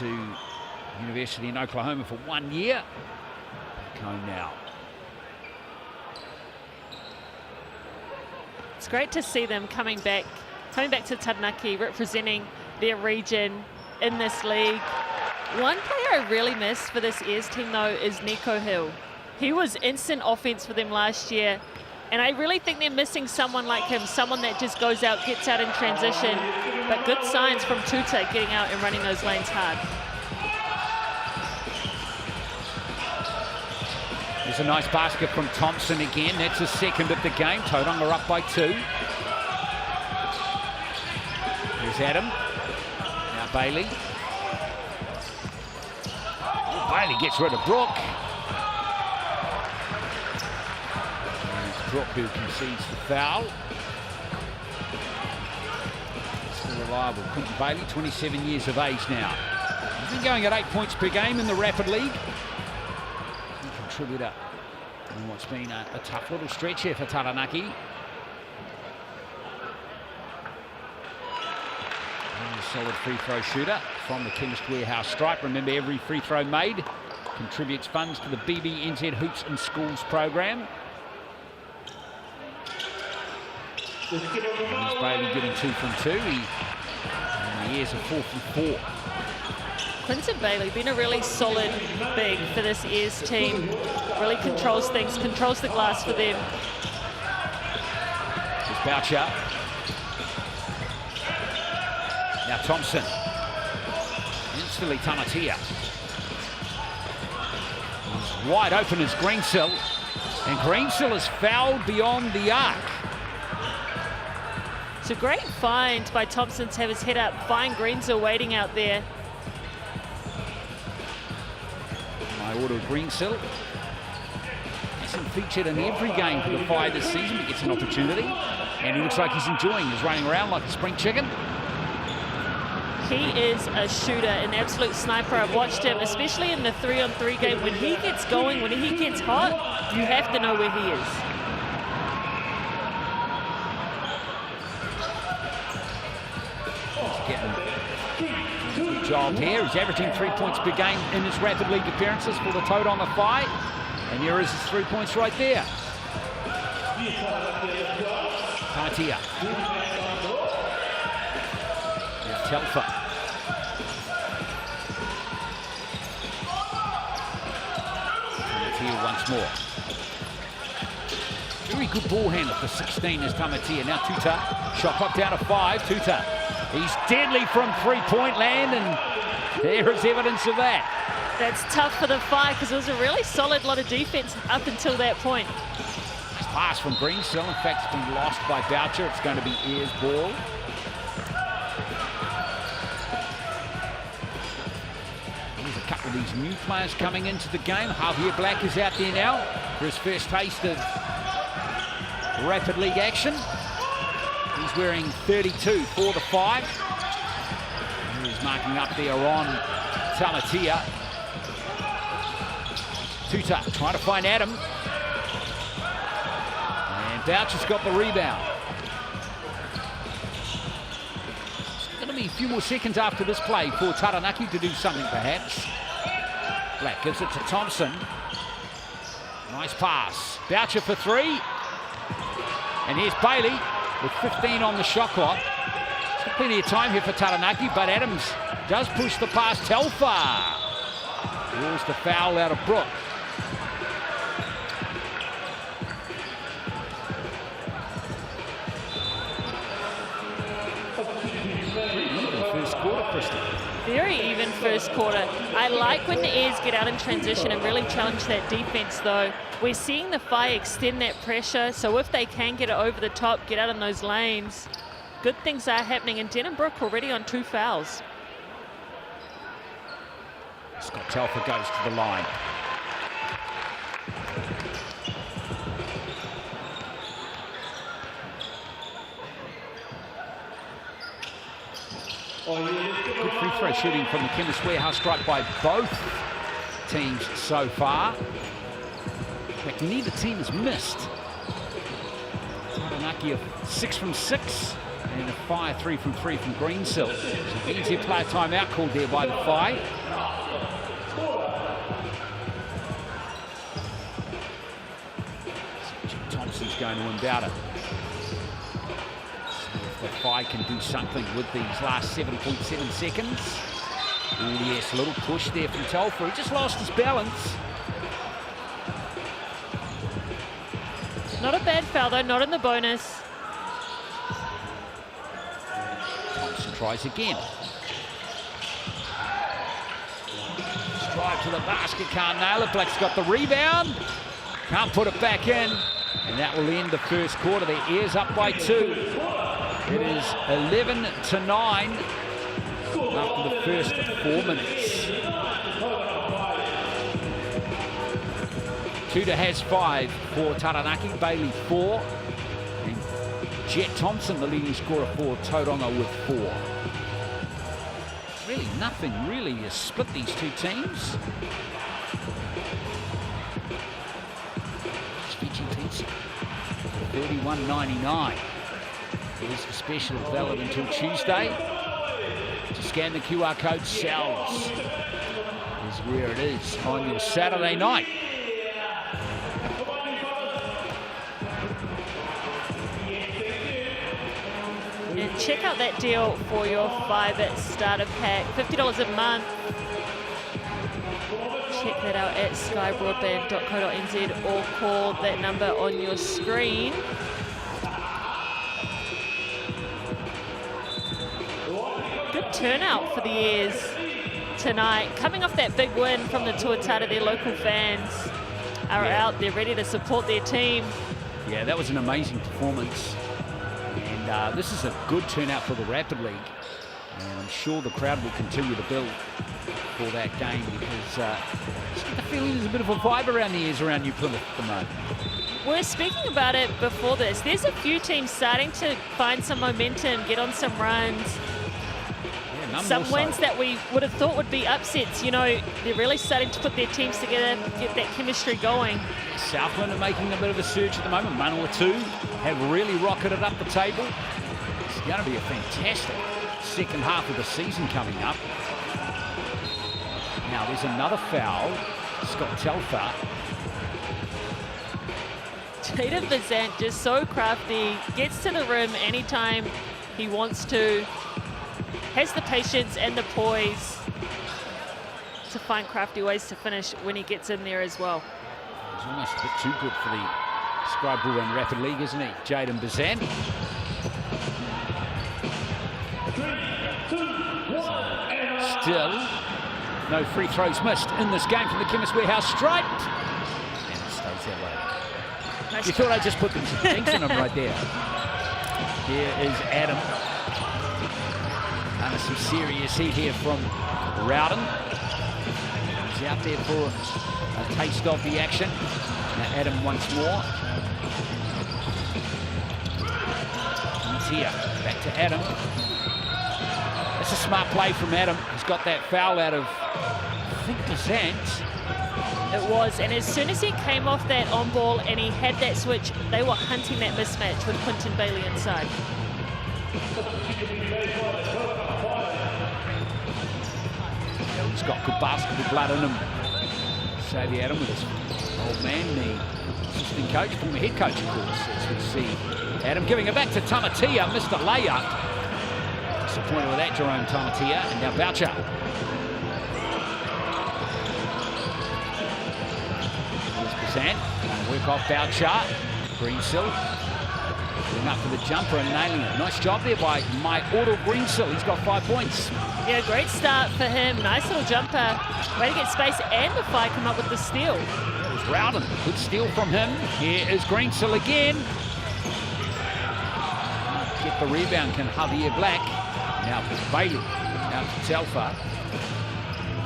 To University in Oklahoma for 1 year. Back home now. It's great to see them coming back to Taranaki, representing their region in this league. One player I really miss for this Airs team, though, is Nico Hill. He was instant offense for them last year, and I really think they're missing someone like him, someone that just goes out, gets out in transition. But good signs from Tuta getting out and running those lanes hard. There's a nice basket from Thompson again. That's his second of the game. Tauranga up by 2. Here's Adam. Now Bailey. Bailey gets rid of Brooke. And it's Brooke who concedes the foul. Still reliable. Quentin Bailey, 27 years of age now. He's been going at 8 points per game in the Rapid League. Contributor in what's been a tough little stretch here for Taranaki. A solid free throw shooter from the Chemist Warehouse stripe. Remember, every free throw made contributes funds to the BBNZ Hoops and Schools program. And here's Bailey getting 2 from 2. He has a 4 from 4. Quentin Bailey been a really solid big for this Airs team. Really controls things, controls the glass for them. Here's Boucher. Now Thompson. Instantly Tamatia. He's wide open as Greensill. And Greensill is fouled beyond the arc. It's a great find by Thompson to have his head up. Find Greensill waiting out there. My order of Greensill. Hasn't featured in every game for the Phi this season, but gets an opportunity. And he looks like he's enjoying. He's running around like a spring chicken. He is a shooter, an absolute sniper. I've watched him, especially in the 3-on-3 game. When he gets going, when he gets hot, you have to know where he is. He's getting a good job here. He's averaging 3 points per game in his Rapid League appearances for the Tauranga Whai. And here is his 3 points right there. Tamatia. Here's Telfer. Once more. Very good ball handler for 16 is Tamatia. Now Tuta, shot clock down to 5. Tuta, he's deadly from three-point land, and there is evidence of that. That's tough for the Phi because it was a really solid lot of defense up until that point. Nice pass from Greensill. In fact, it's been lost by Boucher. It's going to be Ayers' ball. Of these new players coming into the game. Javier Black is out there now for his first taste of Rapid League action. He's wearing 32 for the Phi. He's marking up there on Tamatia. Tuta trying to find Adam. And Boucher's got the rebound. It's going to be a few more seconds after this play for Taranaki to do something perhaps. Black gives it to Thompson. Nice pass. Boucher for 3. And here's Bailey with 15 on the shot clock. There's plenty of time here for Taranaki, but Adams does push the pass. Telfer draws the foul out of Brooke. First quarter, Kristen. Very even first quarter. I like when the Airs get out in transition and really challenge that defense, though. We're seeing the Phi extend that pressure, so if they can get it over the top, get out in those lanes, good things are happening. And Denham Brook already on 2 fouls. Scott Telfer goes to the line. Good free throw shooting from the Chemist Warehouse stripe by both teams so far. In fact, neither team has missed. Taranaki 6 from 6 and a Phi 3 from 3 from Greensill. So easy player timeout called there by the Phi. going to Mbauda. See if the Whai can do something with these last 7.7 seconds. Oh yes, a little push there from Telfer. He just lost his balance. Not a bad foul though, not in the bonus. Thompson tries again. Drive to the basket, can't nail it. Black's got the rebound. Can't put it back in. And that will end the first quarter. The Airs up by 2. It is 11-9 after the first 4 minutes. Tudor has 5 for Taranaki, Bailey 4. And Jet Thompson, the leading scorer for Tauranga with 4. Really nothing really has split these two teams. Fiji Pizza, 31.99. There's the special valid until Tuesday. To scan the QR code, sells. Is where it is on your Saturday night. And check out that deal for your FIBA starter pack, $50 a month. Check that out at skybroadband.co.nz or call that number on your screen. Good turnout for the Airs tonight. Coming off that big win from the Tuatara, their local fans are out there ready to support their team. Yeah, that was an amazing performance. And this is a good turnout for the Rapid League. And I'm sure the crowd will continue to build for that game because I get the feeling there's a bit of a vibe around the Airs around New Plymouth at the moment. We're speaking about it before this. There's a few teams starting to find some momentum, get on some runs. Yeah, some wins that we would have thought would be upsets. You know, they're really starting to put their teams together, get that chemistry going. Southland are making a bit of a surge at the moment. Manawatu have really rocketed up the table. It's going to be a fantastic second half of the season coming up. Now there's another foul. Scott Telfer. Jaden Bazant just so crafty, gets to the rim anytime he wants to, has the patience and the poise to find crafty ways to finish when he gets in there as well. He's almost a bit too good for the Scarborough and Rapid League, isn't he? Jaden Bazant. Still, no free throws missed in this game from the Chemist Warehouse stripe. And it stays that way. Nice. You thought I'd just put some things in them right there. Here is Adam. Under some serious heat here from Rowden. He's out there for a taste of the action. Now Adam once more. He's here. Back to Adam. That's a smart play from Adam. He's got that foul out of, I think, Bazant. It was, and as soon as he came off that on ball and he had that switch, they were hunting that mismatch with Quinton Bailey inside. He's got good basketball blood in him. Xavier Adam with his old man, the assistant coach, former head coach, of course, as we see Adam giving it back to Tamatia, Mr. Layup. Disappointed with that, Jerome Tamatia, and now Boucher. Here's Bazant, trying to work off Boucher. Greensill, going up for the jumper and nailing it. Nice job there by my Otto Greensill. He's got 5 points. Yeah, great start for him. Nice little jumper. Way to get space, and the Whai come up with the steal. That was Rowden. Good steal from him. Here is Greensill again. Get the rebound, can Javier Black. Now Bailey, now to Telfer.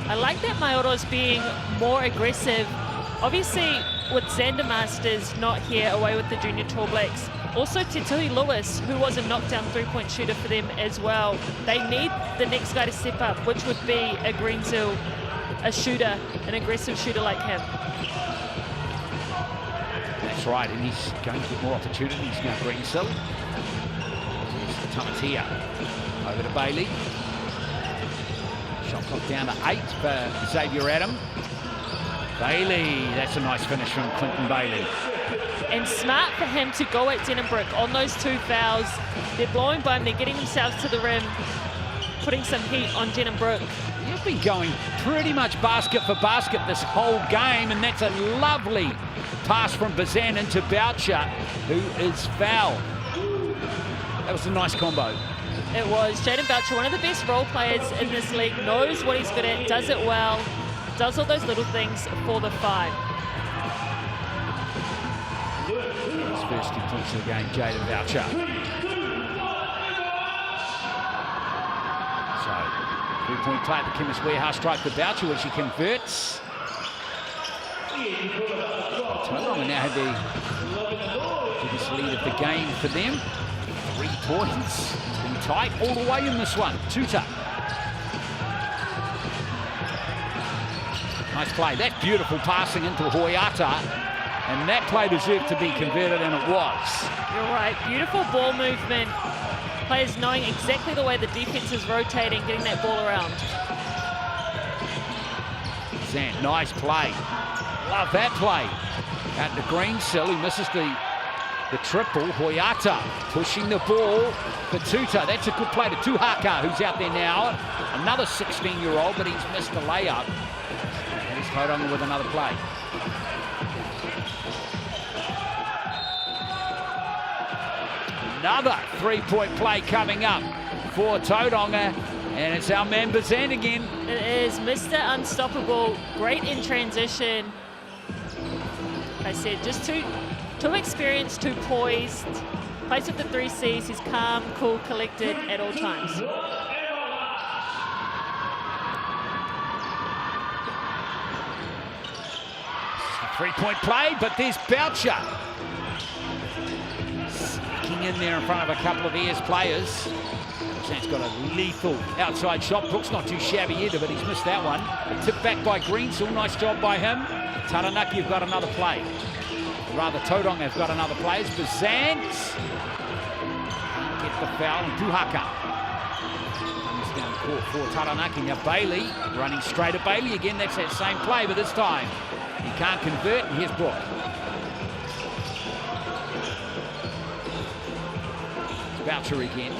I like that Maoro's being more aggressive. Obviously, with Xander Masters not here, away with the Junior Tall Blacks. Also Tetui Lewis, who was a knockdown three-point shooter for them as well. They need the next guy to step up, which would be a Greensill, a shooter, an aggressive shooter like him. That's right, and he's going to get more opportunities now, Greensill. Here's Tamatia. Over to Bailey. Shot clock down to 8 for Xavier Adam. Bailey, that's a nice finish from Clinton Bailey. and smart for him to go at Denenbrook on those 2 fouls. They're blowing by him, they're getting themselves to the rim, putting some heat on Denenbrook. You've been going pretty much basket for basket this whole game, and that's a lovely pass from Bazan into Boucher, who is fouled. That was a nice combo. It was. Jaden Boucher, one of the best role players in this league, knows what he's good at, does it well, does all those little things for the 5. His first 2 points of the game, Jaden Boucher. So, 3-point play at the Chemist Warehouse, strike for Boucher, which he converts. Tauranga now have the biggest lead of the game for them. 3 points. It's been tight all the way in this one. Tuta. Nice play. That's beautiful passing into Hoiata. And that play deserved to be converted, and it was. You're right. Beautiful ball movement. Players knowing exactly the way the defense is rotating, getting that ball around. Zant, nice play. Love that play. Out to Greensill, he misses the triple. Hoiata pushing the ball for Tuta. That's a good play to Tuhaka, who's out there now. Another 16-year-old, but he's missed the layup. And he's Tauranga with another play. Another 3-point play coming up for Tauranga, and it's our man Bazan again. It is Mr. Unstoppable. Great in transition. Like I said, just too experienced, too poised. Plays with the 3 C's. He's calm, cool, collected at all times. 3-point play, but there's Boucher. Sneaking in there in front of a couple of Ayers players. He's got a lethal outside shot. Brooks not too shabby either, but he's missed that one. Tipped back by Greensill. Nice job by him. Taranaki have got another play. Rather, Tauranga have got another play. It's Bazant. Get the foul, and Tuhaka comes down court for Taranaki. Now Bailey running straight at Bailey again. That's that same play, but this time he can't convert, and here's Brook. It's Boucher again.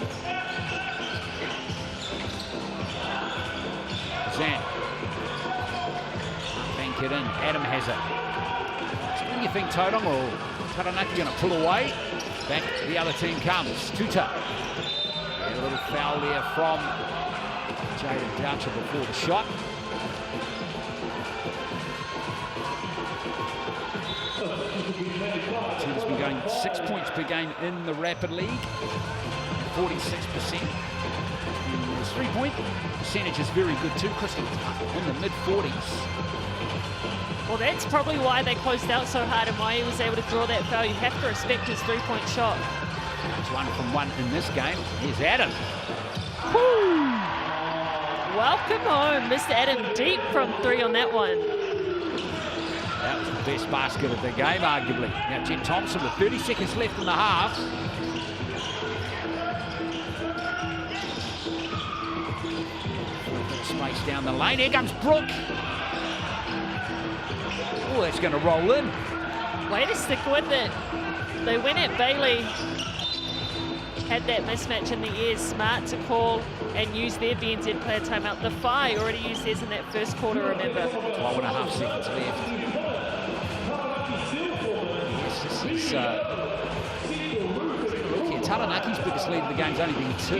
Bazant. Bank it in. Adam has it. When you think Tauranga or Taranaki going to pull away, back the other team comes. Tuta. And a little foul there from Jaden Boucher before the shot. The team's been going 6 points per game in the Rapid League, 46%. And his 3-point percentage is very good too, Christy, in the mid-40s. Well, that's probably why they closed out so hard and why he was able to draw that foul. You have to respect his 3-point shot. It's 1 from 1 in this game. Here's Adam. Woo! Welcome home, Mr. Adam, deep from 3 on that one. That was the best basket of the game, arguably. Now, Jet Thompson with 30 seconds left in the half. Space down the lane. Here comes Brook. Oh, that's going to roll in. Way to stick with it. They went at Bailey. Had that mismatch in the air. Smart to call and use their BNZ player timeout. The Phi already used theirs in that first quarter, remember. 12.5 seconds left. Yes, this is... look here, Taranaki's biggest lead of the game's only been 2.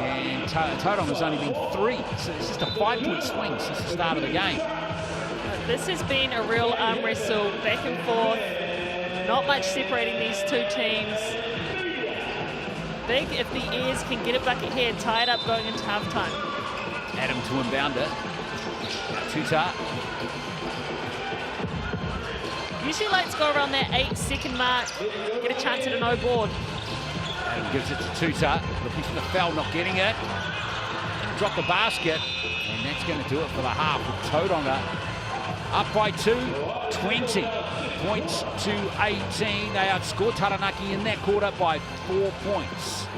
And Tauranga's only been 3. So it's just a 5-point swing since the start of the game. This has been a real arm wrestle, back and forth. Not much separating these two teams. Big if the Ayers can get a bucket here, tie it up going into halftime. Adam to inbound it. Tuta. Usually lights go around that 8-second mark, get a chance at a no board. Adam gives it to Tuta, looking for the foul, not getting it. Drop the basket, and that's going to do it for the half with Tauranga up by 2, 20 points to 18. They outscored Taranaki in that quarter by 4 points.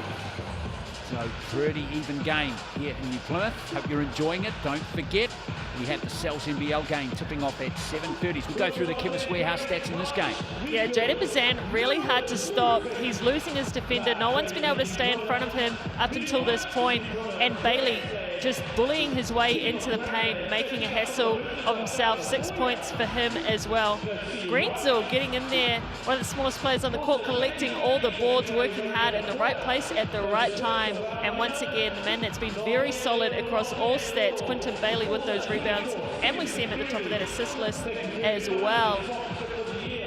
So pretty even game here in New Plymouth. Hope you're enjoying it. Don't forget, We had the Cells NBL game tipping off at 7:30. We go through the Chemist Warehouse stats in this game. Yeah, Jaden Bazan, really hard to stop. He's losing his defender. No one's been able to stay in front of him up until this point. And Bailey just bullying his way into the paint, making a hassle of himself. 6 points for him as well. Greensill getting in there, one of the smallest players on the court, collecting all the boards, working hard in the right place at the right time. And once again, the man that's been very solid across all stats, Quinton Bailey with those rebounds. And we see him at the top of that assist list as well.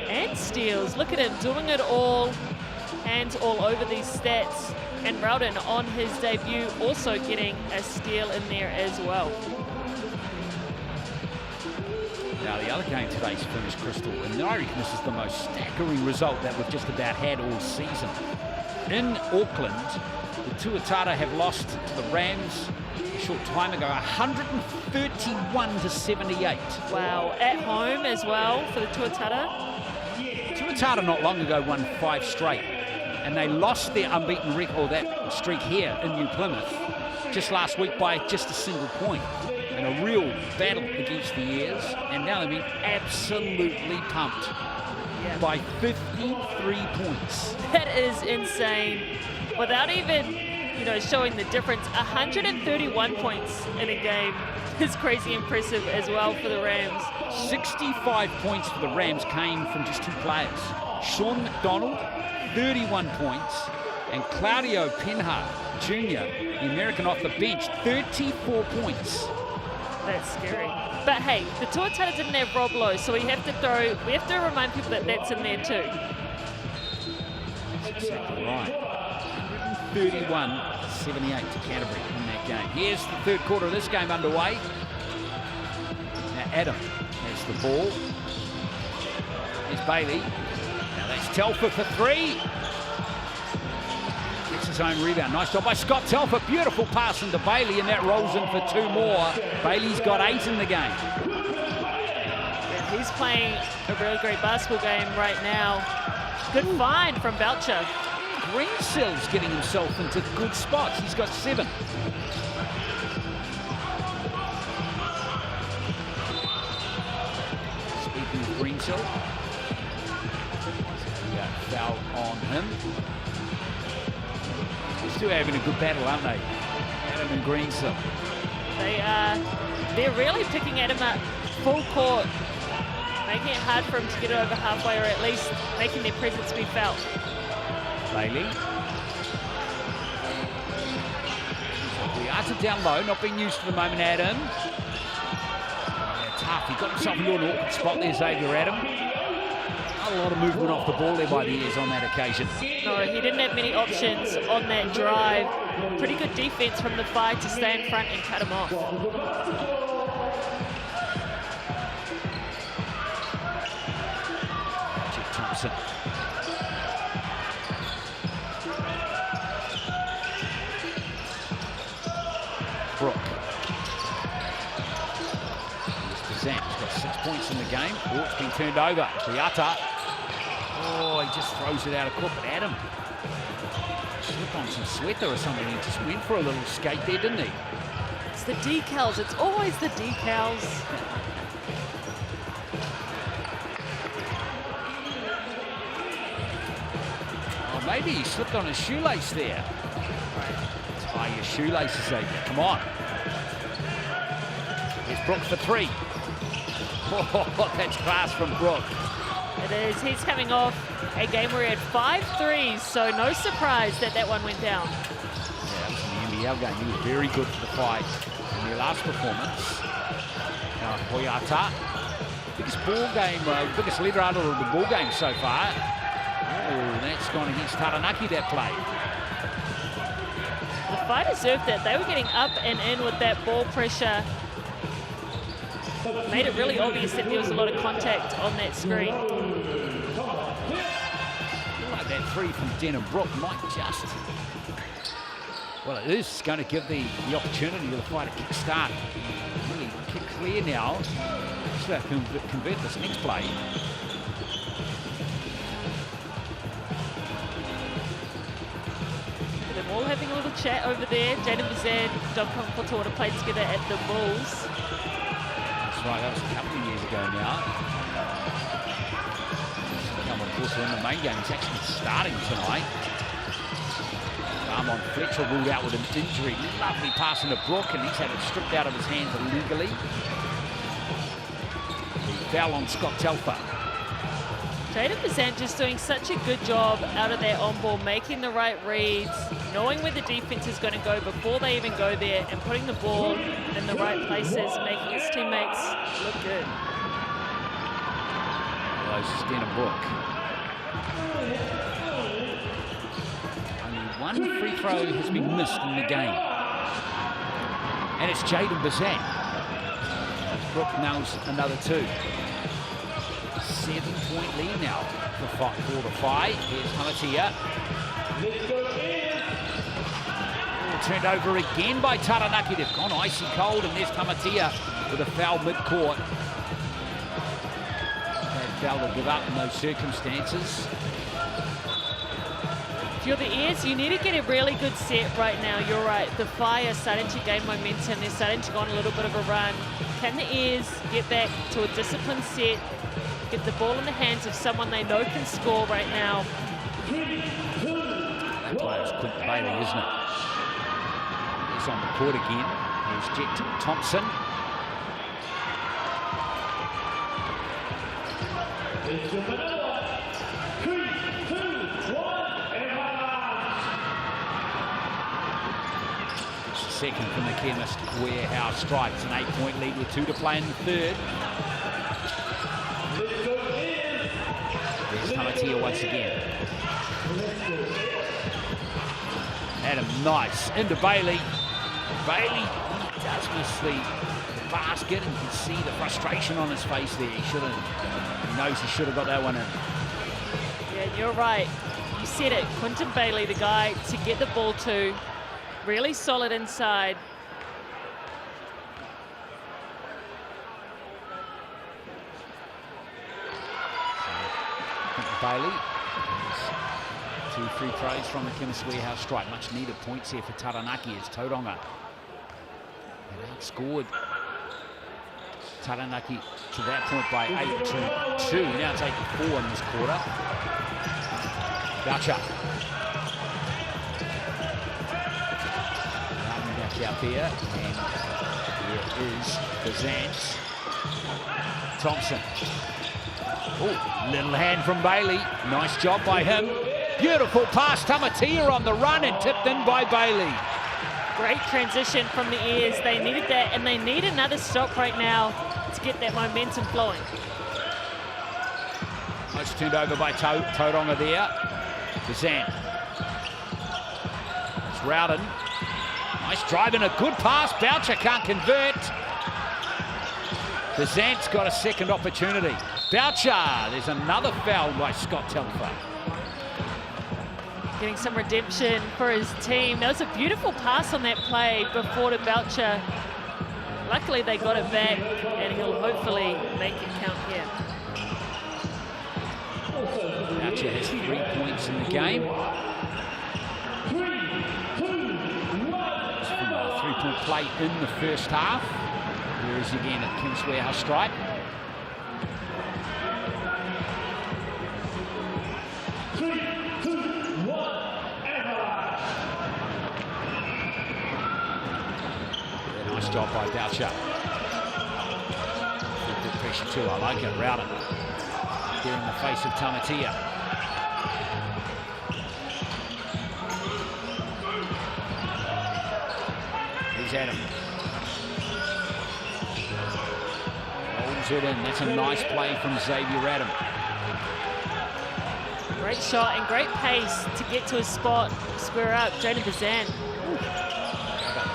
And steals. Look at him doing it all. Hands all over these stats. And Rowden on his debut also getting a steal in there as well. Now the other game today's finished, Crystal, and I reckon this is the most staggering result that we've just about had all season. In Auckland, the Tuatara have lost to the Rams a short time ago, 131-78. Wow, at home as well for the Tuatara. Tuatara not long ago won 5 straight, and they lost their unbeaten record, or that streak here in New Plymouth, just last week by just a single point. In a real battle against the Airs, and now they've been absolutely pumped by 53 points. That is insane. Without even, showing the difference, 131 points in a game is crazy impressive as well for the Rams. 65 points for the Rams came from just 2 players. Sean McDonald, 31 points, and Claudio Penha Jr., the American off the bench, 34 points. That's scary. But hey, the Tuatara didn't have Rob Lowe, so we have to remind people that that's in there too. That's exactly right. 131-78 to Canterbury in that game. Here's the third quarter of this game underway. Now Adam has the ball. Here's Bailey. Now that's Telfer for 3. His own rebound. Nice job by Scott Telfer. Beautiful pass into Bailey, and that rolls in for 2 more. Bailey's got 8 in the game. Yeah, he's playing a really great basketball game right now. Good find from Belcher. Greensill's getting himself into good spots. He's got 7. Speaking of Greensill, foul on him. Still having a good battle, aren't they? Adam and Greensill. They're really picking Adam up full court, making it hard for him to get it over halfway, or at least making their presence be felt. Bailey. We are to down low, not being used for the moment, Adam. Yeah, tough. He got himself into an awkward spot there, Xavier Adam. A lot of movement off the ball there by the Airs on that occasion. No, he didn't have many options on that drive. Pretty good defense from the 5 to stay in front and cut him off. Jeff Thompson. Brooke. He's got 6 points in the game. Oh, it's been turned over. Toyota. Oh, he just throws it out of court, but Adam slipped on some sweater or something. He just went for a little skate there, didn't he? It's the decals. It's always the decals. Oh, maybe he slipped on his shoelace there. Tie your shoelaces, Xavier. Come on. Here's Brooks for 3. Oh, that's class from Brooke. It is. He's coming off a game where he had 5 threes, so no surprise that that one went down. Yeah, that was an NBL game. He was very good for the fight in their last performance. Now, Hoyata, biggest ball game, biggest leader out of the ball game so far. Oh, that's gone against Taranaki, that play. The fight deserved that. They were getting up and in with that ball pressure. Made it really obvious that there was a lot of contact on that screen. Like that 3 from Denham Brook might just... Well, it is going to give the opportunity to the fight a kick start. Really kick clear now. Just have to convert this next play. They're all having a little chat over there. Jaden Bazan, John Conforto play together at the Bulls. That's right, that was a couple of years ago now. Come on, of course, in the main game. He's actually starting tonight. Armon Fletcher ruled out with an injury. Lovely pass into Brook, and he's had it stripped out of his hands illegally. Foul on Scott Telfer. Jaden Bazant just doing such a good job out of that on-ball, making the right reads, knowing where the defense is going to go before they even go there, and putting the ball in the right places, making his teammates look good. Close to Brook. Only one free throw has been missed in the game. And it's Jaden Bazant. Brook nails another 2. 7-point lead now for the Whai. Here's Hamatia. Turned over again by Taranaki. They've gone icy cold, and there's Hamatia with a foul mid-court. They foul to give up in those circumstances. If you're the Airs, you need to get a really good set right now. You're right. The Whai are starting to gain momentum. They're starting to go on a little bit of a run. Can the Airs get back to a disciplined set? Get the ball in the hands of someone they know can score right now. That player's Quinton Bailey, isn't it? He's on the court again. Here's Jet Thompson. Second from the Chemist Warehouse Stripes. An 8-point lead with 2 to play in the third. There's Hamatia once again. Adam, nice. Into Bailey. Bailey does miss the basket, and you can see the frustration on his face there. He knows he should have got that one in. Yeah, you're right. You said it. Quinton Bailey, the guy to get the ball to. Really solid inside. Bailey. 2 free throws from the Chemist Warehouse Strike. Much needed points here for Taranaki as Tauranga outscored Taranaki to that point by 8-2. Now it's 8-4 in this quarter. Boucher. Back out there, and here is Bazant. Thompson. Oh, little hand from Bailey. Nice job by him. Beautiful pass. Hamatia on the run and tipped in by Bailey. Great transition from the Airs. They needed that, and they need another stop right now to get that momentum flowing. Nice turned over by Tauranga there. Bazant. It's Rowden. Nice drive and a good pass. Boucher can't convert. Bazant's got a second opportunity. Boucher, there's another foul by Scott Telfer. Getting some redemption for his team. That was a beautiful pass on that play before to Boucher. Luckily they got it back, and he'll hopefully make it count here. Boucher has 3 points in the game. It's from a 3-point play in the first half. Here is again at Chemist Warehouse Stripe. Nice job by Boucher. Good pressure too, I like it. Rowden here in the face of Hamatia. Here's Adam. Holds it in. That's a nice play from Xavier Adam. Great shot and great pace to get to his spot. Square up, Jaden Bazant.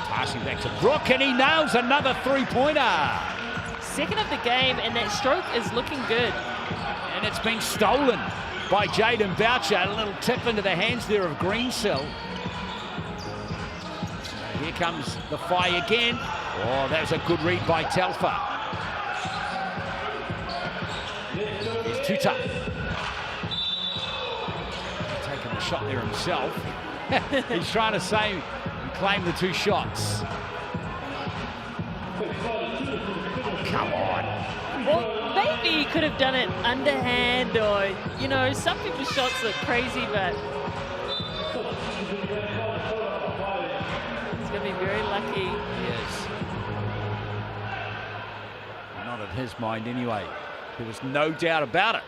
Passing back to Brook, and he nails another 3-pointer. Second of the game, and that stroke is looking good. And it's been stolen by Jaden Boucher. A little tip into the hands there of Greensill. Here comes the Whai again. Oh, that was a good read by Telfer. Here's Tuta. Taking the shot there himself. He's trying to say, claim the 2 shots. Oh, come on. maybe could have done it underhand, or, you know, some people's shots look crazy, but he's going to be very lucky. Yes. Not in his mind anyway. There was no doubt about it.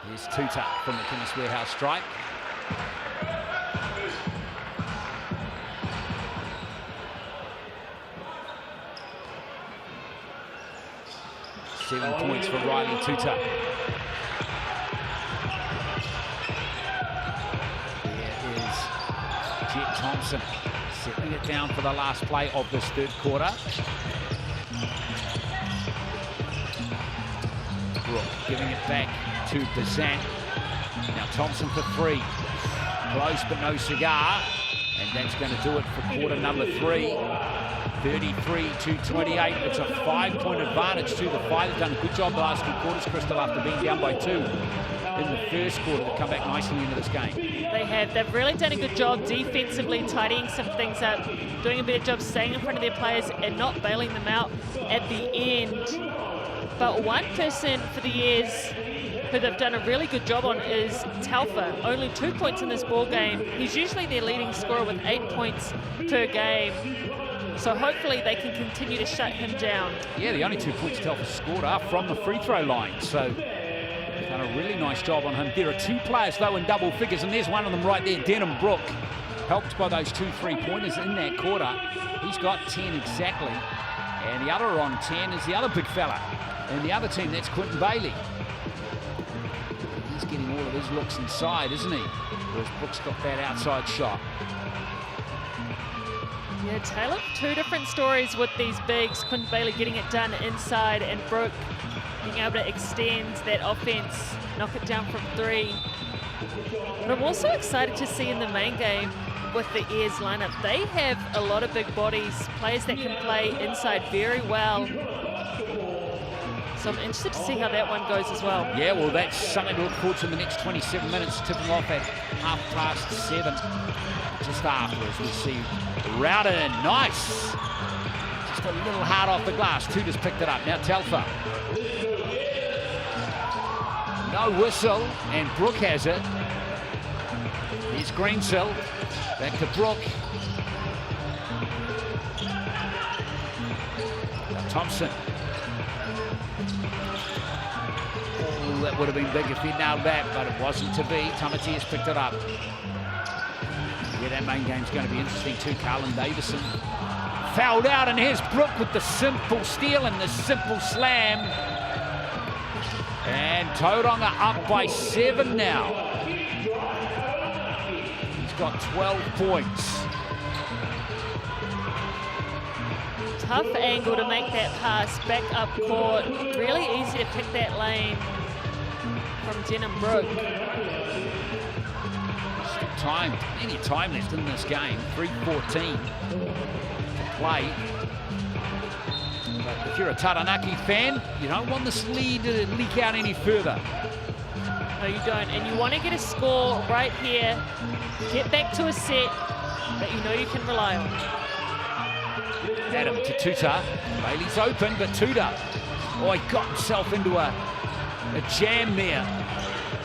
Here's Tuta from the Chemist Warehouse strike. Seven points for Riley Tuta. There is Jet Thompson settling it down for the last play of this third quarter. Brooke giving it back to Bazant. Now Thompson for three. Close but no cigar. And that's going to do it for quarter number 3. 33-28. It's a 5-point advantage to the Five. They've done a good job the last 2 quarters, Crystal, after being down by 2 in the first quarter to come back nicely into this game. They have. They've really done a good job defensively, tidying some things up, doing a better job staying in front of their players and not bailing them out at the end. But one person for the years who they've done a really good job on is Taufa. Only 2 points in this ball game. He's usually their leading scorer with 8 points per game. So hopefully they can continue to shut him down. Yeah, the only 2 points Telfer scored are from the free throw line. So they've done a really nice job on him. There are 2 players, though, in double figures, and there's one of them right there, Denham Brook. Helped by those 2 3-pointers in that quarter. He's got 10 exactly. And the other on 10 is the other big fella. And the other team, that's Quentin Bailey. He's getting all of his looks inside, isn't he? Whereas Brook's got that outside shot. Yeah, Taylor, 2 different stories with these bigs. Quentin Bailey getting it done inside, and Brooke being able to extend that offense, knock it down from 3. But I'm also excited to see in the main game with the Airs lineup. They have a lot of big bodies, players that can play inside very well. So I'm interested to see how that one goes as well. Yeah, well, that's something to look forward to in the next 27 minutes, tipping off at 7:30. Just after, as we see Rowden, nice. Just a little hard off the glass. Tuta's picked it up. Now Telfer. No whistle, and Brooke has it. Here's Greensill. Back to Brooke. Now Thompson. Oh, that would have been big if he nailed that, but it wasn't to be. Tamati has picked it up. Yeah, that main game's going to be interesting too. Carlin Davison fouled out, and here's Brooke with the simple steal and the simple slam. And Tauranga up by 7 now. He's got 12 points. Tough angle to make that pass back up court. Really easy to pick that lane from Denham Brook. Time, any time left in this game. 3:14 to play. But if you're a Taranaki fan, you don't want this lead to leak out any further. No, you don't. And you want to get a score right here. Get back to a set that you know you can rely on. Adam to Tuta. Bailey's open, but Tuta, oh, he got himself into a jam there.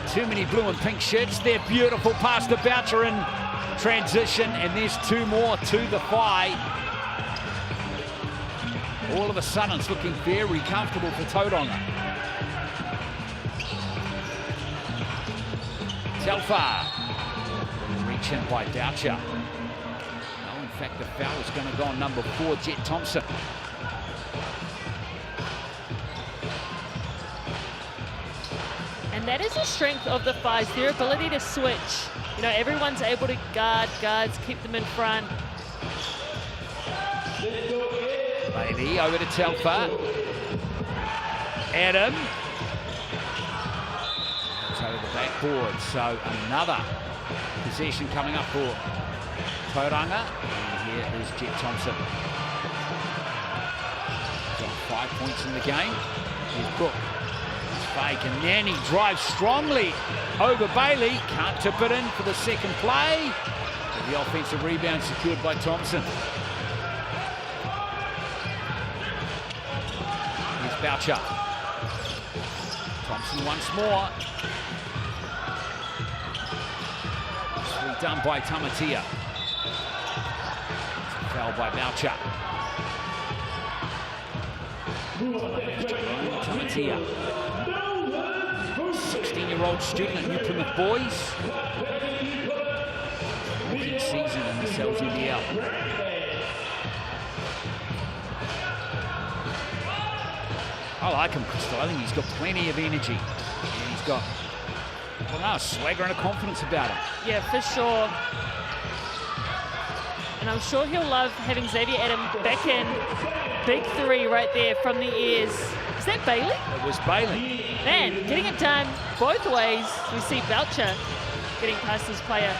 Too many blue and pink shirts. They're beautiful. Pass to Boucher in transition, and there's 2 more to the Whai. All of a sudden, it's looking very comfortable for Tauranga. Telfer. Reach in by Boucher. No, in fact, the foul is going to go on number 4, Jet Thompson. And that is the strength of the Fives, their ability to switch. You know, everyone's able to guard guards, keep them in front. Bailey over to Telfer. Adam. It's over the backboard, so another possession coming up for Tauranga. And here is Jet Thompson. Got 5 points in the game. Here's Brooke. Fake, and then he drives strongly over Bailey. Can't tip it in for the second play. But the offensive rebound secured by Thompson. Here's Boucher. Thompson once more. Nicely done by Tamatia. Foul by Boucher. Tamatia. 16-year-old student at New Plymouth Boys. Rookie season in the NZNBL. I like him, Crystal. I think he's got plenty of energy. And he's got, well, no, swagger and a confidence about him. Yeah, for sure. And I'm sure he'll love having Xavier Adam back in. Big three right there from the ears. Is that Bailey? It was Bailey. Man, getting it done both ways. We see Boucher getting past his player.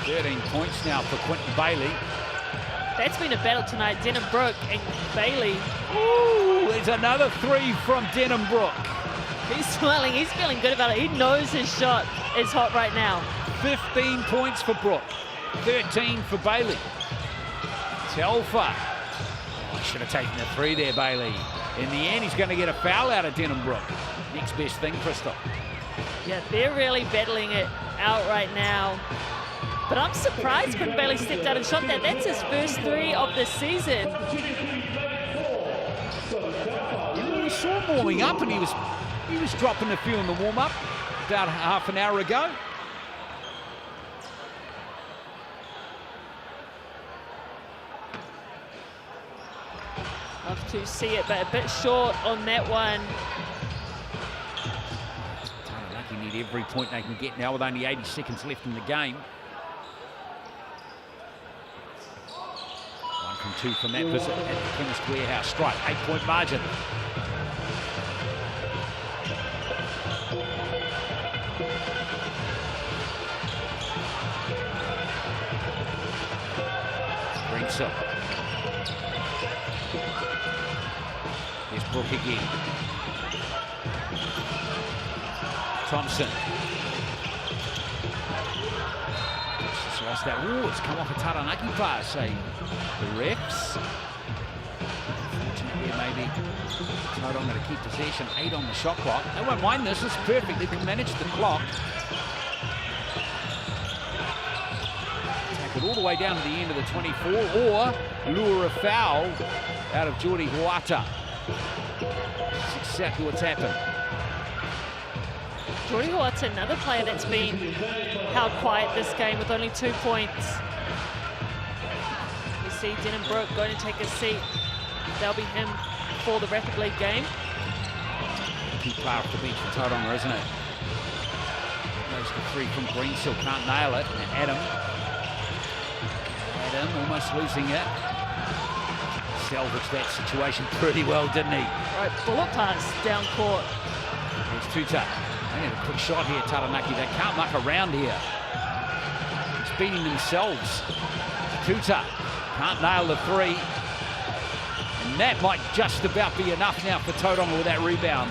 13 points now for Quentin Bailey. That's been a battle tonight. Denham-Brook and Bailey. Ooh, there's another three from Denham-Brook. He's smiling. He's feeling good about it. He knows his shot is hot right now. 15 points for Brook. 13 for Bailey. Telfer. Oh, should have taken the three there, Bailey. In the end, he's going to get a foul out of Denham-Brook. Next best thing, Crystal. Yeah, they're really battling it out right now. But I'm surprised Quentin Bailey stepped out and shot that. That's his first three of the season. We saw him warming up, and he was dropping a few in the warm-up about half an hour ago. Love to see it, but a bit short on that one. Taranaki need every point they can get now with only 80 seconds left in the game. 1 from 2 from that visit at the Chemist Warehouse strike. 8-point margin. Greensill. Here's Brook again. Thompson. Just lost that. Ooh, it's come off a Taranaki pass, say the refs. Unfortunately, maybe Tauranga to keep possession. 8 on the shot clock. They won't mind this. It's perfect. They can manage the clock. Take it all the way down to the end of the 24, or lure a foul out of Jordi Huata. That's exactly what's happened. Jordi Huata, another player that's been held quiet this game with only 2 points. You see Denham-Brook going to take a seat. That'll be him for the Rapid League game. Key player off the bench for Tauranga, isn't it? Goes to 3 from Greensill, can't nail it. Adam almost losing it. Salvaged that situation pretty well, didn't he? Right, bullet pass down court. There's Tuta. They need a quick shot here, Taranaki. They can't muck around here. It's beating themselves. Tuta can't nail the 3. And that might just about be enough now for Tauranga with that rebound.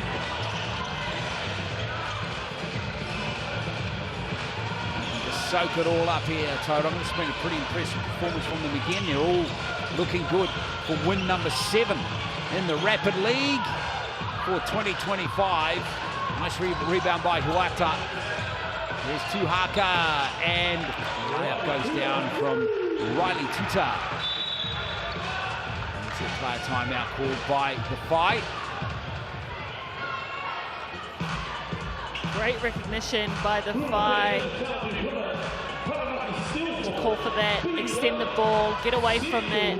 Just soak it all up here, Tauranga. It's been a pretty impressive performance from them again. They're all looking good for win number 7 in the Rapid League for 2025. Nice rebound by Huata. There's Tuhaka, and the layup goes down from Riley Tuta. And it's a player timeout called by the fight. Great recognition by the Phi to call for that, extend the ball, get away from that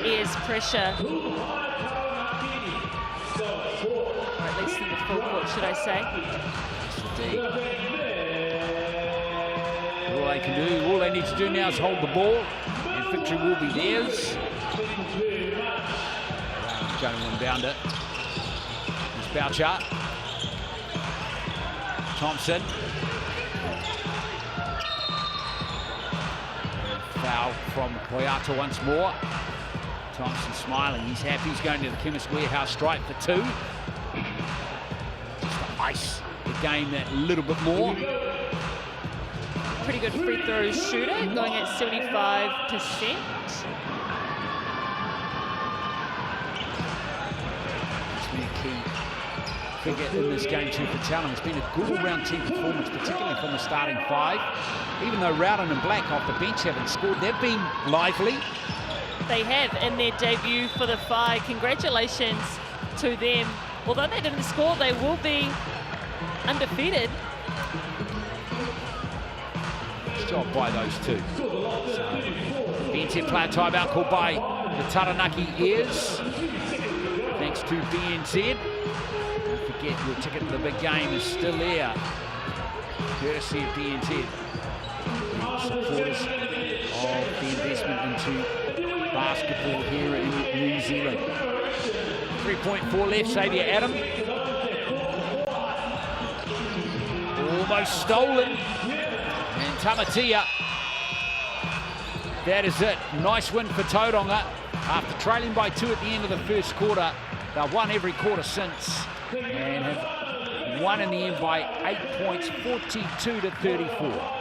ears pressure. Or at least in the full court, should I say. Indeed. All they can do, all they need to do now is hold the ball, and victory will be theirs. Going to inbound it. Here's Boucher. Thompson. Foul from Koyata once more. Thompson smiling, he's happy. He's going to the Chemist Warehouse strike for 2. Just to ice the game that little bit more. Pretty good free throw shooter, going at 75%. figure in this game too for Tauranga. It's been a good all-round team performance, particularly from the starting five. Even though Rowden and Black off the bench haven't scored, they've been lively. They have in their debut for the Whai. Congratulations to them. Although they didn't score, they will be undefeated. Nice job by those two. So, BNZ player timeout called by the Taranaki Ears. Thanks to BNZ. Don't forget, your ticket to the big game is still there. Courtesy of BNZ. Supporters of the investment into basketball here in New Zealand. 3.4 left, Xavier Adam. Almost stolen. And Tamatia. That is it. Nice win for Tauranga. After trailing by 2 at the end of the first quarter, they've won every quarter since and have won in the end by 8 points, 42-34.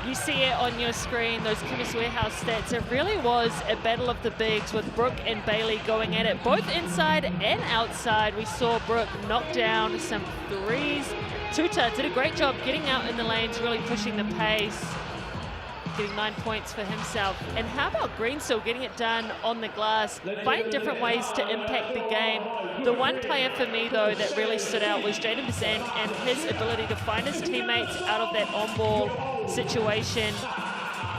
You see it on your screen, those Chemist Warehouse stats. It really was a battle of the bigs with Brooke and Bailey going at it, both inside and outside. We saw Brooke knock down some threes. Tuta did a great job getting out in the lanes, really pushing the pace, getting 9 points for himself. And how about Greensill getting it done on the glass, finding different ways to impact the game. The one player for me, though, that really stood out was Jaden Bazant and his ability to find his teammates out of that on-ball situation.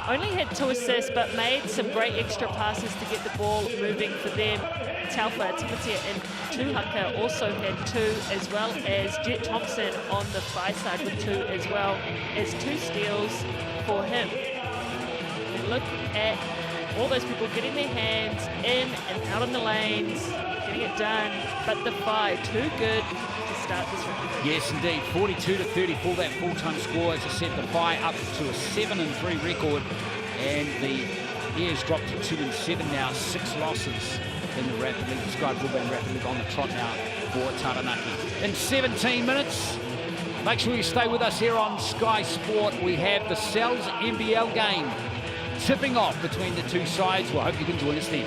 Only had 2 assists, but made some great extra passes to get the ball moving for them. Taufa, Timothea, and Tuhaka also had 2, as well as Jet Thompson on the Whai side with 2 as well, as 2 steals for him. And look at all those people getting their hands in and out on the lanes, getting it done. But the Whai, too good to start this rugby. Yes, indeed. 42-34, that full-time score. As I said, the Whai up to a 7-3 record, and the Ears dropped to 2-7 now, 6 losses in the Rapid League. The Sky Broadband Rapid League on the trot now for Taranaki. In 17 minutes, make sure you stay with us here on Sky Sport. We have the Cells NBL game tipping off between the two sides. Well, I hope you can join us then.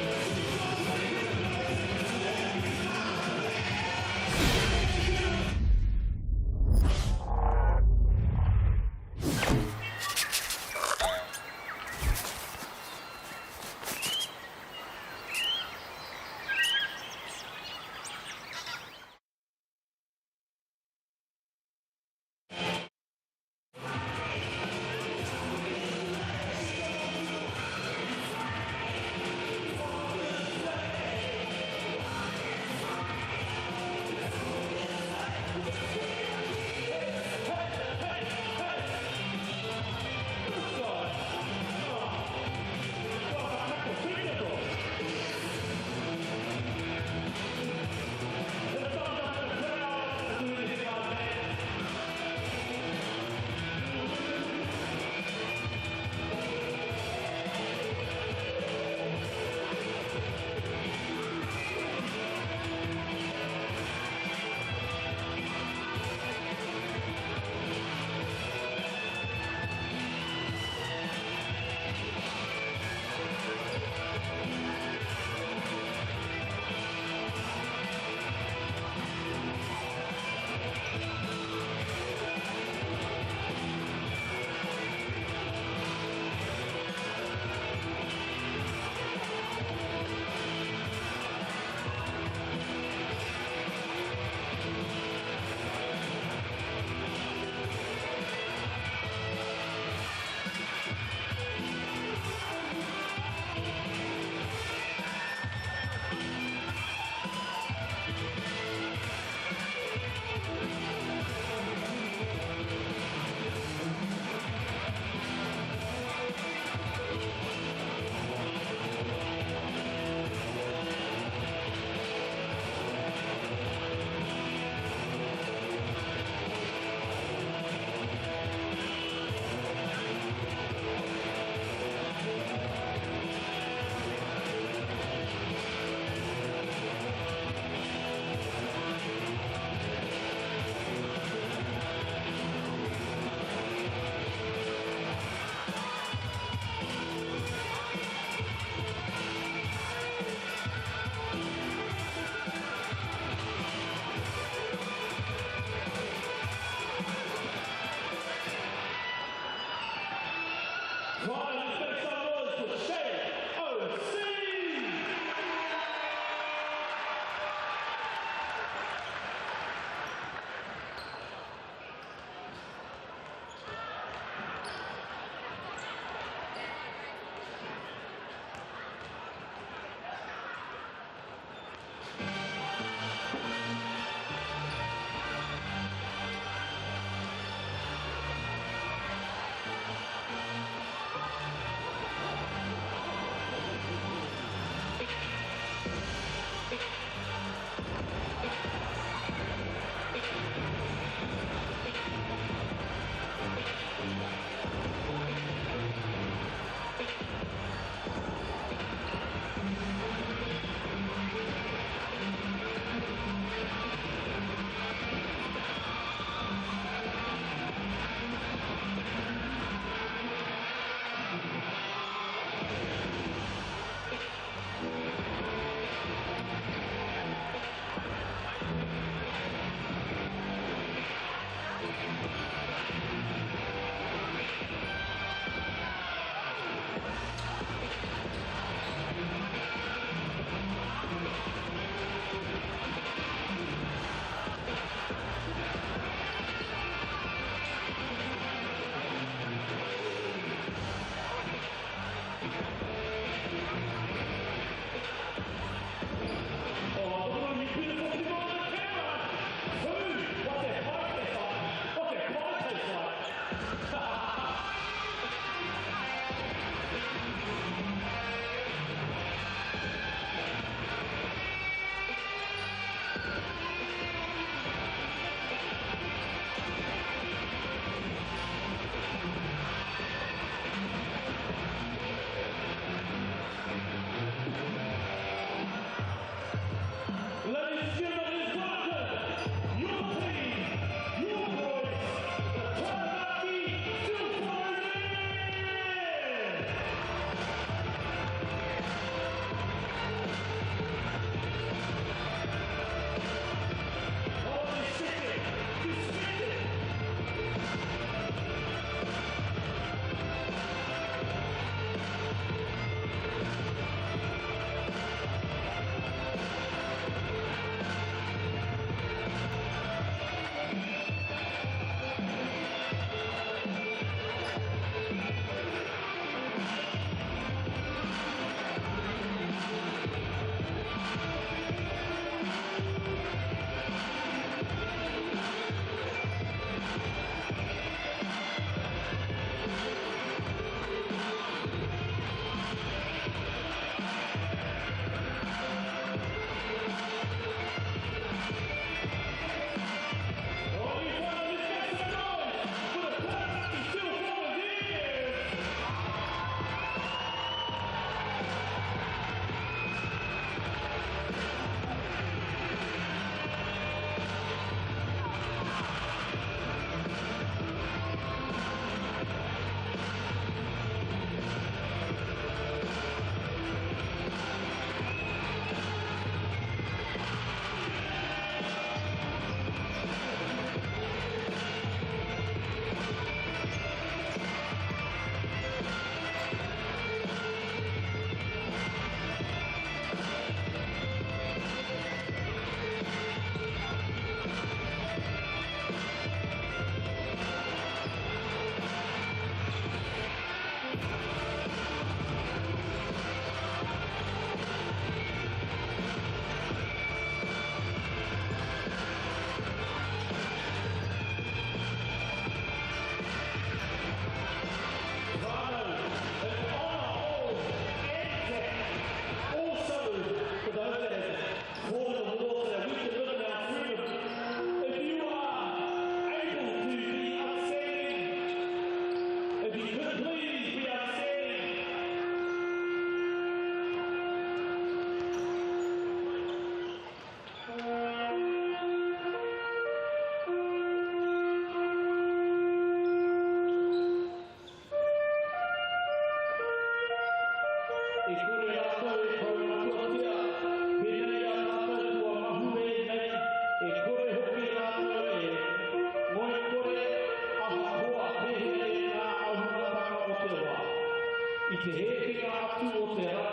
te hekenga atu o te rā,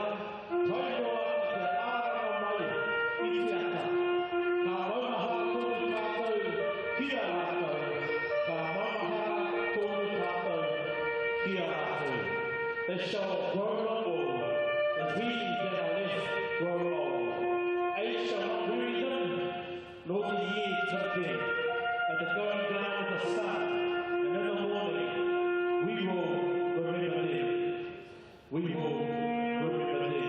tairoa te āranga mai i te ata. Ka maumaha tonu tātou kia rātou, ka maumaha tonu tātou kia rātou. They shall grow up old, the weeds that are left grow old. Age shall not weary them, nor the years took them. At the going down of the sun, and in the morning, we will remember them. We will remember them.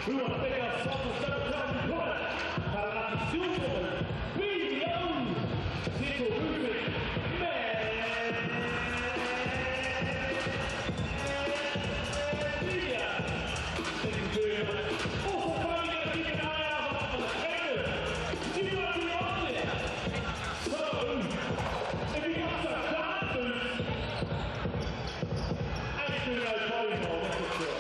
We want to thank our sponsors, Tauranga Whai, Taranaki Silver, BDO, Central Roofing, Media. Thank you very much. Also, probably going to keep an eye out for the cameras. You want to be on there. So, if you got some dance boots, ain't doing no volleyball, that's for sure.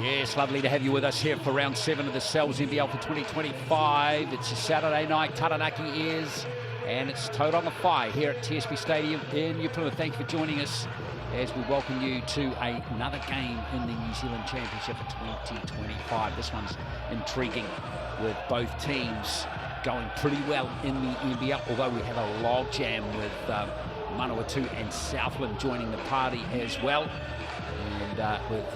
Yes, lovely to have you with us here for round 7 of the Cells NBL for 2025. It's a Saturday night, Taranaki is, and it's Tauranga Whai here at TSB Stadium in New Plymouth. Thank you for joining us as we welcome you to another game in the New Zealand Championship for 2025. This one's intriguing with both teams going pretty well in the NBL, although we have a log jam with Manawatu and Southland joining the party as well, and with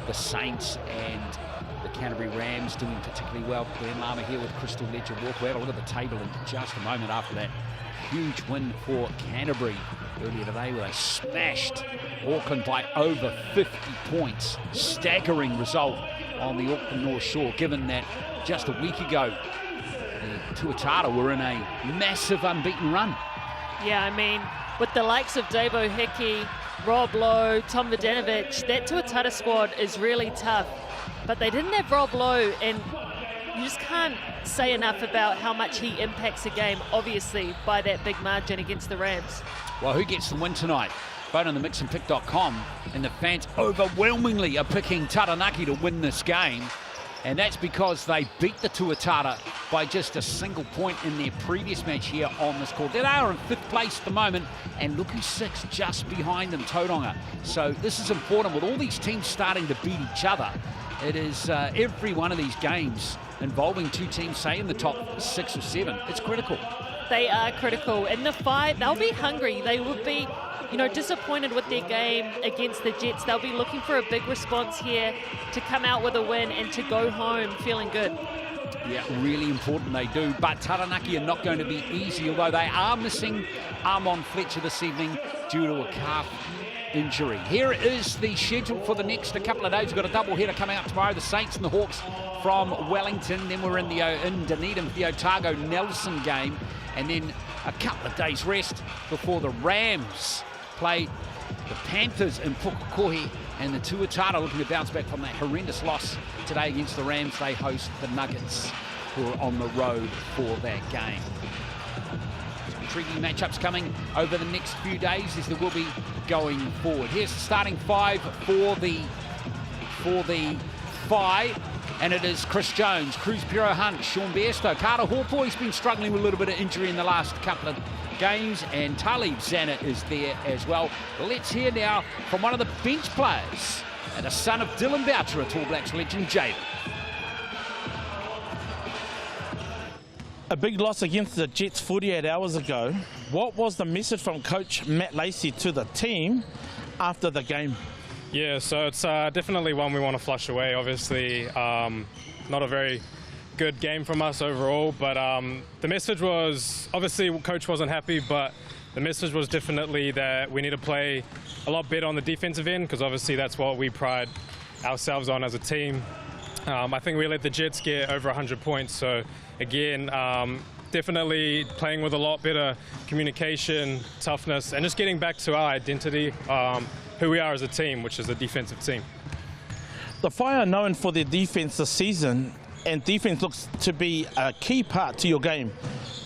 the Saints and the Canterbury Rams doing particularly well. Glenn Lama here with Crystal Ledger Walk. We'll have a look at the table in just a moment after that huge win for Canterbury earlier today, where they smashed Auckland by over 50 points. Staggering result on the Auckland North Shore, given that just a week ago the Tuatara were in a massive unbeaten run. Yeah, I mean, with the likes of Davo Hickey, Rob Lowe, Tom Vidanovic, that Tuatara squad is really tough. But they didn't have Rob Lowe, and you just can't say enough about how much he impacts a game, obviously, by that big margin against the Rams. Well, who gets the win tonight? Vote on themixandpick.com, and the fans overwhelmingly are picking Taranaki to win this game. And that's because they beat the Tuatara by just a single point in their previous match here on this court. They are in 5th place at the moment, and look who's 6th just behind them, Tauranga. So this is important with all these teams starting to beat each other. It is every one of these games involving two teams, say in the top 6 or 7. It's critical. They are critical. In the fight, they'll be hungry. They will be, disappointed with their game against the Jets. They'll be looking for a big response here to come out with a win and to go home feeling good. Yeah, really important they do. But Taranaki are not going to be easy, although they are missing Armon Fletcher this evening due to a calf injury. Here is the schedule for the next couple of days. We've got a double header coming up tomorrow, the Saints and the Hawks from Wellington. Then we're in Dunedin for the Otago Nelson game, and then a couple of days rest before the Rams play the Panthers in Pukekohe, and the Tuatara looking to bounce back from that horrendous loss today against the Rams. They host the Nuggets, who are on the road for that game. Some intriguing matchups coming over the next few days, as there will be going forward. Here's the starting 5 for the Whai, and it is Chris Jones, Cruz Pero Hunt, Sean Bairstow, Carter Hawthorne's been struggling with a little bit of injury in the last couple of games, and Talib Zana is there as well. Let's hear now from one of the bench players and a son of Dylan Boucher, a Tall Blacks legend, Jaden. A big loss against the Jets 48 hours ago. What was the message from Coach Matt Lacey to the team after the game? Yeah, so it's definitely one we want to flush away. Obviously, not a very good game from us overall, but the message was, obviously Coach wasn't happy, but the message was definitely that we need to play a lot better on the defensive end, because obviously that's what we pride ourselves on as a team. I think we let the Jets get over 100 points, so again, definitely playing with a lot better communication, toughness, and just getting back to our identity, who we are as a team, which is a defensive team. The Whai are known for their defense this season, and defense looks to be a key part to your game.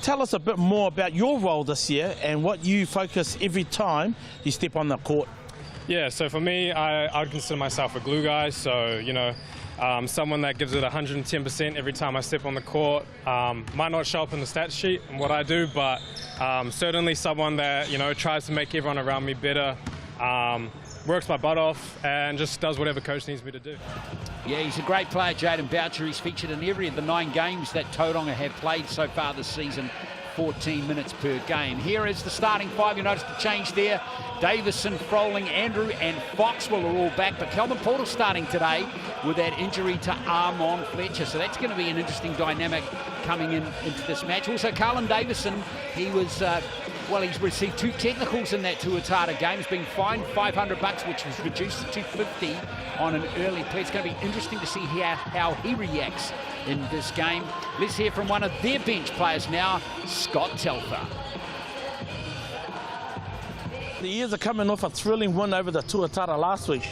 Tell us a bit more about your role this year and what you focus every time you step on the court. Yeah, so for me, I would consider myself a glue guy, so, someone that gives it 110% every time I step on the court. Might not show up in the stat sheet and what I do, but certainly someone that, you know, tries to make everyone around me better, works my butt off, and just does whatever coach needs me to do. Yeah, he's a great player, Jaden Boucher. He's featured in every of the 9 games that Tauranga have played so far this season, 14 minutes per game. Here is the starting 5. You notice the change there. Davison, Froling, Andrew and Foxwell are all back, but Kelvin Porter's starting today with that injury to Armon Fletcher, so that's going to be an interesting dynamic coming into this match. Also, Carlin Davison, he was... well, he's received 2 technicals in that Tuatara game. He's been fined $500, which was reduced to $250 on an early play. It's going to be interesting to see how he reacts in this game. Let's hear from one of their bench players now, Scott Telfer. The Ears are coming off a thrilling win over the Tuatara last week.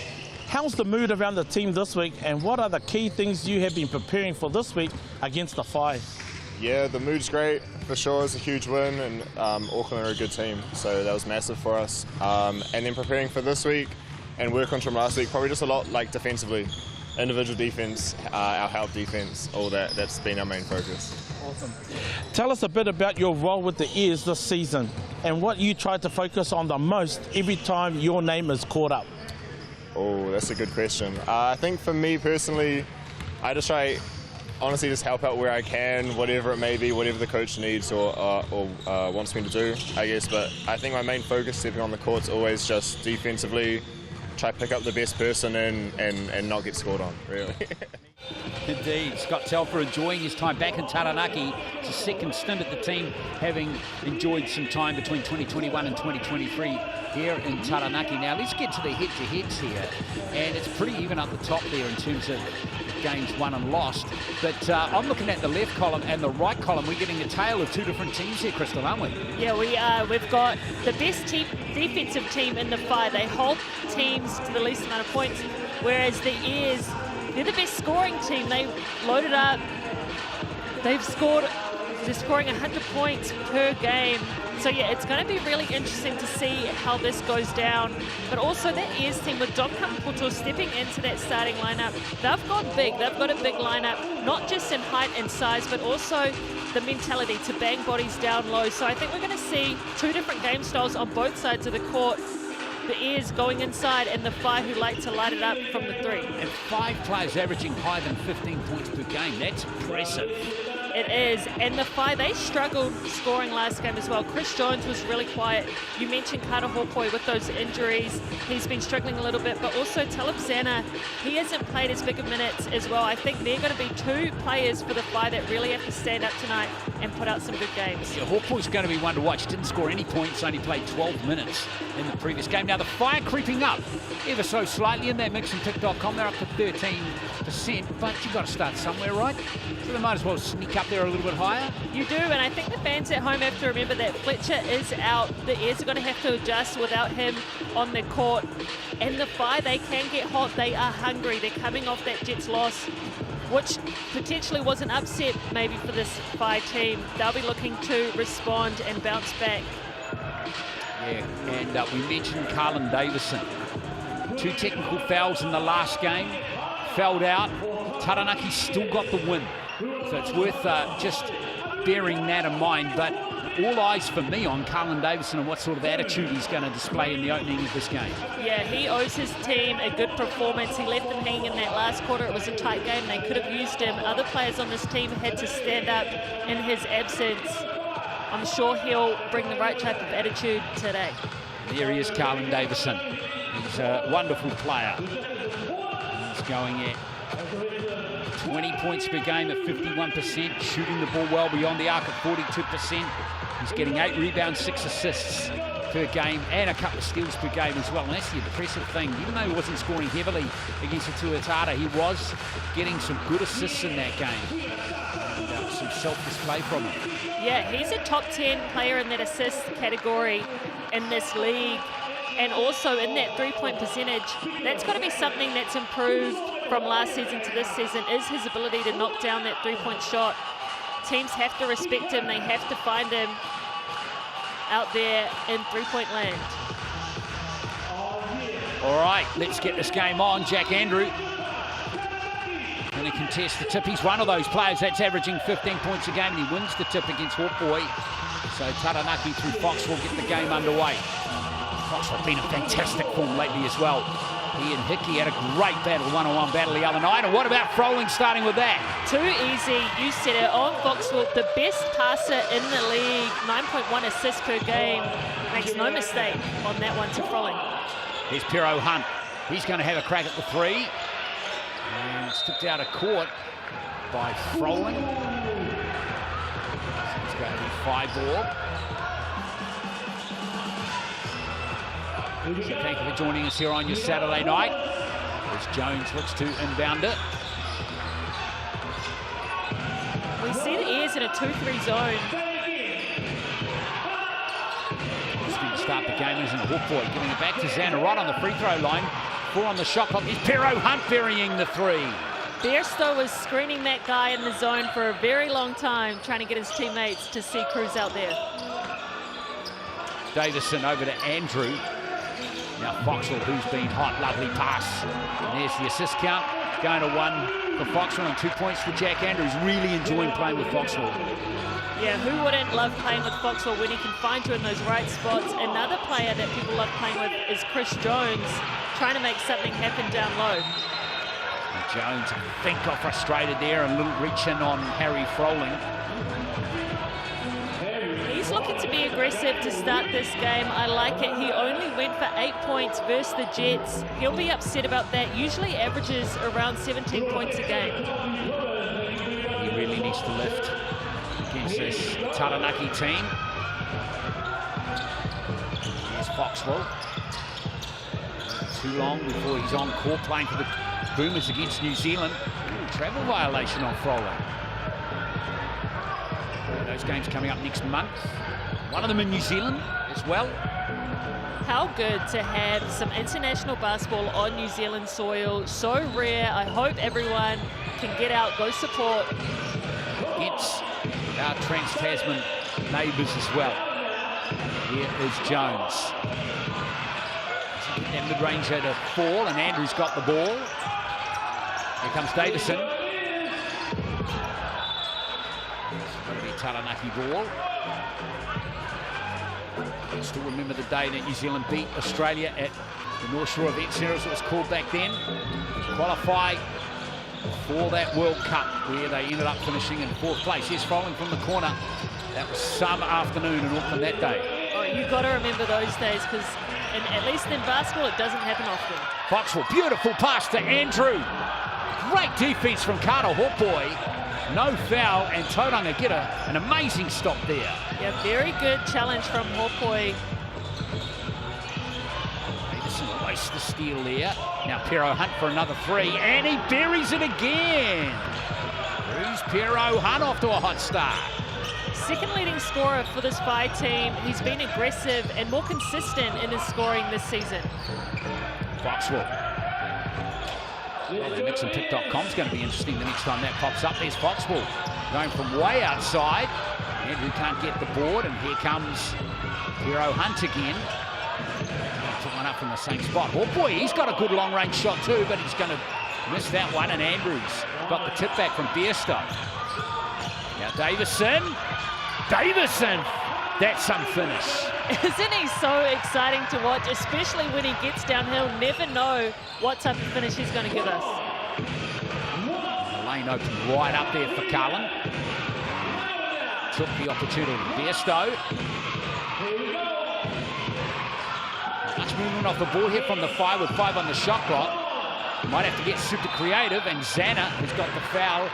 How's the mood around the team this week, and what are the key things you have been preparing for this week against the Whai? Yeah, the mood's great for sure. It's a huge win, and Auckland are a good team, so that was massive for us. And then preparing for this week and work on from last week, probably just a lot like defensively, individual defense, our help defense, all that. That's been our main focus. Awesome. Tell us a bit about your role with the Ears this season and what you try to focus on the most every time your name is caught up. Oh, that's a good question. I think for me personally, I just try. Honestly, just help out where I can, whatever it may be, whatever the coach needs or wants me to do, I guess. But I think my main focus stepping on the court is always just defensively, try to pick up the best person and not get scored on, really. Indeed, Scott Telfer enjoying his time back in Taranaki. It's a second stint at the team, having enjoyed some time between 2021 and 2023 here in Taranaki. Now let's get to the head-to-heads here, and it's pretty even up the top there in terms of games won and lost. But I'm looking at the left column and the right column. We're getting a tale of 2 different teams here, Crystal, aren't we? Yeah, we are. We've got the best defensive team in the Whai. They hold teams to the least amount of points, whereas the Ears, they're the best scoring team. They loaded up. They're scoring 100 points per game. So yeah, it's going to be really interesting to see how this goes down. But also that Ears team with Dom Kamputo stepping into that starting lineup, they've gone big. They've got a big lineup, not just in height and size, but also the mentality to bang bodies down low. So I think we're going to see 2 different game styles on both sides of the court. The Ears going inside and the Whai who like to light it up from the 3. And 5 players averaging higher than 15 points per game. That's impressive. It is, and the Whai, they struggled scoring last game as well. Chris Jones was really quiet. You mentioned Kara Hopoi with those injuries. He's been struggling a little bit, but also Talib Zana, he hasn't played as big of minutes as well. I think they're going to be 2 players for the Whai that really have to stand up tonight and put out some good games. Yeah, Hopoi's going to be one to watch. Didn't score any points, only played 12 minutes in the previous game. Now the Whai creeping up ever so slightly in that mix and pick.com. They're up to 13%, but you've got to start somewhere, right? So they might as well sneak up there a little bit higher. You do, and I think the fans at home have to remember that Fletcher is out. The Ears are going to have to adjust without him on the court. And the Whai, they can get hot. They are hungry. They're coming off that Jets loss, which potentially was an upset maybe for this Whai team. They'll be looking to respond and bounce back. Yeah, and we mentioned Carlin Davison. 2 technical fouls in the last game. Fouled out. Taranaki still got the win. So it's worth just bearing that in mind. But all eyes for me on Carlin Davison and what sort of attitude he's going to display in the opening of this game. Yeah, he owes his team a good performance. He left them hanging in that last quarter. It was a tight game. They could have used him. Other players on this team had to stand up in his absence. I'm sure he'll bring the right type of attitude today. There he is, Carlin Davison. He's a wonderful player. He's going at 20 points per game at 51%, shooting the ball well beyond the arc at 42%. He's getting 8 rebounds, 6 assists per game, and a couple of steals per game as well. And that's the impressive thing. Even though he wasn't scoring heavily against the Tuatara, he was getting some good assists in that game. And, some self-display from him. Yeah, he's a top 10 player in that assist category in this league. And also in that 3-point percentage, that's got to be something that's improved from last season to this season, is his ability to knock down that 3-point shot. Teams have to respect him. They have to find him out there in 3-point land. All right, let's get this game on. Jack Andrew contest the tip. He's one of those players that's averaging 15 points a game, and he wins the tip against Hawkboy. So Taranaki through Fox will get the game underway. Fox have been in fantastic form lately as well. He and Hickey had a great battle, one-on-one battle the other night. And what about Froling starting with that? Too easy, you said it, on Foxwell, the best passer in the league, 9.1 assists per game. Makes no mistake on that one to Froling. Here's Pero Hunt. He's going to have a crack at the three. And stripped out of court by Froling. So it's going to be 5-ball. So thank you for joining us here on your Saturday night. As Jones looks to inbound it. We see the Airs in a 2-3 zone. Just going to start the game using the Hawkboy, giving it back to Xana right on the free throw line. 4 on the shot clock. Is Pero Hunt burying the three? Bairstow was screening that guy in the zone for a very long time, trying to get his teammates to see Cruz out there. Davison over to Andrew. Now Foxwell, who's been hot, lovely pass. And there's the assist count, going to 1 for Foxwell and 2 points for Jack Andrews. Really enjoying playing with Foxwell. Yeah, who wouldn't love playing with Foxwell when he can find you in those right spots? Another player that people love playing with is Chris Jones, trying to make something happen down low. And Jones, I think, got frustrated there, and a little reach in on Harry Froling. He's looking to be aggressive to start this game. I like it. He only went for 8 points versus the Jets. He'll be upset about that. Usually averages around 17 points a game. He really needs to lift against this Taranaki team. Here's Foxwell. Too long before he's on court playing for the Boomers against New Zealand. Ooh, travel violation on Froling. Those games coming up next month. One of them in New Zealand as well. How good to have some international basketball on New Zealand soil. So rare. I hope everyone can get out, go support. Against our Trans-Tasman neighbours as well. Here is Jones. That mid-ranger to fall, and Andrews got the ball. Here comes Davison. Taranaki ball. I still remember the day that New Zealand beat Australia at the North Shore Event Centre, as it was called back then, to qualify for that World Cup, where they ended up finishing in 4th place. Here's Froling from the corner. That was some afternoon in Auckland that day. Oh, you got to remember those days, because at least in basketball, it doesn't happen often. Foxwell, beautiful pass to Andrew. Great defense from Carter Hawkboy. No foul, and Tauranga get an amazing stop there. Yeah, very good challenge from Hawkboy. Davison wastes the steal there. Now Pero Hunt for another three, and he buries it again. Who's Pero Hunt off to a hot start? Second leading scorer for this Whai team. He's been aggressive and more consistent in his scoring this season. Foxwell. Well, the MixandPick.com is going to be interesting the next time that pops up. There's Foxball going from way outside. Andrew can't get the board, and here comes Pero Hunt again. Took one up from the same spot. Oh boy, he's got a good long-range shot too, but he's going to miss that one, and Andrews got the tip back from Bairstow. Now Davison. That's some finish. Isn't he so exciting to watch, especially when he gets downhill? Never know what type of finish he's going to give us. The lane opened right up there for Cullen. Took the opportunity. Bairstow. Much movement off the ball here from the Whai with 5 on the shot clock. Might have to get super creative, and Xana has got the foul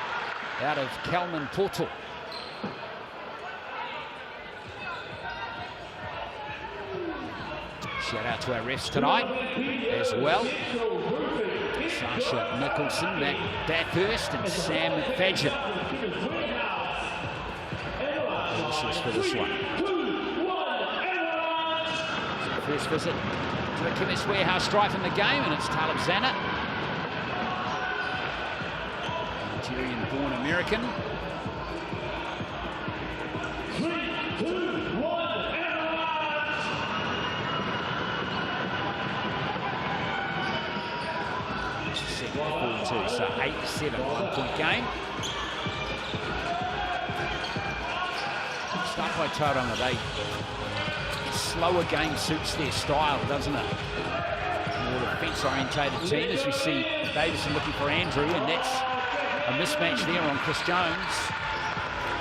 out of Kalman Portal. Shout out to our refs tonight as well. Sasha Nicholson, Matt Bathurst, and Sam Fadgen. For this one. So first visit to the Chemist Warehouse strife in the game, and it's Talib Xana, Nigerian-born American. too. So 8-7, 1-point game. Start by Tauranga. Slower game suits their style, doesn't it? More defence-orientated team, as we see Davison looking for Andrew, and that's a mismatch there on Chris Jones.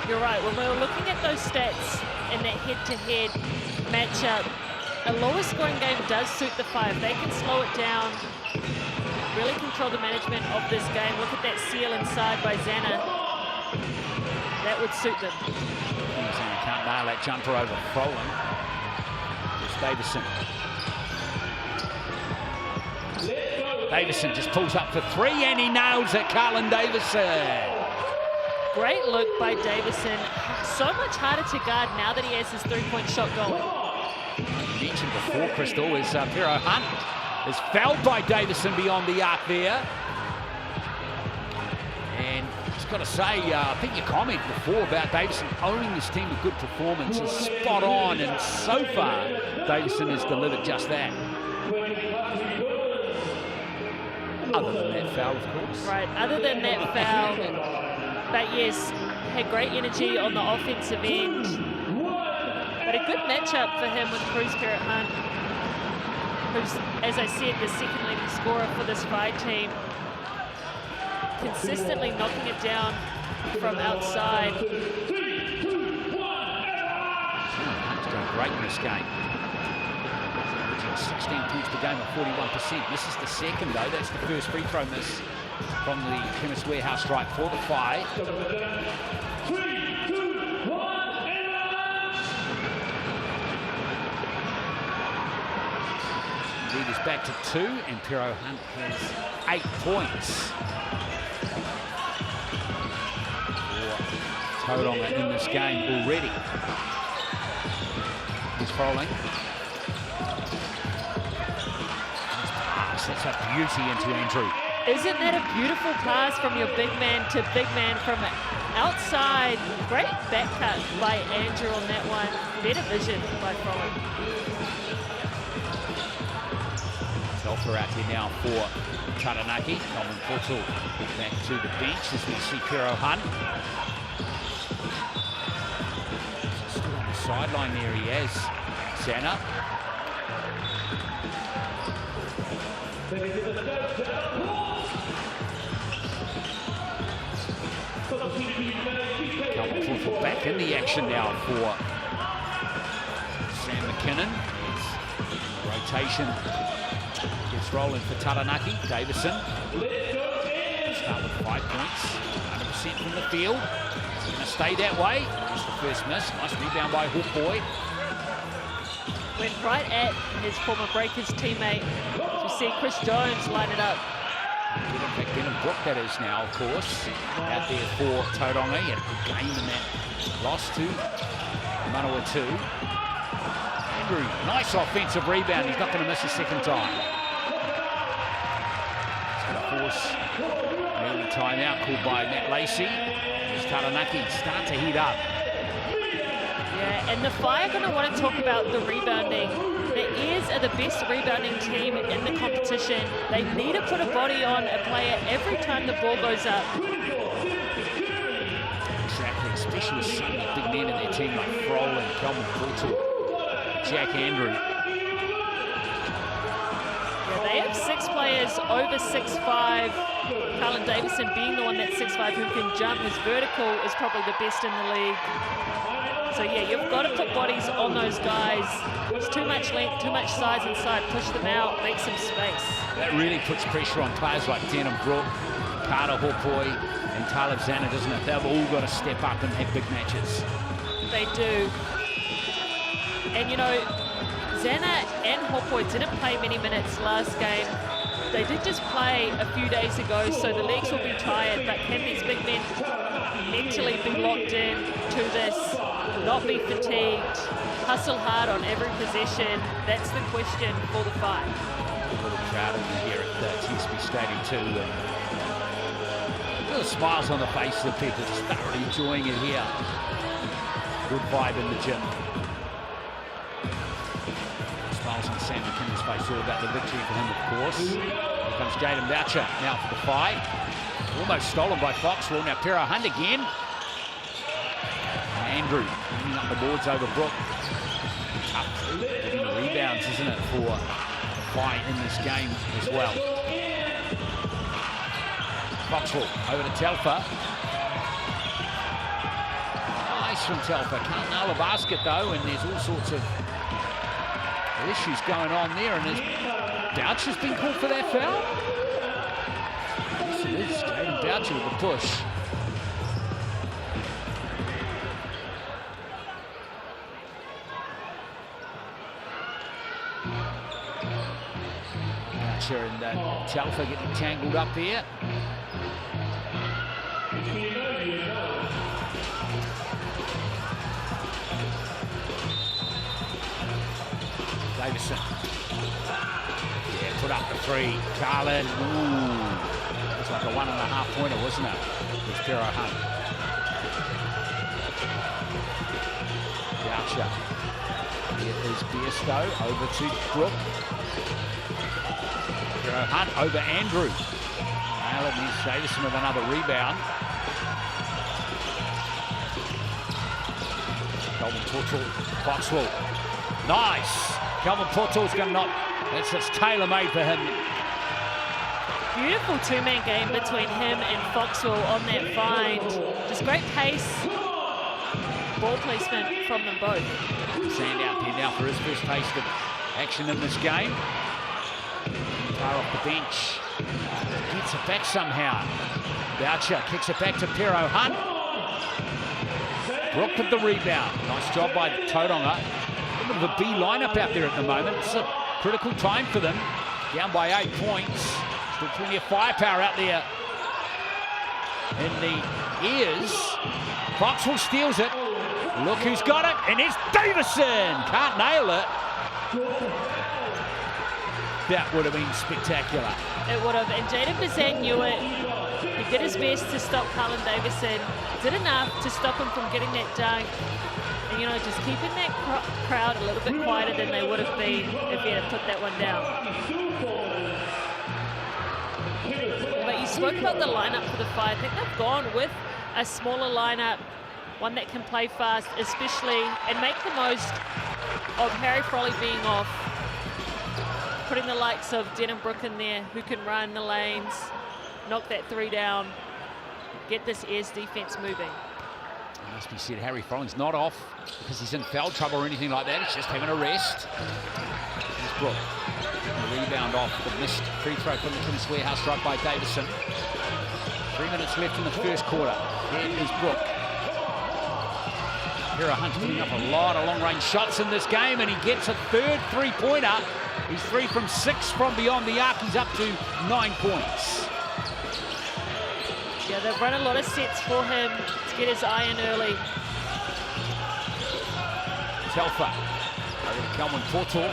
You're right. When we were looking at those stats in that head-to-head matchup, a lower scoring game does suit the Five. They can slow it down, really control the management of this game. Look at that seal inside by Zana. That would suit them. Zana can't nail that jumper over Froling. There's Davison. Davison just pulls up for three, and he nails it, Carlin Davison. Great look by Davison. So much harder to guard now that he has his three-point shot going. I mentioned before, Crystal, is Pero Hunt is fouled by Davison beyond the arc there. And just got to say, I think your comment before about Davison owning this team with good performance is spot on, and so far, Davison has delivered just that. Other than that foul, of course. Right, other than that foul. But yes, had great energy on the offensive end. But a good matchup for him with Cruz Parrott Hunt, who's, as I said, the second leading scorer for this Whai team. Consistently knocking it down from outside. Hunt's done great in this game. 16 points per game at 41%. This is the second, though. That's the first free throw miss from the Chemist Warehouse strike for the Whai. Lead is back to 2, and Pero Hunt has 8 points for Tauranga in this game already. He's Froling. That's a beauty into Andrew. Isn't that a beautiful pass from your big man to big man from outside? Great back cut by Andrew on that one. Better vision by Froling. Telfer out here now for Taranaki. Colin Portal back to the bench as we see Pero Hunt. Still on the sideline there he is. Zana. Colin Portal back in the action now for Sam McKinnon. Rotation gets rolling for Taranaki. Davison. Start with 5 points. 100% from the field. It's going to stay that way. Just the first miss. Nice rebound by Hook Boy. Went right at his former Breakers teammate. You see Chris Jones line it up. Denham Brook, that is now, of course, out there for Tauranga. He had a good game in that loss to Manawatu. Andrew, nice offensive rebound. He's not going to miss a second time. He's going to force an early timeout called by Matt Lacey. As Taranaki start to heat up. Yeah, and the Whai are going to want to talk about the rebounding. The Airs are the best rebounding team in the competition. They need to put a body on a player every time the ball goes up. Exactly, especially with so many big men in their team like Froling, Kelvin Portal, Jack Andrew. Yeah, they have 6 players over 6'5". Carlin Davison being the one that's 6'5", who can jump. His vertical is probably the best in the league. So yeah, you've got to put bodies on those guys. There's too much length, too much size inside. Push them out, make some space. That really puts pressure on players like Denham Brook, Carter Hawkboy, and Talib Zana, doesn't it? They've all got to step up and have big matches. They do. And you know, Zana and Hawkboy didn't play many minutes last game. They did just play a few days ago, so the legs will be tired, but can these big men mentally be locked in to this, not be fatigued, hustle hard on every possession? That's the question for the Whai. A little crowded here at the TSB Stadium too. Little smiles on the faces of people, just thoroughly enjoying it here. Good vibe in the gym. Smiles on Sam McKinnon's face, all about the victory for him, of course. comes Jaden Boucher now for the 5. Almost stolen by Foxwell. Now Pero Hunt again. Andrew bringing up the boards over Brook. Tough getting the rebounds, isn't it, for the fight in this game as well. Foxwell over to Telfer. Nice from Telfer. Can't nail a basket though, and there's all sorts of issues going on there. And has Boucher's been called for that foul? Yes, it is. Jaden Boucher with the push. Boucher and Telfer getting tangled up there. Davison. Yeah, put up the 3. Carlin. Ooh. It's like a 1.5 pointer, wasn't it? With Pero Hunt. Boucher. Here is Bierstow over to Brook. Pero Hunt over Andrew. Nailed it. Davison with another rebound. Calvin Portal. Foxwell. Nice. Calvin Portal's going to knock. That's tailor-made for him. Beautiful two-man game between him and Foxwell on that find. Just great pace. Ball placement from them both. Sand out there now for his first taste of action in this game. Far off the bench. Gets it back somehow. Boucher kicks it back to Pero Hunt. Brook with the rebound. Nice job by Tauranga. A bit of a B lineup out there at the moment. It's a critical time for them. Down by 8 points. Still plenty of firepower out there in the ears. Foxwell steals it. Look who's got it, and it's Davison. Can't nail it. That would have been spectacular. It would have, and Jaden Bazan knew it. He did his best to stop Carlin Davison. Did enough to stop him from getting that dunk. And, you know, just keeping that crowd a little bit quieter than they would have been if he had put that one down. But you spoke about the lineup for the 5. I think they've gone with a smaller lineup, one that can play fast, especially, and make the most of Harry Frolley being off. Putting the likes of Denham Brook in there, who can run the lanes, knock that 3 down, get this Airs defense moving. It must be said, Harry Frolley's not off because he's in foul trouble or anything like that. He's just having a rest. Here's Brook. A rebound off the missed free throw from the Kings Warehouse, struck by Davison. 3 minutes left in the first quarter. Here is Brook. Pero Hunt's putting up a lot of long-range shots in this game, and he gets a third three-pointer. He's 3 from 6 from beyond the arc. He's up to 9 points. Yeah, they've run a lot of sets for him to get his eye in early. Telfer. Over to Calvin Portal.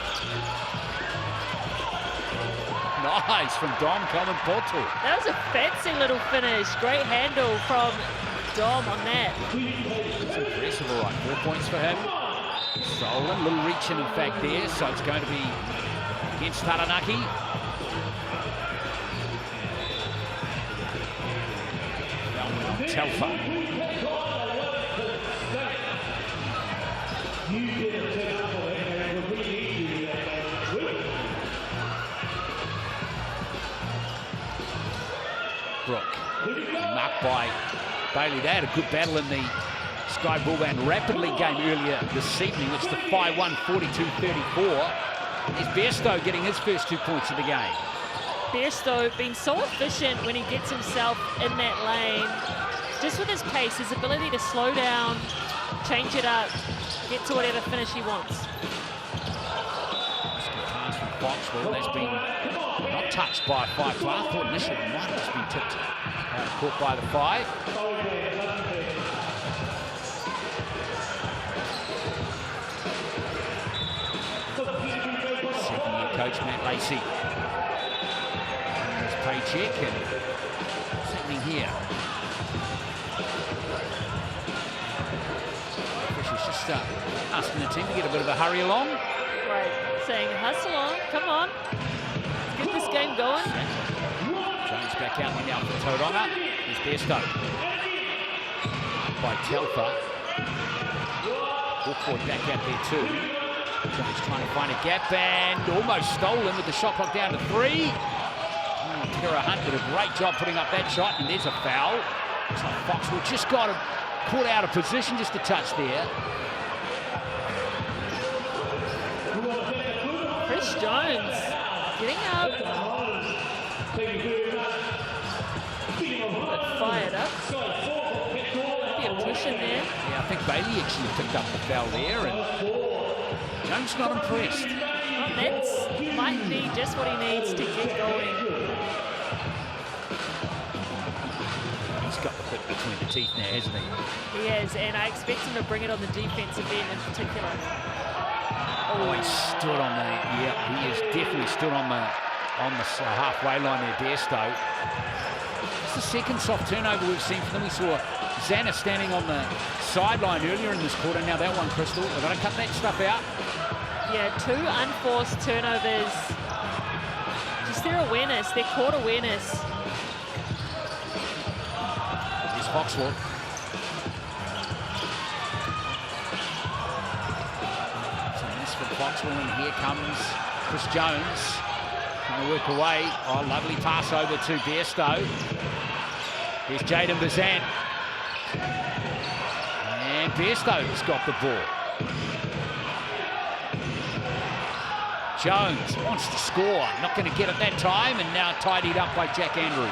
Nice from Dom Calvin Portal. That was a fancy little finish. Great handle from Dom on that. It's impressive, all right. 4 points for him. Stolen, little reaching in fact there, so it's going to be against Taranaki. Telfer. Brook. Marked by Bailey. They had a good battle in the Sky Bullband Rapid League game earlier this evening. It's the 5-1, 42-34. Is Bierstow getting his first 2 points of the game? Bierstow being so efficient when he gets himself in that lane. Just with his pace, his ability to slow down, change it up, get to whatever finish he wants. That's a good pass from Foxwell. That's been not touched by 5. I thought initially it might have just been tipped caught by the 5. Second-year coach Matt Lacey. His paycheck, and what's happening here? Officials just asking the team to get a bit of a hurry along. Right, saying hustle on, come on, let's get this game going. back out there now for Tauranga. Here's Besto. By Telfer. Hawkwood back out there too. Jones trying to find a gap and almost stolen with the shot clock down to 3. Kira Hunt did a great job putting up that shot, and there's a foul. So Foxwell just got caught out of position just a touch there. Chris Jones getting up. Fired up. Might be a push in there. Yeah, I think Bailey actually picked up the foul there, and Jones not impressed. Well, that might be just what he needs to get going. He's got the bit between the teeth now, hasn't he? He is, and I expect him to bring it on the defensive end in particular. Oh, he stood on the, yeah, he is definitely stood on the halfway line there, Besto. It's the second soft turnover we've seen from them. We saw Zanna standing on the sideline earlier in this quarter. Now that one, Crystal, they've got to cut that stuff out. Yeah, 2 unforced turnovers. Just their awareness, their court awareness. Here's Foxwell. Foxwell, and here comes Chris Jones trying to work away. Oh, lovely pass over to Besto. Here's Jaden Bazant, and Besto's got the ball. Jones wants to score, not going to get it that time, and now tidied up by Jack Andrew.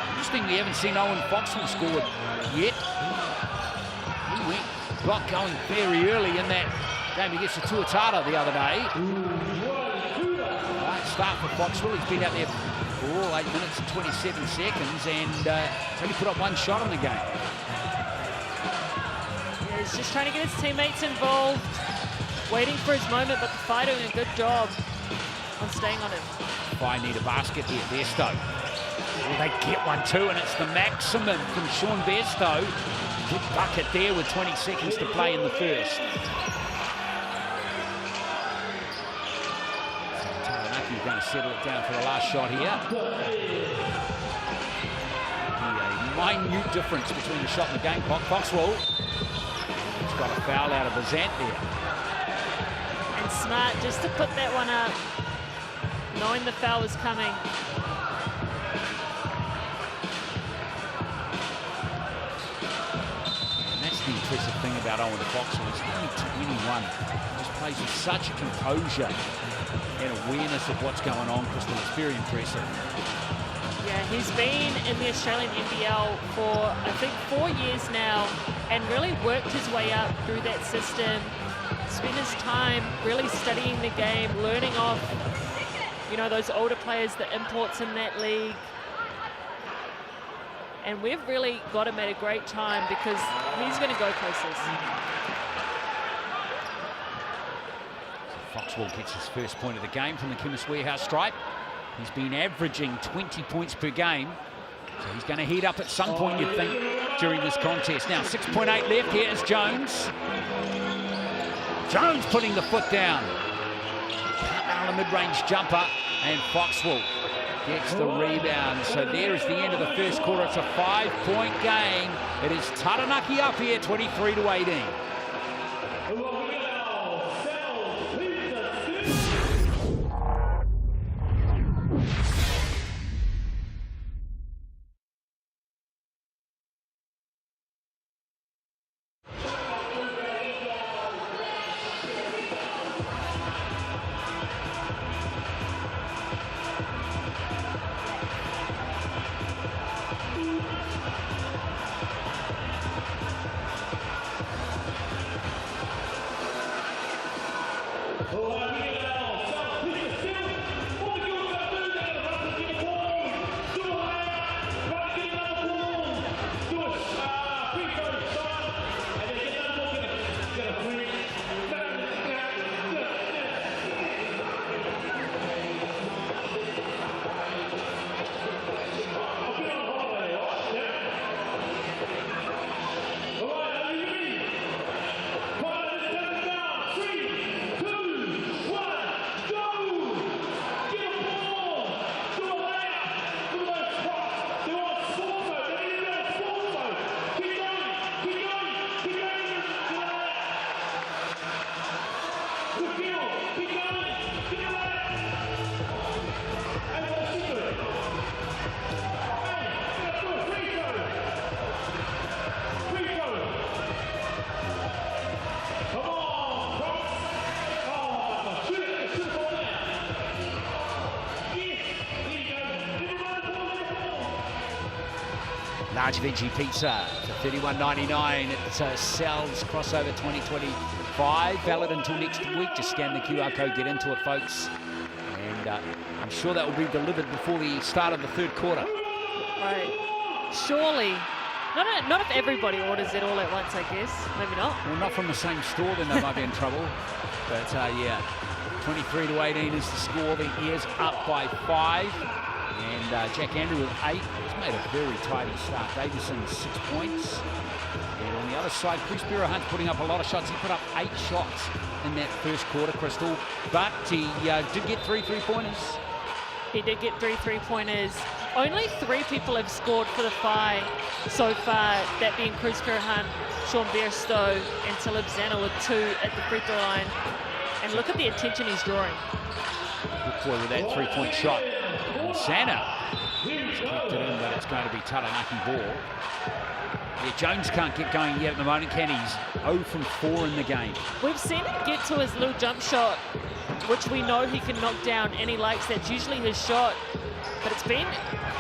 Interesting, we haven't seen Owen Foxwell score yet. He got going very early in that game against the Tuatara the other day. Right start for Foxwell. He's been out there for 8 minutes and 27 seconds, and he's only put up 1 shot in the game. Yeah, he's just trying to get his teammates involved, waiting for his moment, but the Whai doing a good job on staying on him. Whai need a basket here, Besto. Well, they get one too, and it's the maximum from Sean Besto. Good bucket there with 20 seconds to play in the first. Taranaki going to settle it down for the last shot here. A minute difference between the shot and the game clock. Foxwell has got a foul out of Bazant there. And smart just to put that one up, knowing the foul was coming. The impressive thing about Owen Foxwell is only 21. Just plays with such a composure and awareness of what's going on, Crystal. It's very impressive. Yeah, he's been in the Australian NBL for, I think, 4 years now, and really worked his way up through that system. Spent his time really studying the game, learning off, you know, those older players, the imports in that league. And we've really got him at a great time because he's going to go places. Foxwell gets his first point of the game from the Chemist Warehouse stripe. He's been averaging 20 points per game. So he's going to heat up at some point, you'd think, during this contest. Now, 6.8 left. Here's Jones. Jones putting the foot down. Out a mid-range jumper, and Foxwell gets the rebound. So there is the end of the first quarter. It's a 5-point game. It is Taranaki up here, 23-18. large veggie pizza for $31.99 at Sal's Crossover 2025. Valid until next week. Just scan the QR code, get into it, folks. And I'm sure that will be delivered before the start of the third quarter. Right. Surely. Not if everybody orders it all at once, I guess. Maybe not. Well, not from the same store, then they might be in trouble. But yeah, 23-18 is the score. The Ears up by 5. And Jack Andrew with 8. He's made a very tidy start. Davison 6 points. And on the other side, Chris Hunt putting up a lot of shots. He put up 8 shots in that first quarter, Crystal. But he did get 3 3-pointers. He did get 3 3-pointers. Only 3 people have scored for the Whai so far, that being Chris Hunt, Sean Bairstow, and Talib Zana with 2 at the free throw line. And look at the attention he's drawing. Good boy with that 3-point shot. And Zana has kicked it in, but it's going to be Taranaki ball. Yeah, Jones can't get going yet at the moment, can he? He's 0 from 4 in the game. We've seen him get to his little jump shot, which we know he can knock down, and he likes that. It's usually his shot, but it's been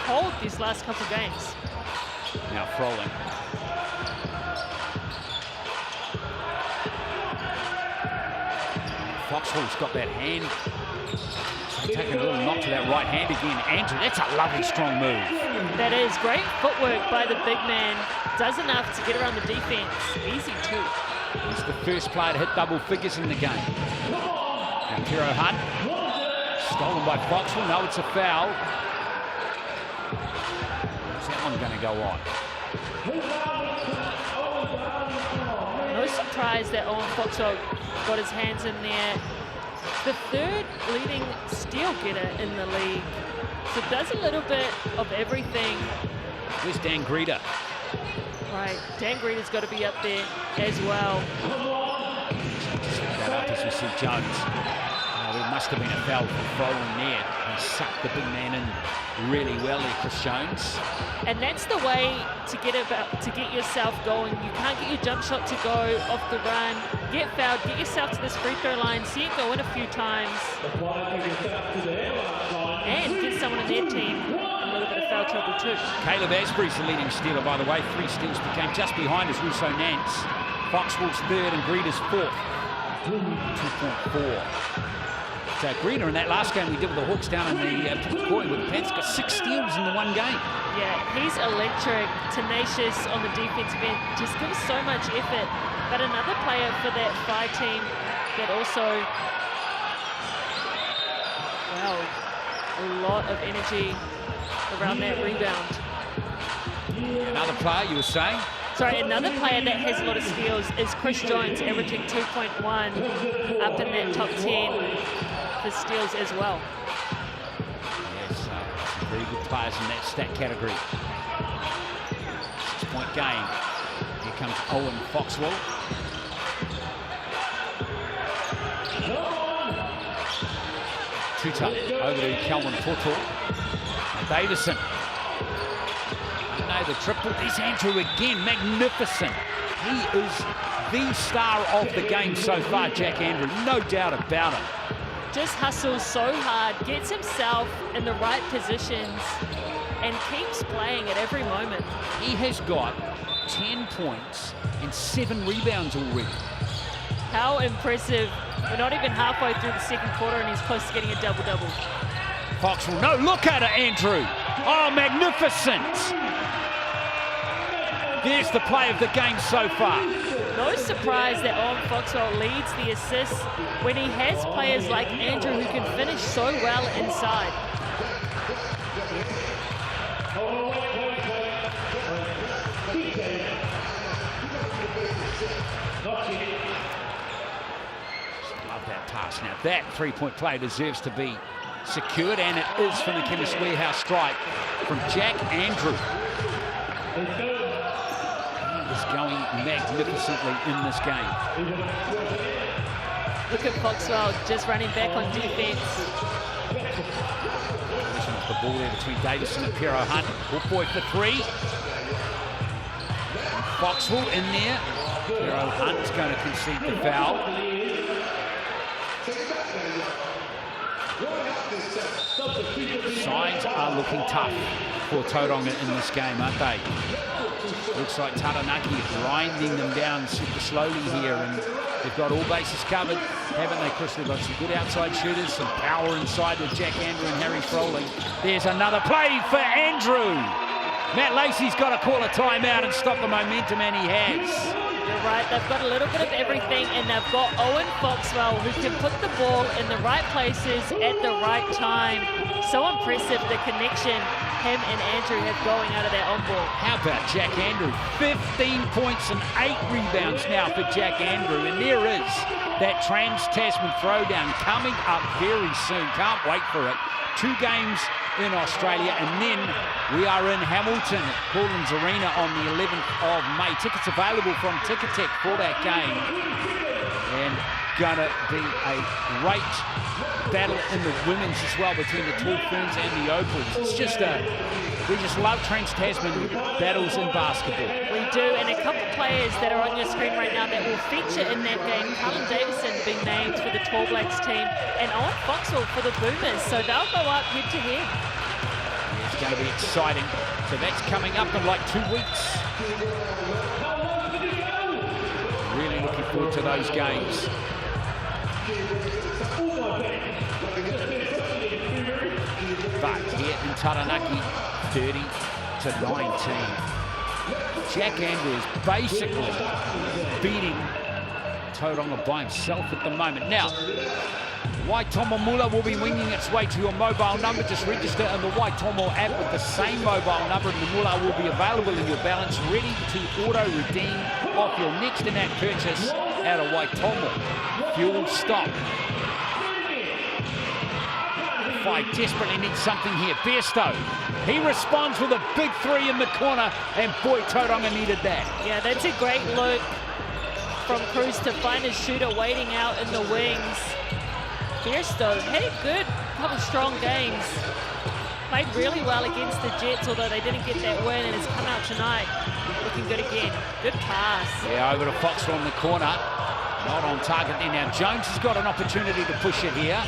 cold these last couple of games. Now Froling. Foxhall's got that hand. So taking a little knock to that right hand again. Andrew, that's a lovely strong move. That is great footwork by the big man. Does enough to get around the defense. Easy too. He's the first player to hit double figures in the game. Now Kiro Hunt. Stolen by Foxhall. No, it's a foul. Is that one going to go on? No surprise that Owen Foxhall got his hands in there. The third leading steal getter in the league. So does a little bit of everything. Where's Dan Greeder? Right, Dan Greeder's got to be up there as well. Just look that up as we see Jones. There must have been a foul for Froling there. He sucked the big man in really well there, Chris Jones. And that's the way to get yourself going. You can't get your jump shot to go off the run. Get fouled, get yourself to this free throw line, see it go in a few times. And get someone in their team a little bit of foul trouble too. Caleb Asbury's the leading stealer, by the way. 3 steals per game. Just behind is Russo Nance. Foxwell's 3rd and Greeder's 4th. 2.4. So Greeder in that last game we did with the Hawks down in the court with the Panthers got 6 steals in the one game. Yeah, he's electric, tenacious on the defensive end, just gives so much effort. But another player for that Whai team that also, wow, a lot of energy around that rebound. Another player you were saying? Sorry, another player that has a lot of steals is Chris Jones, averaging 2.1, up in that top 10 for steals as well. Yes, some very good players in that stat category. 6-point game. Here comes Owen Foxwell. Tuta over to Kelvin Toto. Davison. No, the triple. There's Andrew again. Magnificent. He is the star of the game so far, Jack Andrew. No doubt about it. Just hustles so hard, gets himself in the right positions, and keeps playing at every moment. He has got 10 points and 7 rebounds already. How impressive. We're not even halfway through the second quarter and he's close to getting a double-double. Foxwell, no, look at it, Andrew. Oh, magnificent. There's the play of the game so far. No surprise that Owen Foxwell leads the assists when he has players like Andrew who can finish so well inside. Love that pass. Now that 3-point play deserves to be secured, and it is from the Chemist Warehouse strike from Jack Andrew. Is going magnificently in this game. Look at Foxwell just running back on defense. Position off the ball there between Davison and Pero Hunt. Good boy for 3. And Foxwell in there. Pero Hunt's going to concede the foul. Signs are looking tough for Tauranga in this game, aren't they? Looks like Taranaki are grinding them down super slowly here, and they've got all bases covered, haven't they, Chris? They've got some good outside shooters, some power inside with Jack Andrew and Harry Froling. There's another play for Andrew. Matt Lacey's got to call a timeout and stop the momentum, and he has. You're right, they've got a little bit of everything, and they've got Owen Foxwell who can put the ball in the right places at the right time. So impressive, the connection him and Andrew have going out of that on ball. How about Jack Andrew? 15 points and 8 rebounds now for Jack Andrew, and there is that Trans-Tasman throwdown coming up very soon. Can't wait for it. 2 games in Australia, and then we are in Hamilton, Paulins Arena on the 11th of May. Tickets available from Ticketek for that game, and gonna be a great battle in the women's as well between the Tall Ferns and the Opals. It's just we just love Trans-Tasman battles in basketball. We do, and a couple players that are on your screen right now that will feature in that game. Cullen Davison being named for the Tall Blacks team, and Owen Foxwell for the Boomers, so they'll go up head to head. It's going to be exciting. So that's coming up in like 2 weeks. Really looking forward to those games. But here in Taranaki, 30-19. Jack Andrew is basically beating Tauranga by himself at the moment. Now, Waitomo Mula will be winging its way to your mobile number. Just register in the Waitomo app with the same mobile number, and the Mula will be available in your balance, ready to auto-redeem off your next in-app purchase out of Waitomo. Fuel stop. Five desperately needs something here. Bairstow, he responds with a big 3 in the corner, and boy, Tauranga needed that. Yeah, that's a great look from Cruz to find his shooter waiting out in the wings. Bairstow had a good couple strong games. Played really well against the Jets, although they didn't get that win, and has come out tonight looking good again. Good pass. Yeah, over to Foxwell in the corner. Not on target there. Now Jones has got an opportunity to push it here.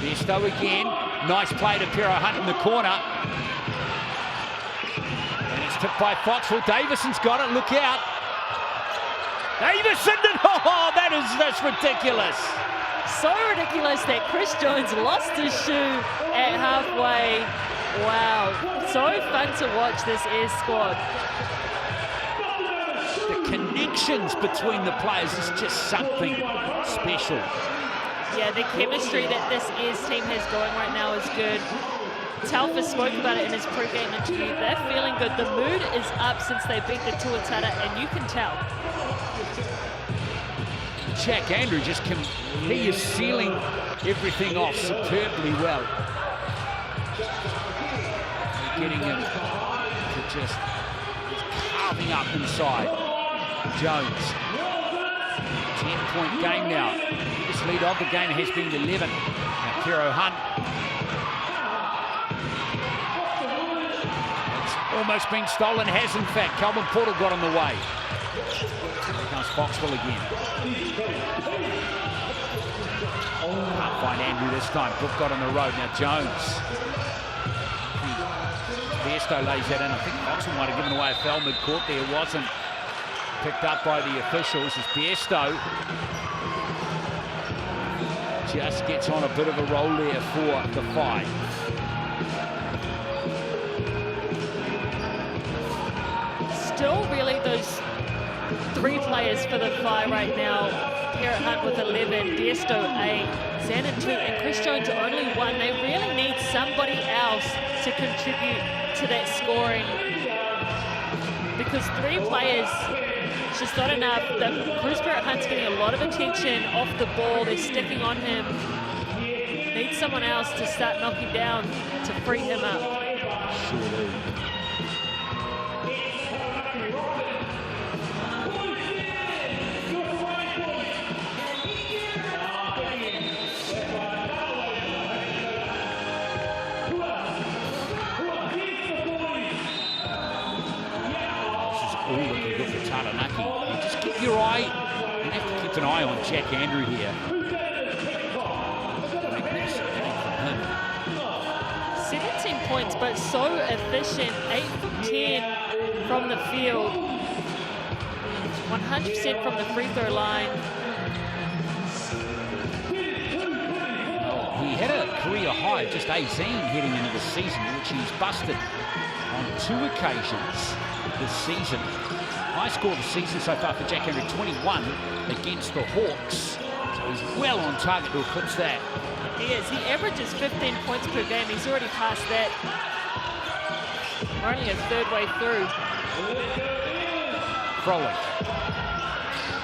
Bairstow again. Nice play to Pero Hunt in the corner. And it's tipped by Foxwell. Davison's got it. Look out. Davison! Oh, that's ridiculous. So ridiculous that Chris Jones lost his shoe at halfway. Wow. So fun to watch this Ayers squad. The connections between the players is just something special. Yeah, the chemistry that this Ayers team has going right now is good. Telfer spoke about it in his pre-game interview. They're feeling good. The mood is up since they beat the Tuatara, and you can tell. Jack Andrew he is sealing everything off superbly well. Getting him to just carving up inside. Jones. 10-point game now. This lead of the game has been 11. Now Pero Hunt. It's almost been stolen, has in fact. Calvin Portal got on the way. Here comes Foxwell again. Can't find Andrew this time. Brook got on the road. Now Jones. Bairstow lays that in. I think Foxwell might have given away a foul mid-court there. Wasn't picked up by the officials as Bairstow just gets on a bit of a roll there for the Five. Still really those 3 players for the Five right now. Garrett Hunt with 11, Bairstow 8, Zanin 2, and Chris Jones only 1. They really need somebody else to contribute to that scoring, because 3 players just not enough. Chris Garrett Hunt's getting a lot of attention off the ball. They're sticking on him. Need someone else to start knocking down to free him up. Sure do. Taranaki. You just keep your eye, you have to keep an eye on Jack Andrew here. Magnificent hitting from him. 17 points, but so efficient. 8 from 10 from the field. 100% from the free throw line. He had a career high of just 18 heading into the season, which he's busted on 2 occasions this season. High score of the season so far for Jack Henry, 21 against the Hawks. So he's well on target to eclipse that. He is. He averages 15 points per game. He's already passed that. We're only a third way through. Froling.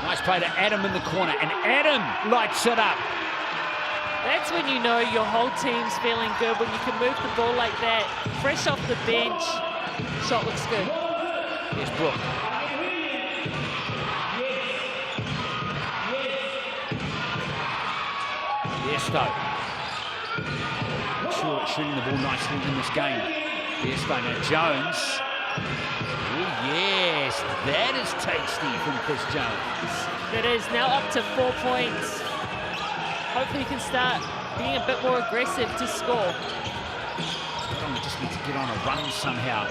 Nice play to Adam in the corner, and Adam lights it up. That's when you know your whole team's feeling good, when you can move the ball like that. Fresh off the bench, shot looks good. Here's Brooke. Desto. Sure, shooting the ball nicely in this game. Desto now Jones. Oh yes, that is tasty from Chris Jones. It is now up to 4 points. Hopefully he can start being a bit more aggressive to score. Tauranga just need to get on a run somehow.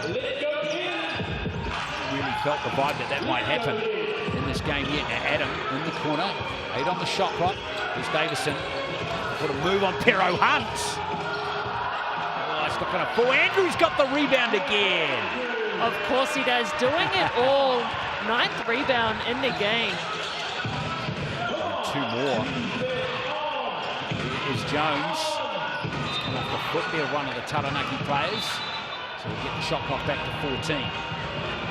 Really felt the vibe that might happen in this game yet. Now Adam in the corner, 8 on the shot clock. Here's Davison. Put a move on Pero Hunt. Oh, it's not going to fall. Andrew's got the rebound again. Of course he does, doing it all. 9th rebound in the game. And 2 more. Is Jones. He's come off the foot there, one of the Taranaki players. So we'll get the shot clock back to 14.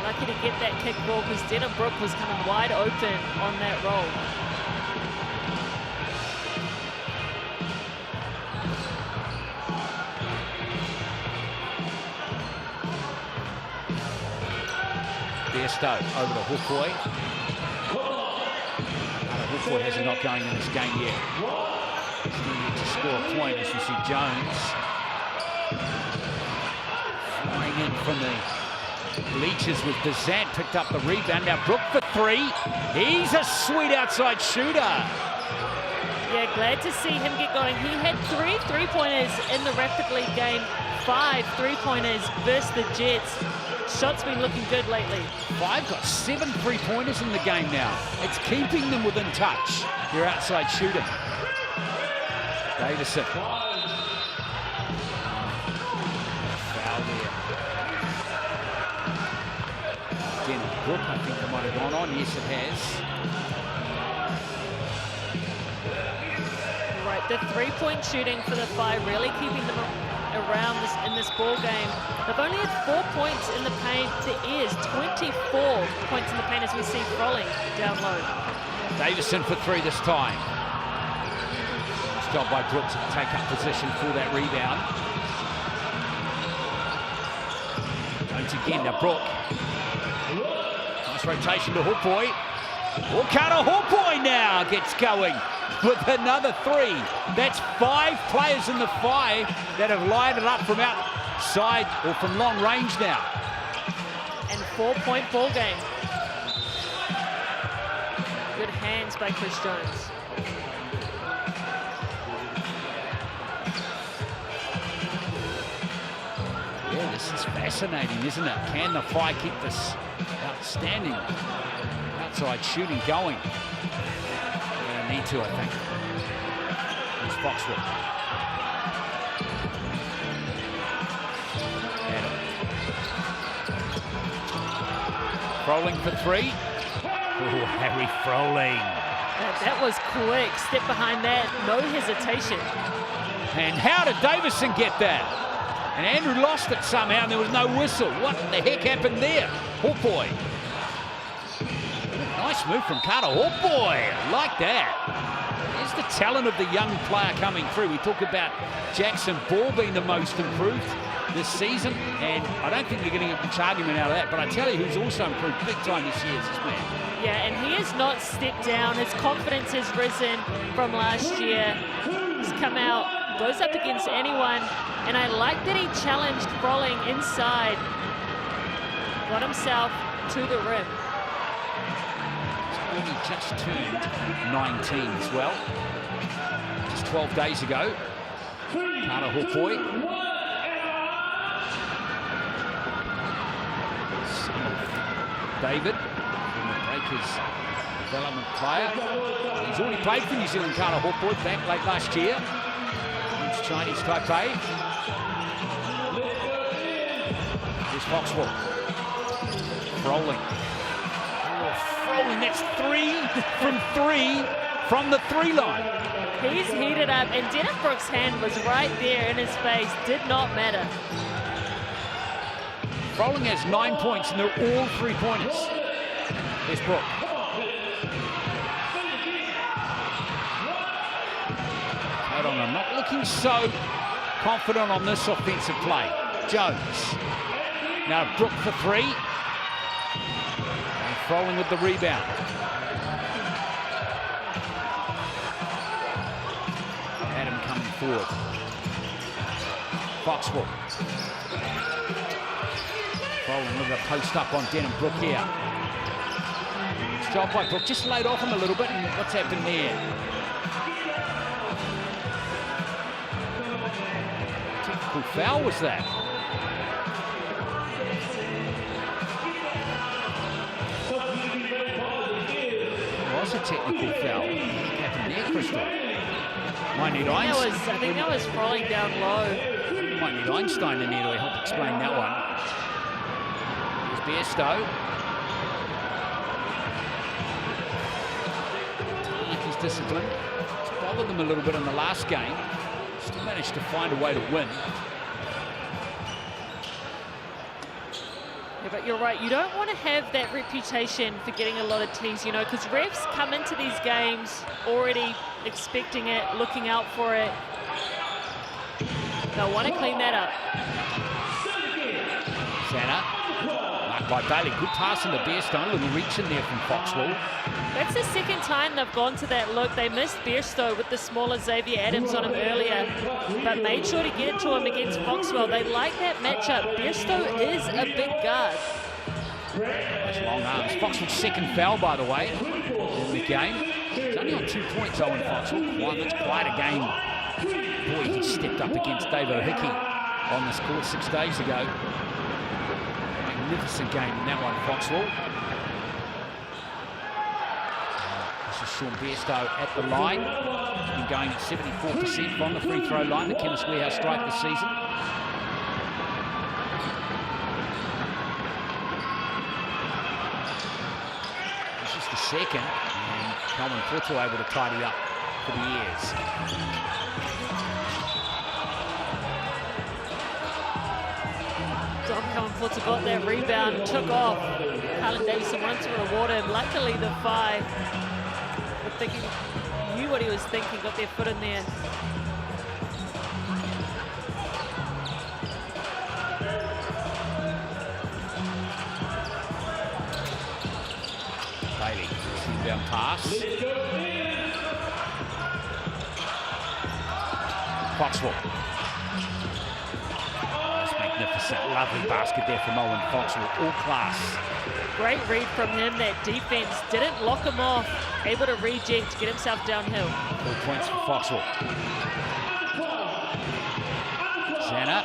Lucky to get that kick ball because Denham Brook was coming wide open on that roll. Desto over to Hukoi. Hukoi has a knock going in this game yet. Still need to score a point as you see Jones flying in from the bleachers with Desant, picked up the rebound. Now Brook for 3. He's a sweet outside shooter. Yeah, glad to see him get going. He had 3 3-pointers in the Rapid League game, 5 3-pointers versus the Jets. Shots been looking good lately. 5 got 7 3-pointers in the game now. It's keeping them within touch. Your outside shooting. Davison. Foul there. Denham Brook, I think it might have gone on. Yes, it has. Right, the 3-point shooting for the Five really keeping them around in this ball game. They've only had 4 points in the paint to Ayers, 24 points in the paint as we see Froling down low. Davison for 3 this time. Nice job by Brooks to take up position for that rebound. Jones again, now Brook. Nice rotation to Hukoi. Okada Hukoi now gets going with another 3. That's 5 players in the Five that have lined it up from outside or from long range now. And 4-point ball game. Good hands by Chris Jones. Yeah, this is fascinating, isn't it? Can the Five keep this outstanding outside shooting going? Need to, I think. Here's Foxwood. Adam. Froling for 3. Oh, Harry Froling. That was quick. Step behind that, no hesitation. And how did Davison get that? And Andrew lost it somehow and there was no whistle. What the heck happened there? Oh boy. Nice move from Carter. Oh boy, I like that. There's the talent of the young player coming through. We talk about Jackson Ball being the most improved this season, and I don't think you're getting much argument out of that, but I tell you who's also improved big time this year is this man. Yeah, and he has not stepped down. His confidence has risen from last year. He's come out, goes up against anyone, and I like that he challenged Froling inside. Got himself to the rim. Only just turned 19 as well. Just 12 days ago. Carter Hukoi. David, from the Breakers development player. He's already played for New Zealand Kara Hawkboy back late last year against Chinese Taipei. Here's Foxwell. Froling. Oh, Froling, that's 3 from 3 from the 3 line. He's heated up, and Dennis Brooks' hand was right there in his face. Did not matter. Froling has 9 points, and they're all 3-pointers. Here's Brook. Hold on, I'm not looking so confident on this offensive play. Jones. Now Brook for 3. And Froling with the rebound. Adam coming forward. Foxwell. Froling with a post up on Denham. Brook here. It's job by Brook. Just laid off him a little bit, and what's happened there? Technical foul was that? It was a technical foul. What happened there, Crystal? Might need Einstein. I think that was Froling down low. Might need Einstein in there to help explain that one. Here's Bairstow. Taranaki's discipline. It's bothered them a little bit in the last game. Still managed to find a way to win. Yeah, but you're right. You don't want to have that reputation for getting a lot of tees, you know, because refs come into these games already expecting it, looking out for it. They'll want to clean that up. Zanna, marked by Bailey. Good pass in the Bairstow. A little reach in there from Foxwell. That's the second time they've gone to that look. They missed Bairstow with the smaller Xavier Adams on him earlier, but made sure to get it to him against Foxwell. They like that matchup. Bairstow is a big guard. Those long arms. Foxwell's second foul, by the way, in the game. He's only on 2 points, Owen Foxwell. That's quite a game. Boy, he stepped up against Dave O'Hickey on this court 6 days ago. Magnificent game in that one, Foxwell. This is Sean Bairstow at the line. He's been going at 74% from the free throw line, the Chemist Warehouse strike this season. This is the second, and Coleman Puto able to tidy up for the Airs. Dom Cohen-Footer got that rebound, took off. Carlin Davison wanted to reward him. Luckily, the Whai were thinking, knew what he was thinking, got their foot in there. Bailey, rebound pass. Foxwell. Magnificent, lovely basket there from Owen Foxwell, all class. Great read from him. That defense didn't lock him off. Able to reject, get himself downhill. 4 points for Foxwell. Zanna.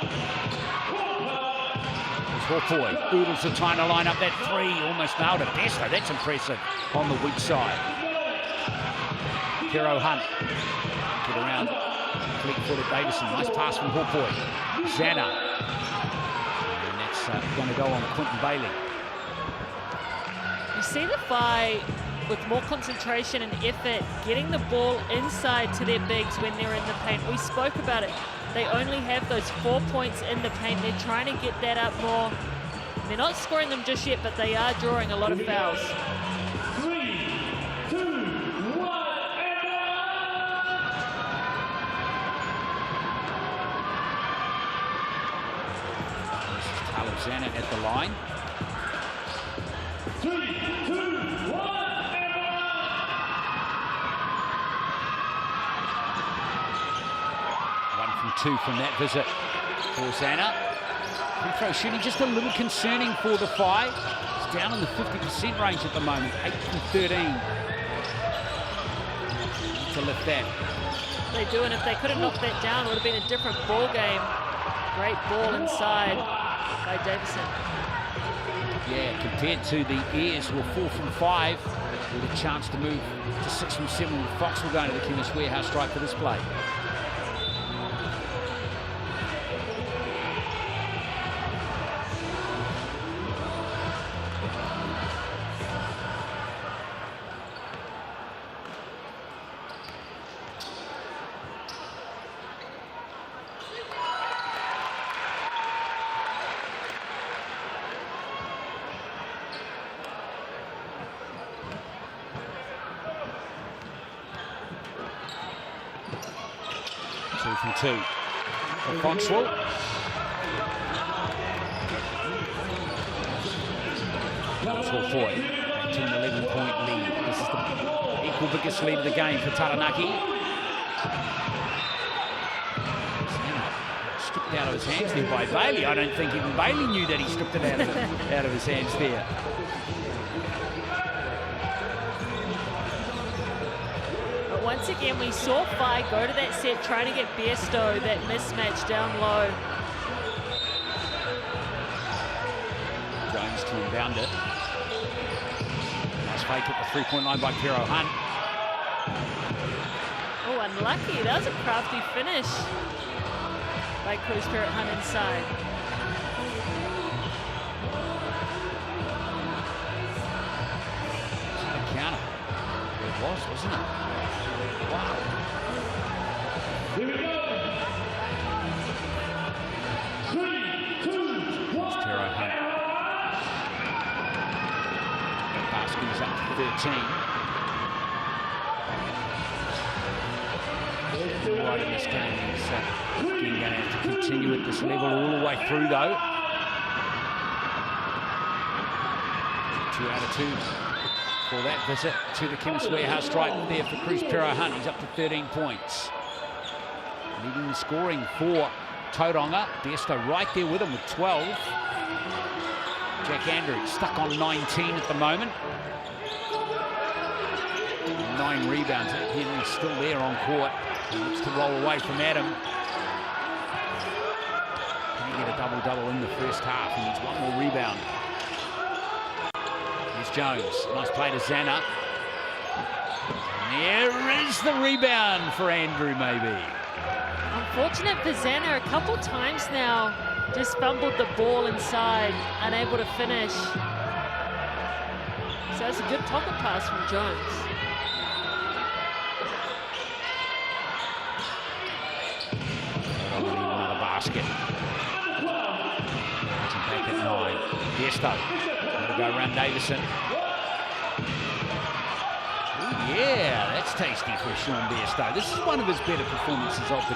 There's Hawkboy. Oodles are trying to line up that 3. Almost nailed it. Bairstow, that's impressive on the weak side. Kero Hunt. Get around. Fleet-footed Davison. Nice pass from Hawkboy. Zanna. Going to go on Quentin Bailey. You see the Whai with more concentration and effort, getting the ball inside to their bigs when they're in the paint. We spoke about it. They only have those 4 points in the paint. They're trying to get that up more. They're not scoring them just yet, but they are drawing a lot of fouls. 3, 2, 1, Zanna at the line. 3, 2, 1, 1 from 2 from that visit for Zanna. Free throw shooting just a little concerning for the Whai. It's down in the 50% range at the moment, 8 from 13. To lift that. They do, and if they could have knocked that down, it would have been a different ball game. Great ball inside by Davison. Yeah, compared to the Airs, who were 4 from 5, with a chance to move to 6 from 7 with Foxville going to the Chemist Warehouse strike for this play. From 2 for Foxville. Foxville Foy to an 11-point lead. This is the equal biggest lead of the game for Taranaki. Stripped out of his hands there by Bailey. I don't think even Bailey knew that he stripped it out of his hands there. Once again, we saw Whai go to that set, trying to get Bairstow, that mismatch down low. Jones to inbound it. Nice fake at the three-point line by Pero Hunt. Oh, unlucky. That was a crafty finish by Cruz Pero Hunt inside. The counter. It was, wasn't it? Wow. Here we go. 3, 2, 1. Tero Hunt. Basket is up to 13. Right in this game, he's going to have to continue at this level all the way through, though. 2 out of 2. For that visit to the Chemist Warehouse strike there for Cruz Pero Hunt. He's up to 13 points. Leading the scoring for Tauranga. Bairstow right there with him with 12. Jack Andrews stuck on 19 at the moment. 9 rebounds. Henry's still there on court. He looks to roll away from Adam. Can he get a double-double in the first half? He needs one more rebound. Jones, nice play to Zanna. There is the rebound for Andrew, maybe. Unfortunate for Zanna, a couple times now, just fumbled the ball inside, unable to finish. So that's a good pocket pass from Jones. Another basket. Back at 9. Bairstow. Go around Davison. Ooh, yeah, that's tasty for Sean Bairstow. This is one of his better performances of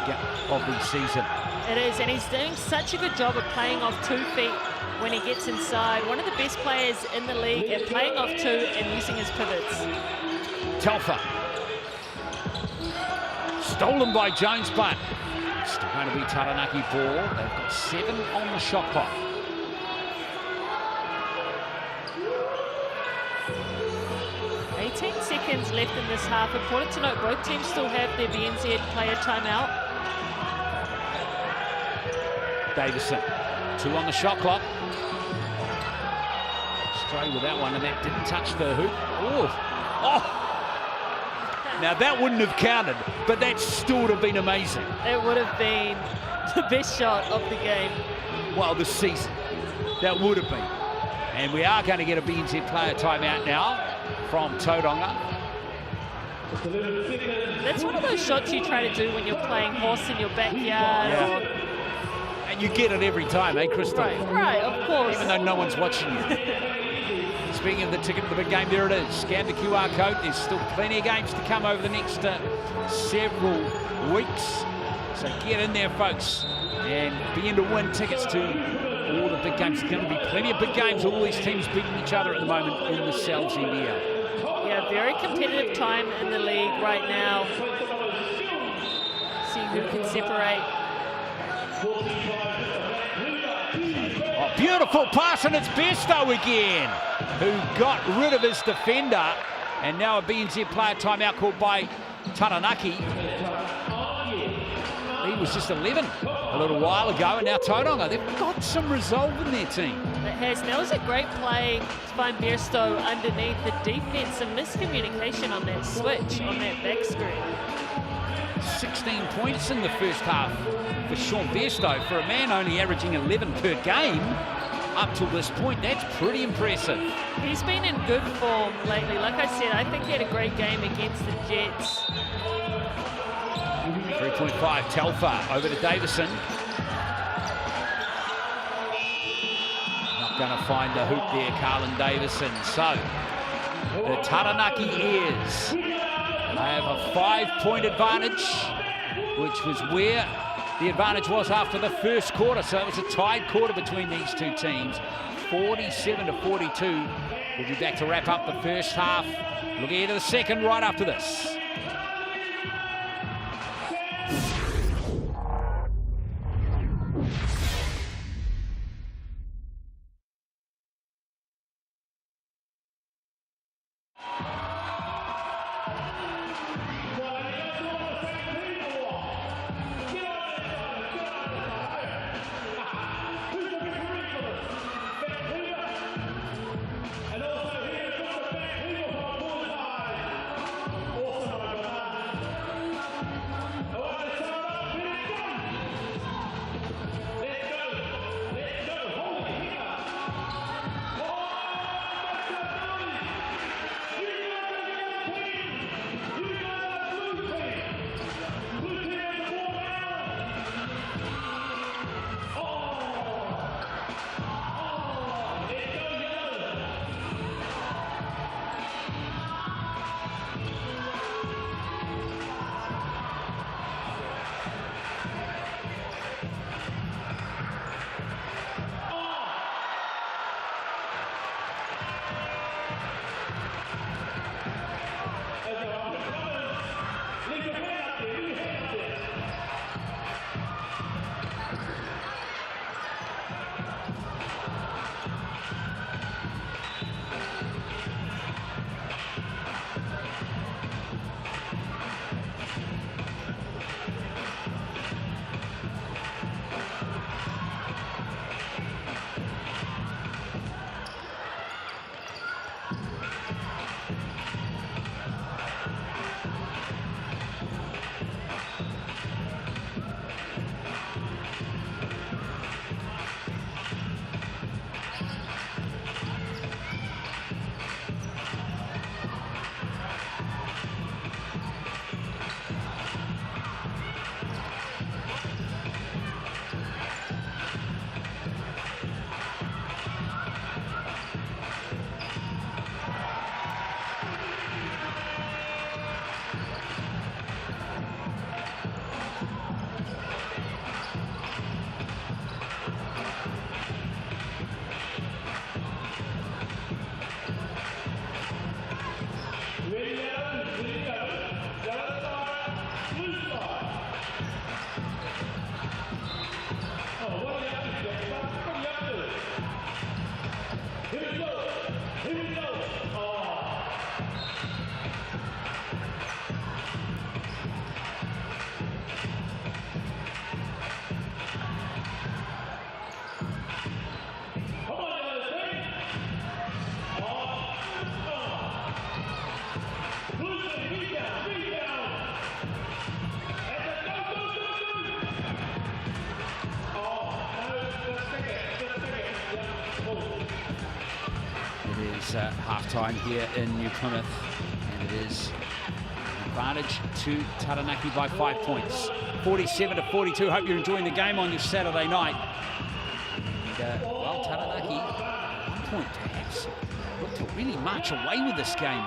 the season. It is, and he's doing such a good job of playing off 2 feet when he gets inside. One of the best players in the league at playing off 2 and using his pivots. Telfer. Stolen by Jones, but still going to be Taranaki ball. They've got 7 on the shot clock. 18 seconds left in this half. Important to note, both teams still have their BNZ player timeout. Davison, 2 on the shot clock. Straight with that one, and that didn't touch the hoop. Oh! Now that wouldn't have counted, but that still would have been amazing. It would have been the best shot of the game. Well, this season, that would have been. And we are going to get a BNZ player timeout now from Tauranga. That's one of those shots you try to do when you're playing horse in your backyard. Yeah. And you get it every time, eh, Crystal? Right, of course. Even though no one's watching you. Speaking of the ticket to the big game, there it is. Scan the QR code. There's still plenty of games to come over the next several weeks. So get in there, folks, and begin to win tickets to all the big games. There's going to be plenty of big games. All these teams beating each other at the moment in the NZNBL. Yeah, very competitive time in the league right now. See who can separate. Oh, beautiful pass, and it's Bairstow again, who got rid of his defender. And now a BNZ player timeout called by Taranaki. He was just 11. a little while ago, and now Tauranga, they've got some resolve in their team. It has. That was a great play to find Bairstow underneath the defense. Some miscommunication on that switch, on that back screen. 16 points in the first half for Sean Bairstow. For a man only averaging 11 per game up till this point, that's pretty impressive. He's been in good form lately. Like I said, I think he had a great game against the Jets. 3.5, Telfer over to Davison. Not going to find the hoop there, Carlin Davison. So, the Taranaki Airs, they have a 5-point advantage, which was where the advantage was after the first quarter. So it was a tied quarter between these two teams, 47-42. We'll be back to wrap up the first half. Looking into the second right after this. Half-time here in New Plymouth, and it is advantage to Taranaki by 5 points, 47-42. Hope you're enjoying the game on your Saturday night. And, well, Taranaki, 1 point perhaps, looked to really march away with this game,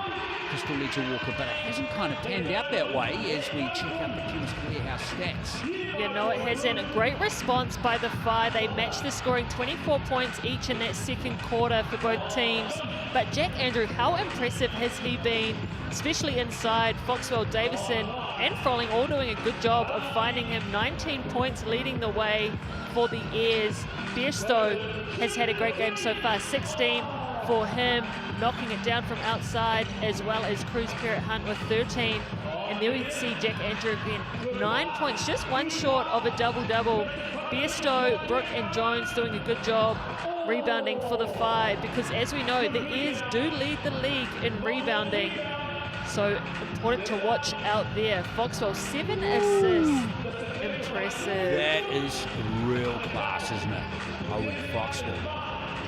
Crystal Ledger Walker, but it hasn't kind of panned out that way as we check out the Chemist Warehouse stats. Yeah, no, it hasn't. A great response by the Whai. They matched the scoring 24 points each in that second quarter for both teams. But Jack Andrew, how impressive has he been, especially inside? Foxwell, Davison and Froling all doing a good job of finding him. 19 points leading the way for the Airs. Bairstow has had a great game so far, 16 for him, knocking it down from outside, as well as Cruz Parrott Hunt with 13 And there we see Jack Andrew again. 9 points, just one short of a double-double. Bairstow, Brooke and Jones doing a good job rebounding for the Whai, because as we know, the Airs do lead the league in rebounding. So important to watch out there. Foxwell, 7 assists. Impressive. That is real class, isn't it? Owen Foxwell.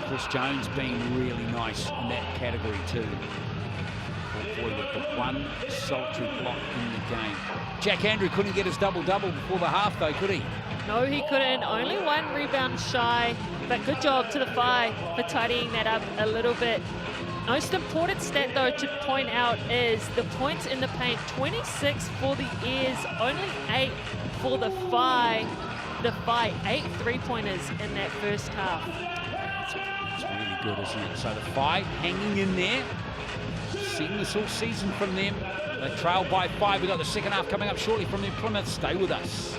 Chris Jones being really nice in that category too. Boy, with the one sultry block in the game. Jack Andrew couldn't get his double-double before the half though, could he? No, he couldn't. Only one rebound shy, but good job to the Whai for tidying that up a little bit. Most important stat though to point out is the points in the paint. 26 for the Airs, only 8 for the Whai. The Whai 8 3-pointers in that first half. It's really good, isn't it? So the Whai hanging in there. Seeing this all season from them. They trail by 5. We've got the second half coming up shortly from their Plymouth. Stay with us.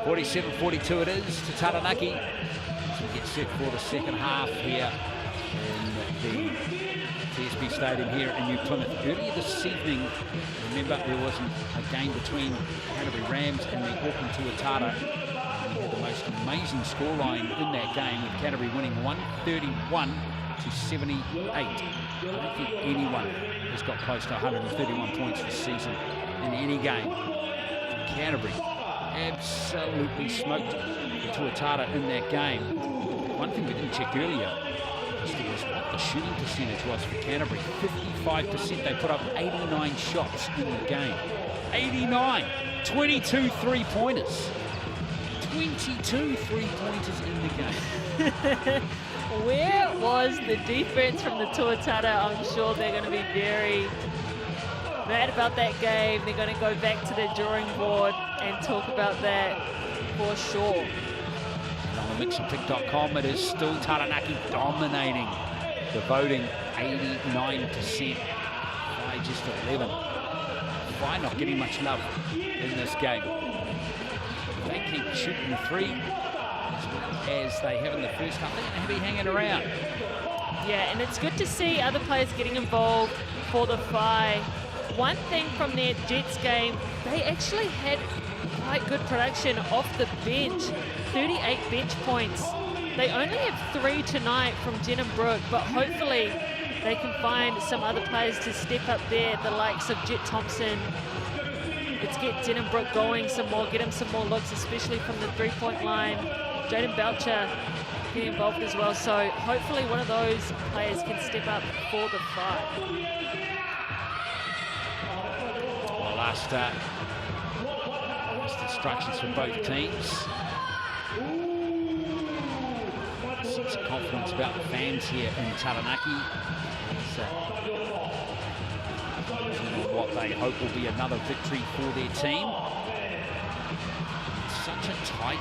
(47-42) it is to Taranaki. So we get set for the second half here in the TSB Stadium here in New Plymouth. Earlier this evening, remember, there wasn't a game between Canterbury Rams and the Auckland Tuatara. We had the most amazing scoreline in that game, with Canterbury winning 131-78. I don't think anyone has got close to 131 points this season in any game. Canterbury absolutely smoked the Tuatara in that game. One thing we didn't check earlier was what the shooting percentage was for Canterbury. 55%. They put up 89 shots in the game. 89! 22 three-pointers. 22 three-pointers in the game. Where was the defense from the Tuatara? I'm sure they're going to be very mad about that game. They're going to go back to their drawing board and talk about that for sure. And on the mixandpick.com, it is still Taranaki dominating the voting, 89%. Whai just 11. Whai not getting much love in this game. They keep shooting the three as well as they have in the first half. They're going to be hanging around. Yeah, and it's good to see other players getting involved for the Whai. One thing from their Jets game, they actually had quite good production off the bench, 38 bench points. They only have 3 tonight from Jen and Brooke, but hopefully they can find some other players to step up there, the likes of Jet Thompson. Let's get Jen and Brooke going some more, get them some more looks, especially from the three-point line. Jaden Belcher getting involved as well, so hopefully one of those players can step up for the Whai. Well, last instructions from both teams. Sense of confidence about the fans here in Taranaki. What they hope will be another victory for their team. It's such a tight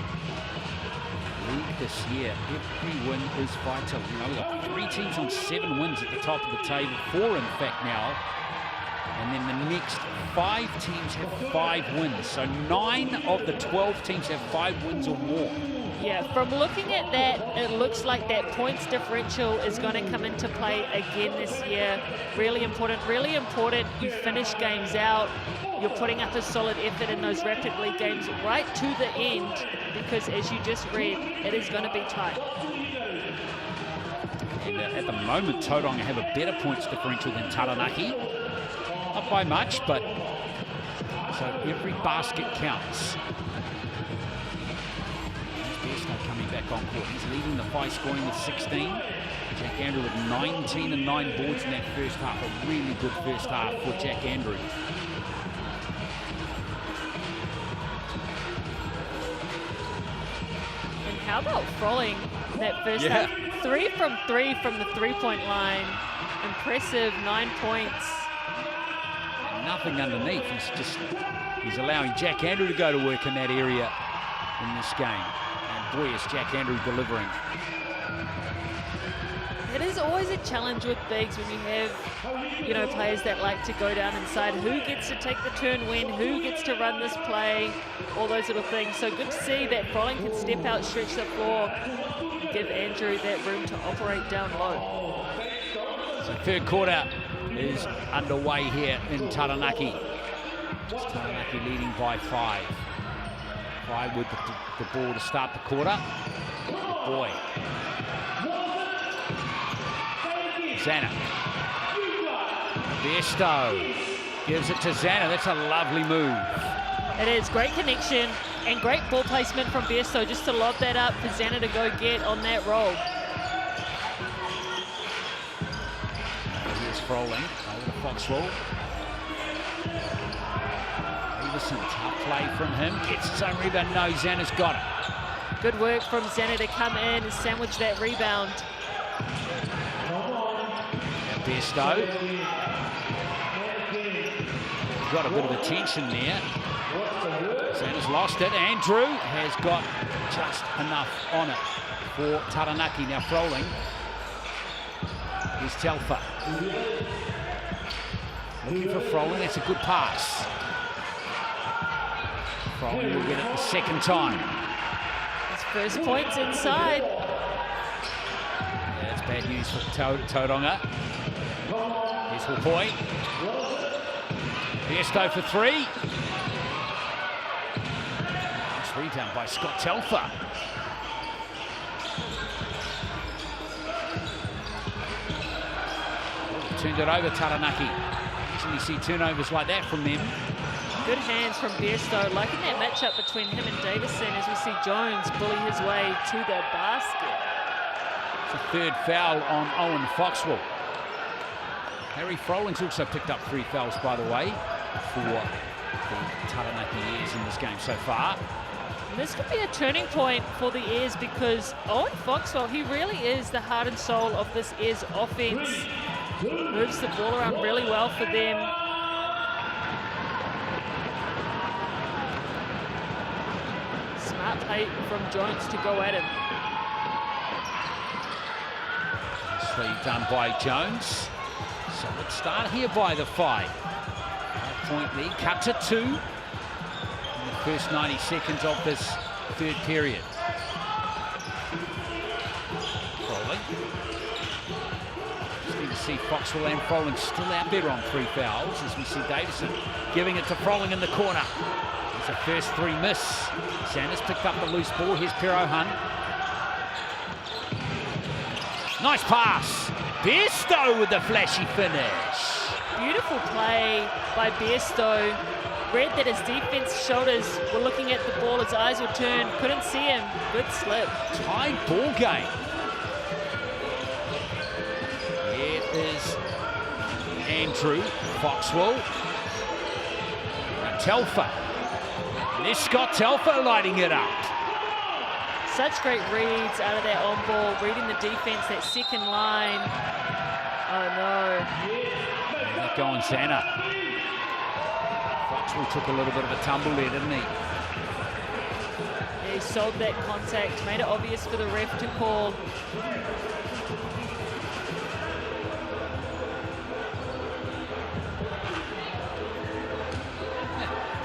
league this year. Every win is vital. You know, we've got 3 teams on 7 wins at the top of the table, 4 in fact now. And then the next 5 teams have 5 wins. So 9 of the 12 teams have 5 wins or more. Yeah, from looking at that, it looks like that points differential is going to come into play again this year. Really important, really important. You finish games out. You're putting up a solid effort in those rapid league games right to the end, because as you just read, it is going to be tight. And at the moment, Tauranga have a better points differential than Taranaki. Not by much, but so every basket counts. Coming back on court. He's leading the Whai scoring with 16. Jack Andrew with 19 and 9 boards in that first half. A really good first half for Jack Andrew. And how about Frolling that first half? 3 from 3 from the three-point line. Impressive, 9 points. And nothing underneath. He's allowing Jack Andrew to go to work in that area in this game. Boy, is Jack Andrew delivering. It is always a challenge with bigs when you have, you know, players that like to go down inside. Who gets to take the turn when? Who gets to run this play? All those little things. So good to see that Frolling can step out, stretch the floor, give Andrew that room to operate down low. So third quarter is underway here in Taranaki. It's Taranaki leading by 5. Whai with the ball to start the quarter. Good boy. Zana. Besto gives it to Zana. That's a lovely move. It is great connection and great ball placement from Besto just to lob that up for Zana to go get on that roll. Here's Frolling over to Foxwell. Tough play from him, gets his own rebound. No, Zana's got it. Good work from Zana to come in and sandwich that rebound. Besto got a bit of attention there. Zana's lost it. Andrew has got just enough on it for Taranaki. Now Frolling. Here's Telfer. Looking for Frolling. That's a good pass. Frolling will get it the second time. His first point's inside. Yeah, that's bad news for Tauranga. Here's Hupoi. Besto for 3. Nice rebound by Scott Telfer. Turned it over, Taranaki. Usually see turnovers like that from them. Good hands from Besto, liking that matchup between him and Davison as we see Jones bully his way to the basket. It's a third foul on Owen Foxwell. Harry Frolling's also picked up 3 fouls, by the way, for the Taranaki years in this game so far. And this could be a turning point for the Airs because Owen Foxwell, he really is the heart and soul of this Airs offense. Moves the ball around really well for them. Smart play from Jones to go at him. Nicely done by Jones. Solid start here by the Whai. 5-point lead, cut to 2 in the first 90 seconds of this third period. Froling. Just need to see Foxwell and Froling still out better on 3 fouls as we see Davison giving it to Froling in the corner. It's the first 3 miss. Sanders picked up the loose ball. Here's Pero Hunt. Nice pass. Bairstow with the flashy finish. Beautiful play by Bairstow. Read that his defense shoulders were looking at the ball, his eyes were turned, couldn't see him. Good slip. Tied ball game. It is Andrew Foxwell. Now Telfer. And there's Scott Telfer lighting it up. Such great reads out of that on ball, reading the defense, that second line. Oh no. Let go on Santa. Foxwell took a little bit of a tumble there, didn't he? Yeah, he sold that contact, made it obvious for the ref to call.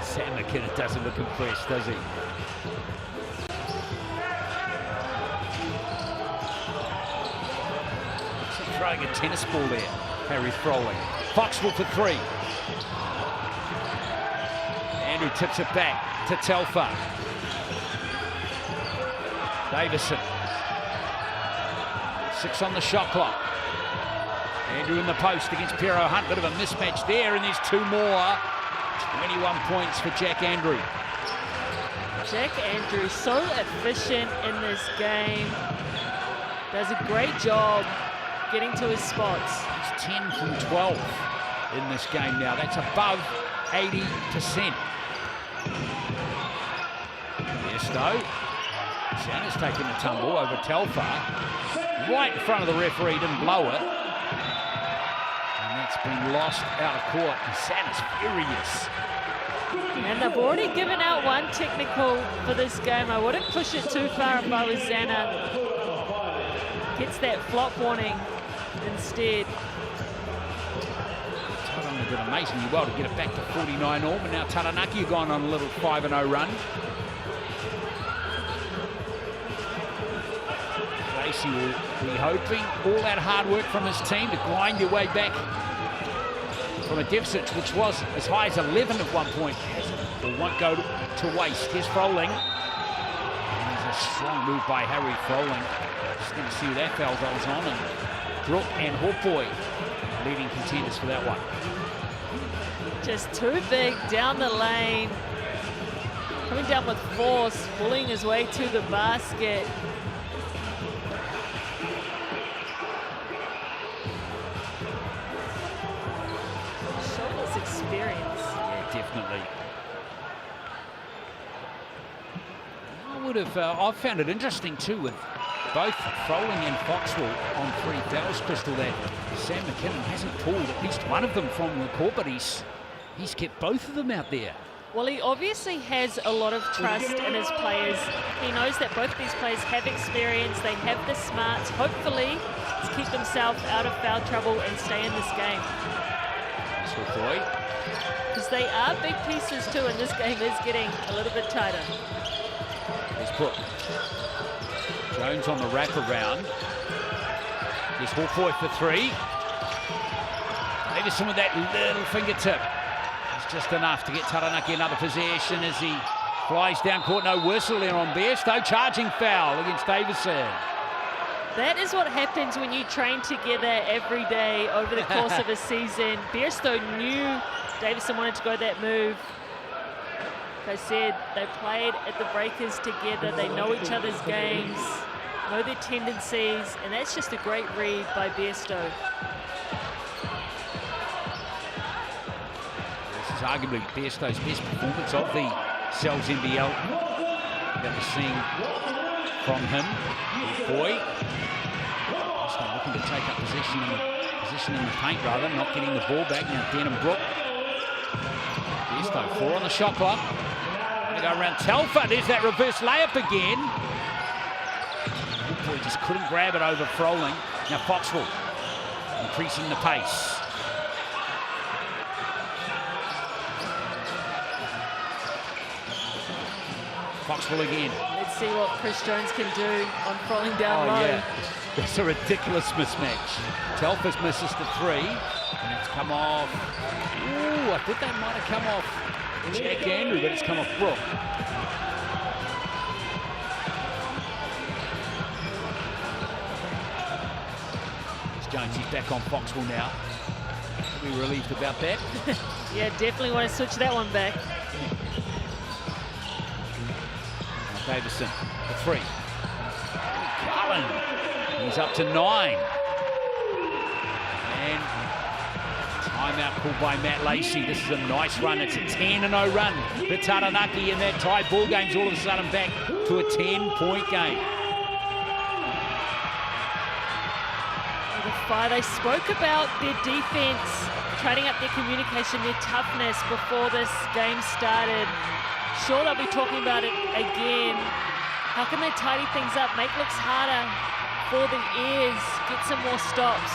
Sam McKinnon doesn't look impressed, does he? Throwing a tennis ball there, Harry Froling. Foxwell for 3. Andrew tips it back to Telfer. Davison. 6 on the shot clock. Andrew in the post against Pero Hunt. Bit of a mismatch there, and there's 2 more. 21 points for Jack Andrew. Jack Andrew, so efficient in this game. Does a great job getting to his spots. He's 10 from 12 in this game now. That's above 80%. Bairstow. Sanders taking the tumble over Telfer. Right in front of the referee, didn't blow it. And that's been lost out of court. And Sanders furious. And they've already given out 1 technical for this game. I wouldn't push it too far if I was Zana. Gets that flop warning instead. Tauranga did amazingly well to get it back to 49 all, but now Taranaki have gone on a little 5-0 run. Lacey will be hoping all that hard work from his team to grind their way back from a deficit which was as high as 11 at one point. Or won't go to waste. Here's Froling. And there's a strong move by Harry Froling. Just going to see who that foul goes on. And Brooke and Hawkboy leading contenders for that one. Just too big down the lane. Coming down with force, pulling his way to the basket. Showing his experience. Yeah, definitely. I've found it interesting too with both Froling and Foxwell on 3 fouls, Crystal, that Sam McKinnon hasn't pulled at least one of them from the court, but he's kept both of them out there. Well, he obviously has a lot of trust in his players. He knows that both these players have experience, they have the smarts, hopefully, to keep themselves out of foul trouble and stay in this game. Because they are big pieces too, and this game is getting a little bit tighter. Here's Brooke. Jones on the wraparound. Here's Hawkboy for 3. Davison with that little fingertip. It's just enough to get Taranaki another possession as he flies down court. No whistle there on Bairstow. Charging foul against Davison. That is what happens when you train together every day over the course of a season. Bairstow knew Davison wanted to go that move. Like I said, they played at the breakers together. They know each other's games, know their tendencies, and that's just a great read by Bairstow. This is arguably Bairstow's best performance of the Cells NBL that we're seeing from him. Good boy. Just looking to take up position in the paint, rather, not getting the ball back. Now Denham Brook. Besto, 4 on the shot clock. Going to go around Telfer. There's that reverse layup again. Good boy, just couldn't grab it over Froling. Now Foxwell increasing the pace. Foxwell again. Let's see what Chris Jones can do on Froling down low. Yeah. That's a ridiculous mismatch. Telfers misses the 3, and it's come off. Ooh, I thought that might have come off Jack Andrew, but it's come off Brook. Jones, he's back on Foxwell now. We're relieved about that. Yeah, definitely want to switch that one back. Davison, the 3. Garland, he's up to 9. And timeout called by Matt Lacey. This is a nice run. It's a 10-0 run for Taranaki, and that tied ball game's all of a sudden back to a 10-point game. They spoke about their defense, trading up their communication, their toughness before this game started. Sure, they'll be talking about it again. How can they tidy things up, make looks harder for the Airs, get some more stops?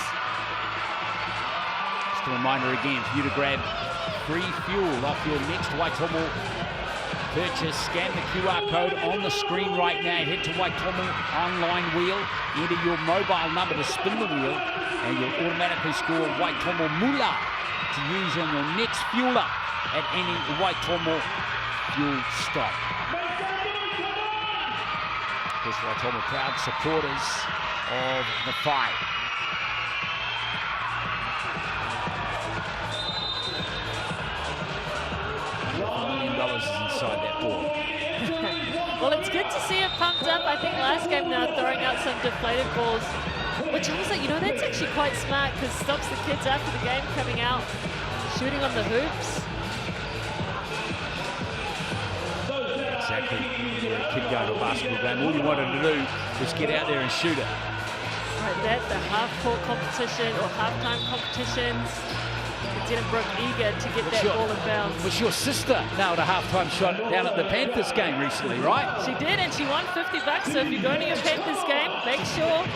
Just a reminder again for you to grab free fuel off your next Waitomo purchase. Scan the QR code on the screen right now. Head to Waitomo online wheel, enter your mobile number to spin the wheel, and you'll automatically score Waitomo Mula to use on your next fueler at any Waitomo fuel stop. Of course, Waitomo proud supporters of the fight. $1 million is inside that ball. Well, it's good to see it pumped up. I think last game now throwing out some deflated balls, which I was like, you know, that's actually quite smart because stops the kids after the game coming out, shooting on the hoops. Exactly. You're a kid going to a basketball game. All you wanted to do was get out there and shoot it. Right, that, the half-court competition or halftime competitions. Denham Brook eager to get that ball in bounds. Was your sister nailed a halftime shot down at the Panthers game recently, right? She did, and she won $50. So if you're going to your Panthers game, make sure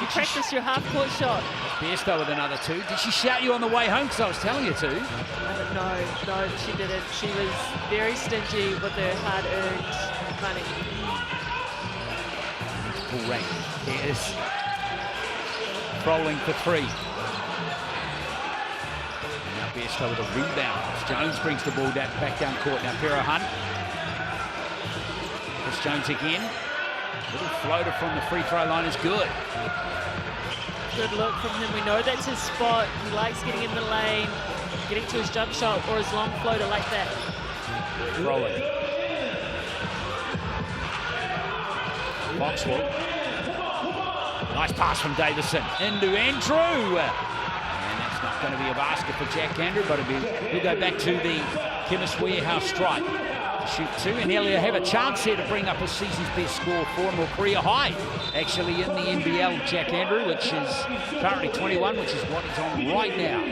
you practice your half-court shot. Besto with another 2. Did she shout you on the way home? Because I was telling you to. No, she didn't. She was very stingy with her hard-earned money. Full rank. Yes. Rolling for 3. Besto with a rebound. Jones brings the ball back down court. Now Pero Hunt. Chris Jones again. Little floater from the free throw line is good. Good look from him. We know that's his spot. He likes getting in the lane, getting to his jump shot or his long floater like that. Rolling. Foxwell. Nice pass from Davison into Andrew. Not going to be a basket for Jack Andrew, but he'll go back to the Chemist Warehouse stripe to shoot 2, and he'll have a chance here to bring up his season's best score for him, or career high, actually, in the NBL, Jack Andrew, which is currently 21, which is what he's on right now.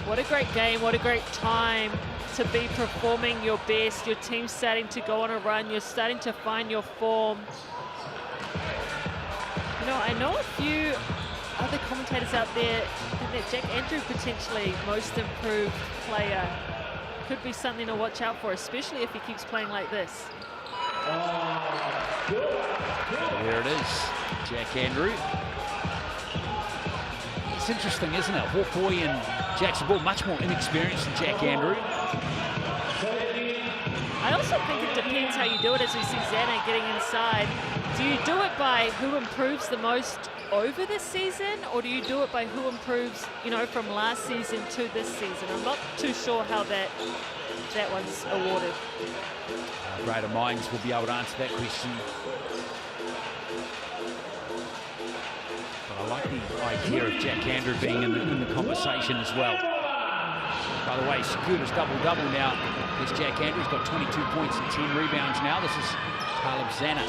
What a great game, what a great time to be performing your best. Your team's starting to go on a run, you're starting to find your form. You know, I know a few other commentators out there think that Jack Andrew potentially most improved player. Could be something to watch out for, especially if he keeps playing like this. There it is, Jack Andrew. It's interesting, isn't it? Hawkboy and Jackson Ball much more inexperienced than Jack Andrew. I also think it depends how you do it, as we see Xana getting inside. Do you do it by who improves the most over this season, or do you do it by who improves, you know, from last season to this season? I'm not too sure how that one's awarded. Greater minds will be able to answer that question. But I like the idea of Jack Andrew being in the conversation as well. By the way, Scooter's double-double now. There's Jack Andrews, got 22 points and 10 rebounds now. This is Talib Zana.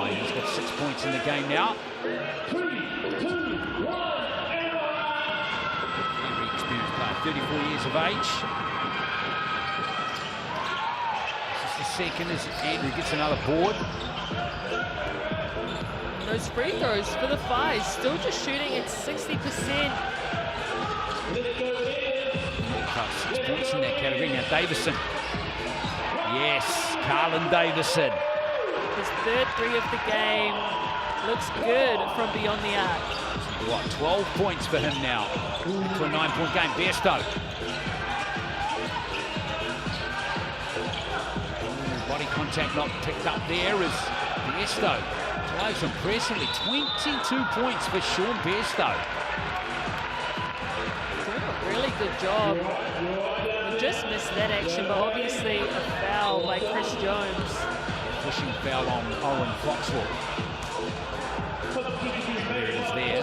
He's got 6 points in the game now. Very experienced player, 34 years of age. This is the second as Andrew gets another board. Those free throws for the Fives, still just shooting at 60%. 6 points in that category. Now Davison. Yes, Carlin Davison. His third three of the game. Looks good from beyond the arc. What, 12 points for him now to a 9-point game. Bairstow. Body contact not picked up there as Bairstow close impressively. 22 points for Sean Bairstow. Doing a really good job. We just missed that action, but obviously a foul by Chris Jones. Pushing foul on Owen Foxwell. There it is there.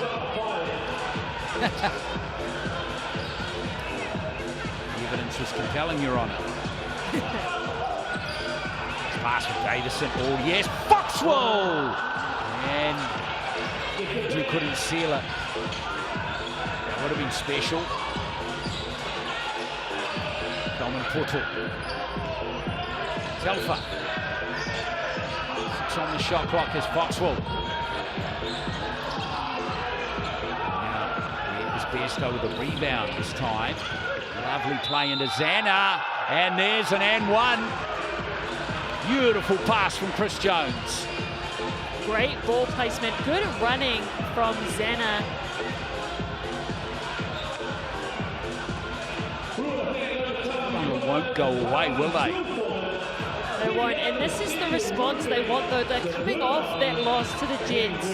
The evidence is compelling, Your Honour. Pass for Davison. Oh, yes. Foxwell! And Andrew couldn't seal it. That would have been special. Coleman Portal. Telfer. 6 on the shot clock as Foxwell. Now, there's Bairstow with a rebound this time. Lovely play into Zana. And there's an and one. Beautiful pass from Chris Jones. Great ball placement, good running from Zana. It won't go away, will they? They won't, and this is the response they want though. They're coming off that loss to the Jets.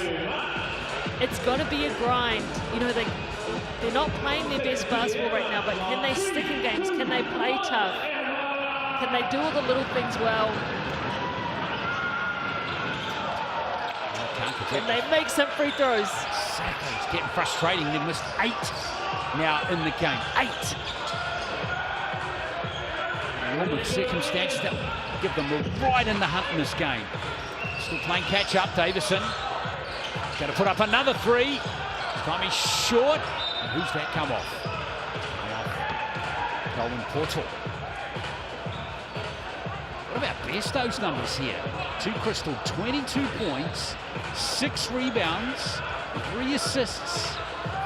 It's got to be a grind. You know, they're not playing their best basketball right now, but can they stick in games? Can they play tough? Can they do all the little things well? Can they make some free throws? Exactly. It's getting frustrating. They've missed 8 now in the game. 8. Normal circumstances that give them right in the hunt in this game. Still playing catch up. Davison. Got to put up another 3. Time is short. And who's that come off? Coleman Portal. What about Bairstow's numbers here? 2 Crystal, 22 points, 6 rebounds, 3 assists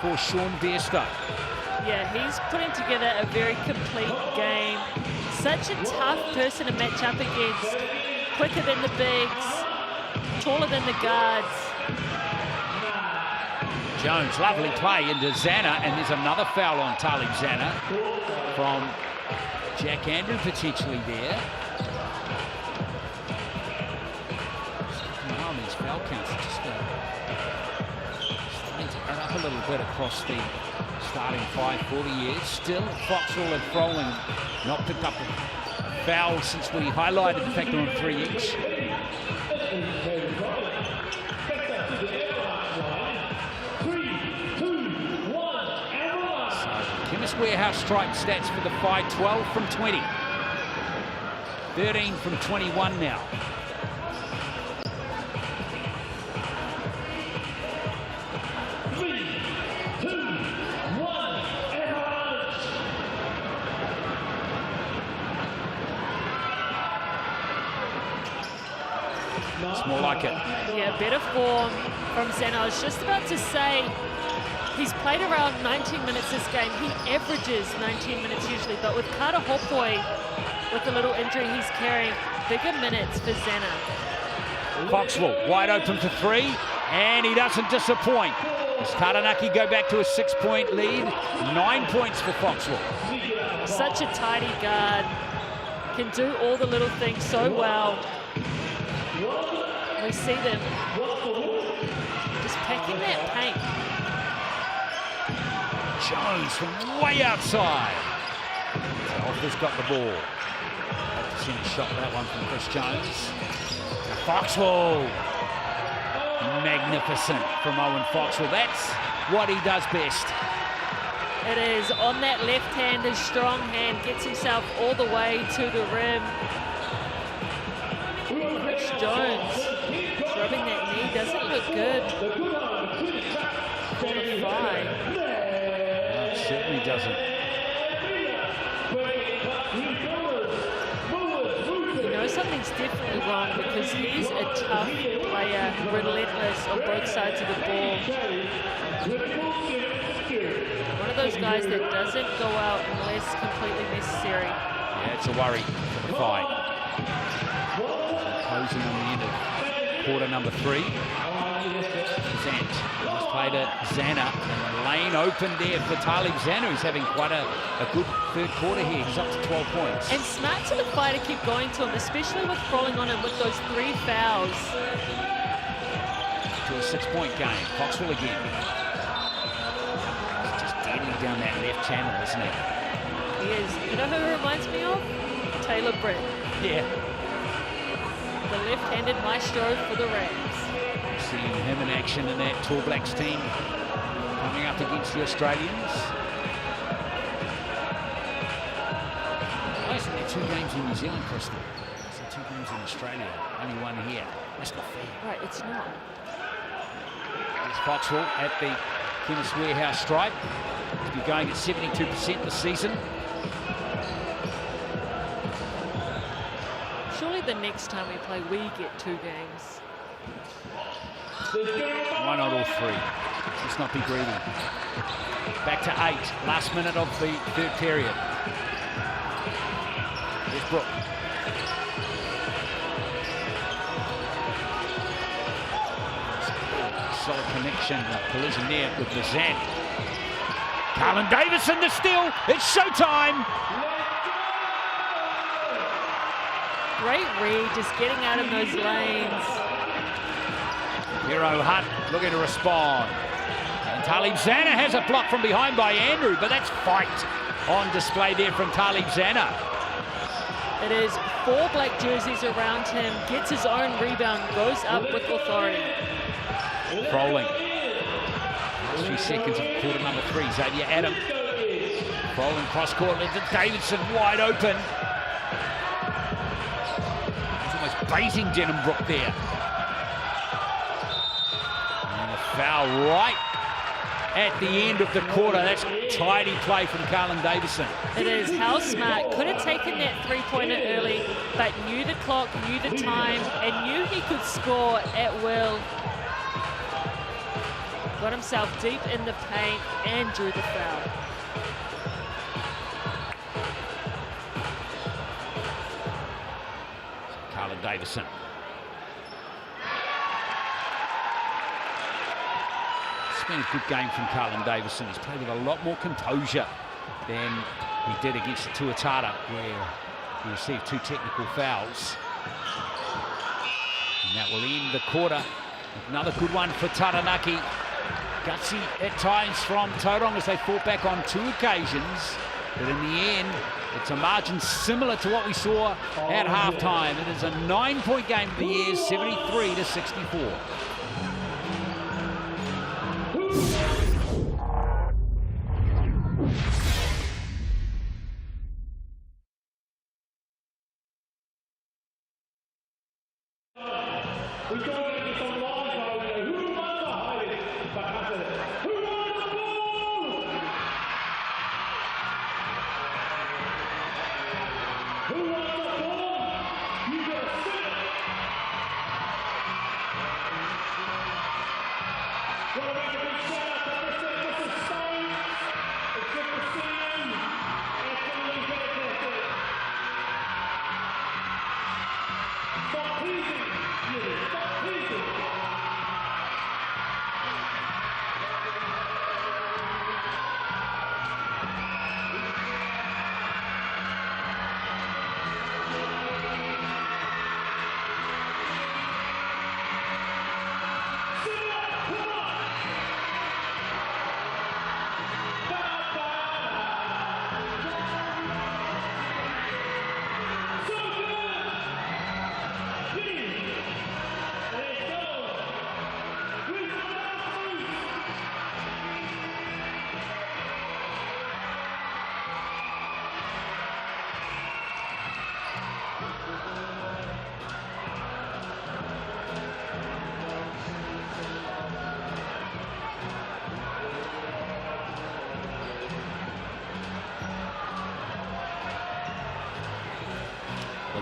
for Sean Bairstow. Yeah, he's putting together a very complete game. Such a tough person to match up against. Quicker than the bigs, taller than the guards. Jones, lovely play into Zana, and there's another foul on Talib Zana from Jack Andrew potentially there. These foul counts are just starting to add up a little bit across the starting 5 for the year. Still, Foxwell and Froling not picked up a foul since we highlighted the fact they're on 3 each. So, Chemist Warehouse strike stats for the Five, 12 from 20. 13 from 21 now. It's more like it. Yeah, better form from Zana. I was just about to say, he's played around 19 minutes this game. He averages 19 minutes usually, but with Carter Hopoi, with the little injury he's carrying, bigger minutes for Zana. Foxwell wide open for 3, and he doesn't disappoint. Does Taranaki go back to a 6-point lead? 9 points for Foxwell. Such a tidy guard. Can do all the little things so well. We see them just packing that paint. Jones from way outside. Alpha's got the ball. Seen a shot, that one from Chris Jones. Now Foxwell. Magnificent from Owen Foxwell. That's what he does best. It is on that left hand, his strong hand gets himself all the way to the rim. Rich Jones rubbing that knee, doesn't look good. For the five. No, it certainly doesn't. You know something's definitely wrong because he's a tough player, relentless on both sides of the ball. One of those guys that doesn't go out unless completely necessary. Yeah, it's a worry for the fight. Closing on the end of quarter number 3. Zant has played at Zana, and the lane open there for Talib Zana, who's having quite a good third quarter here. He's up to 12 points. And smart to the fighter keep going to him, especially with falling on him with those 3 fouls. To a 6-point game. Foxwell again. He's just dealing down that left channel, isn't he? He is. You know who he reminds me of? Taylor Britt. Yeah. The left-handed maestro for the Rams. Seeing him in action in that Tall Blacks team coming up against the Australians. Why isn't there 2 games in New Zealand, Crystal? Is there 2 games in Australia? Only 1 here. That's not fair. Right, it's not. There's Foxwell at the Chemist Warehouse stripe. He's been going at 72% this season. Surely the next time we play, we get 2 games. Why not all 3? Let's not be greedy. Back to 8. Last minute of the third period. Here's Brooke. Solid connection, collision there with the Zant. Carlin Davison the steal. It's showtime. Great read, just getting out of those lanes. Hero Hunt looking to respond. And Talib Zana has a block from behind by Andrew, but that's fight on display there from Talib Zana. It is 4 black jerseys around him, gets his own rebound, goes up with authority. Froling. Last few seconds of quarter number 3. Xavier Adam. Froling cross court into Davidson wide open. He's almost baiting Denham-Brook there. And a foul right at the end of the quarter. That's tidy play from Carlin Davison. It is. How smart. Could have taken that 3-pointer early, but knew the clock, knew the time, and knew he could score at will. Got himself deep in the paint and drew the foul. Carlin Davison. It's been a good game from Carlin Davison. He's played with a lot more composure than he did against the Tuatara, where he received 2 technical fouls. And that will end the quarter. Another good one for Taranaki. Gutsy at times from Tauranga as they fought back on 2 occasions. But in the end, it's a margin similar to what we saw at halftime. It is a 9-point game of the year, 73-64.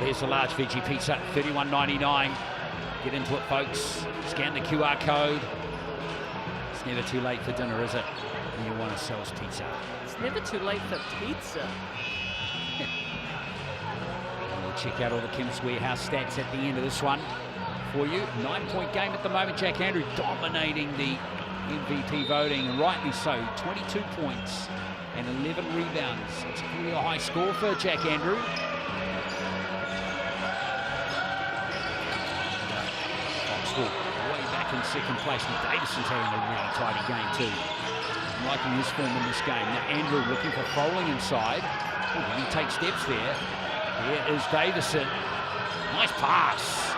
there's a large veggie pizza, $31.99. Get into it, folks. Scan the QR code. It's never too late for dinner, is it? When you want to sell us pizza. It's never too late for pizza. We'll check out all the Chemist Warehouse stats at the end of this one for you. 9-point game at the moment. Jack Andrew dominating the MVP voting, and rightly so. 22 points and 11 rebounds. It's a career high score for Jack Andrew. Way back in second place. And Davison's having a really tidy game too. I'm liking his form in this game. Now Andrew looking for Froling inside. Oh, he takes steps there. Here is Davison. Nice pass.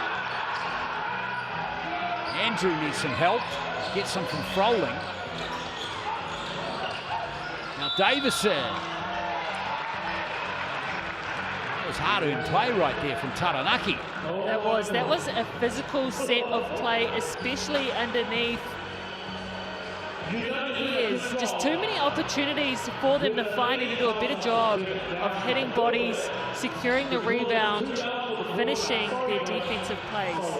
Andrew needs some help. Gets some from Froling. Now Davison. That was hard to play right there from Taranaki. That was a physical set of play, especially underneath ears. Just too many opportunities for them to find and to do a better job of hitting bodies, securing the rebound, finishing their defensive plays.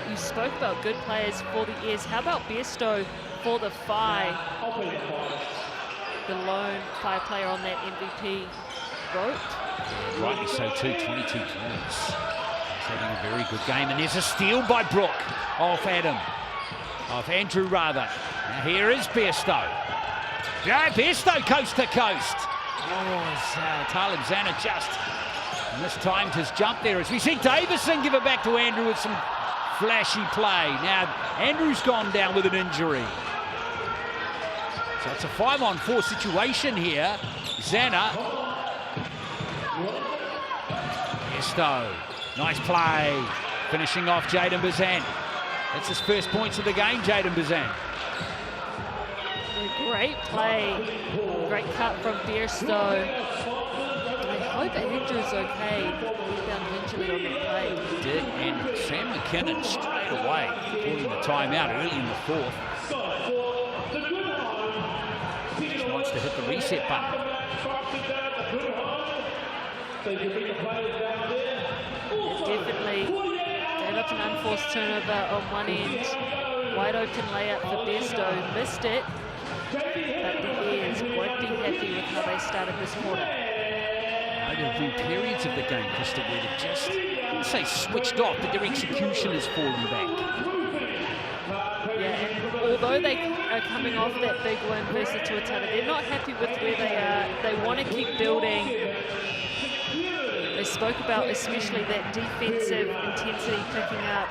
You spoke about good players for the ears. How about Besto for the Whai? The lone Whai player on that MVP vote. Yeah, rightly so too, 22 points. He's having a very good game, and there's a steal by Brook off Andrew rather. Now here is Besto. Yeah, Besto coast to coast. Oh, Talib Zana just mistimed his jump there as we see Davison give it back to Andrew with some flashy play. Now Andrew's gone down with an injury. So it's a 5-on-4 situation here. Zana. Besto. Nice play. Finishing off Jaden Bazan. That's his first points of the game, Jaden Bazan. Great play. Great cut from Besto. I hope Andrew's okay. He found injury on that play. He did, and Sam McKinnon straight away pulling the timeout early in the fourth. Just wants to hit the reset button. Definitely gave up an unforced turnover on one end. Wide open layup for Besto. Missed it. But the Ears won't be happy with how they started this quarter. There have been periods of the game, Krista, where they've just, I wouldn't say switched off, but their execution has fallen back. Yeah, and although they are coming off that big win versus Tuatara, they're not happy with where they are. They want to keep building. They spoke about especially that defensive intensity picking up.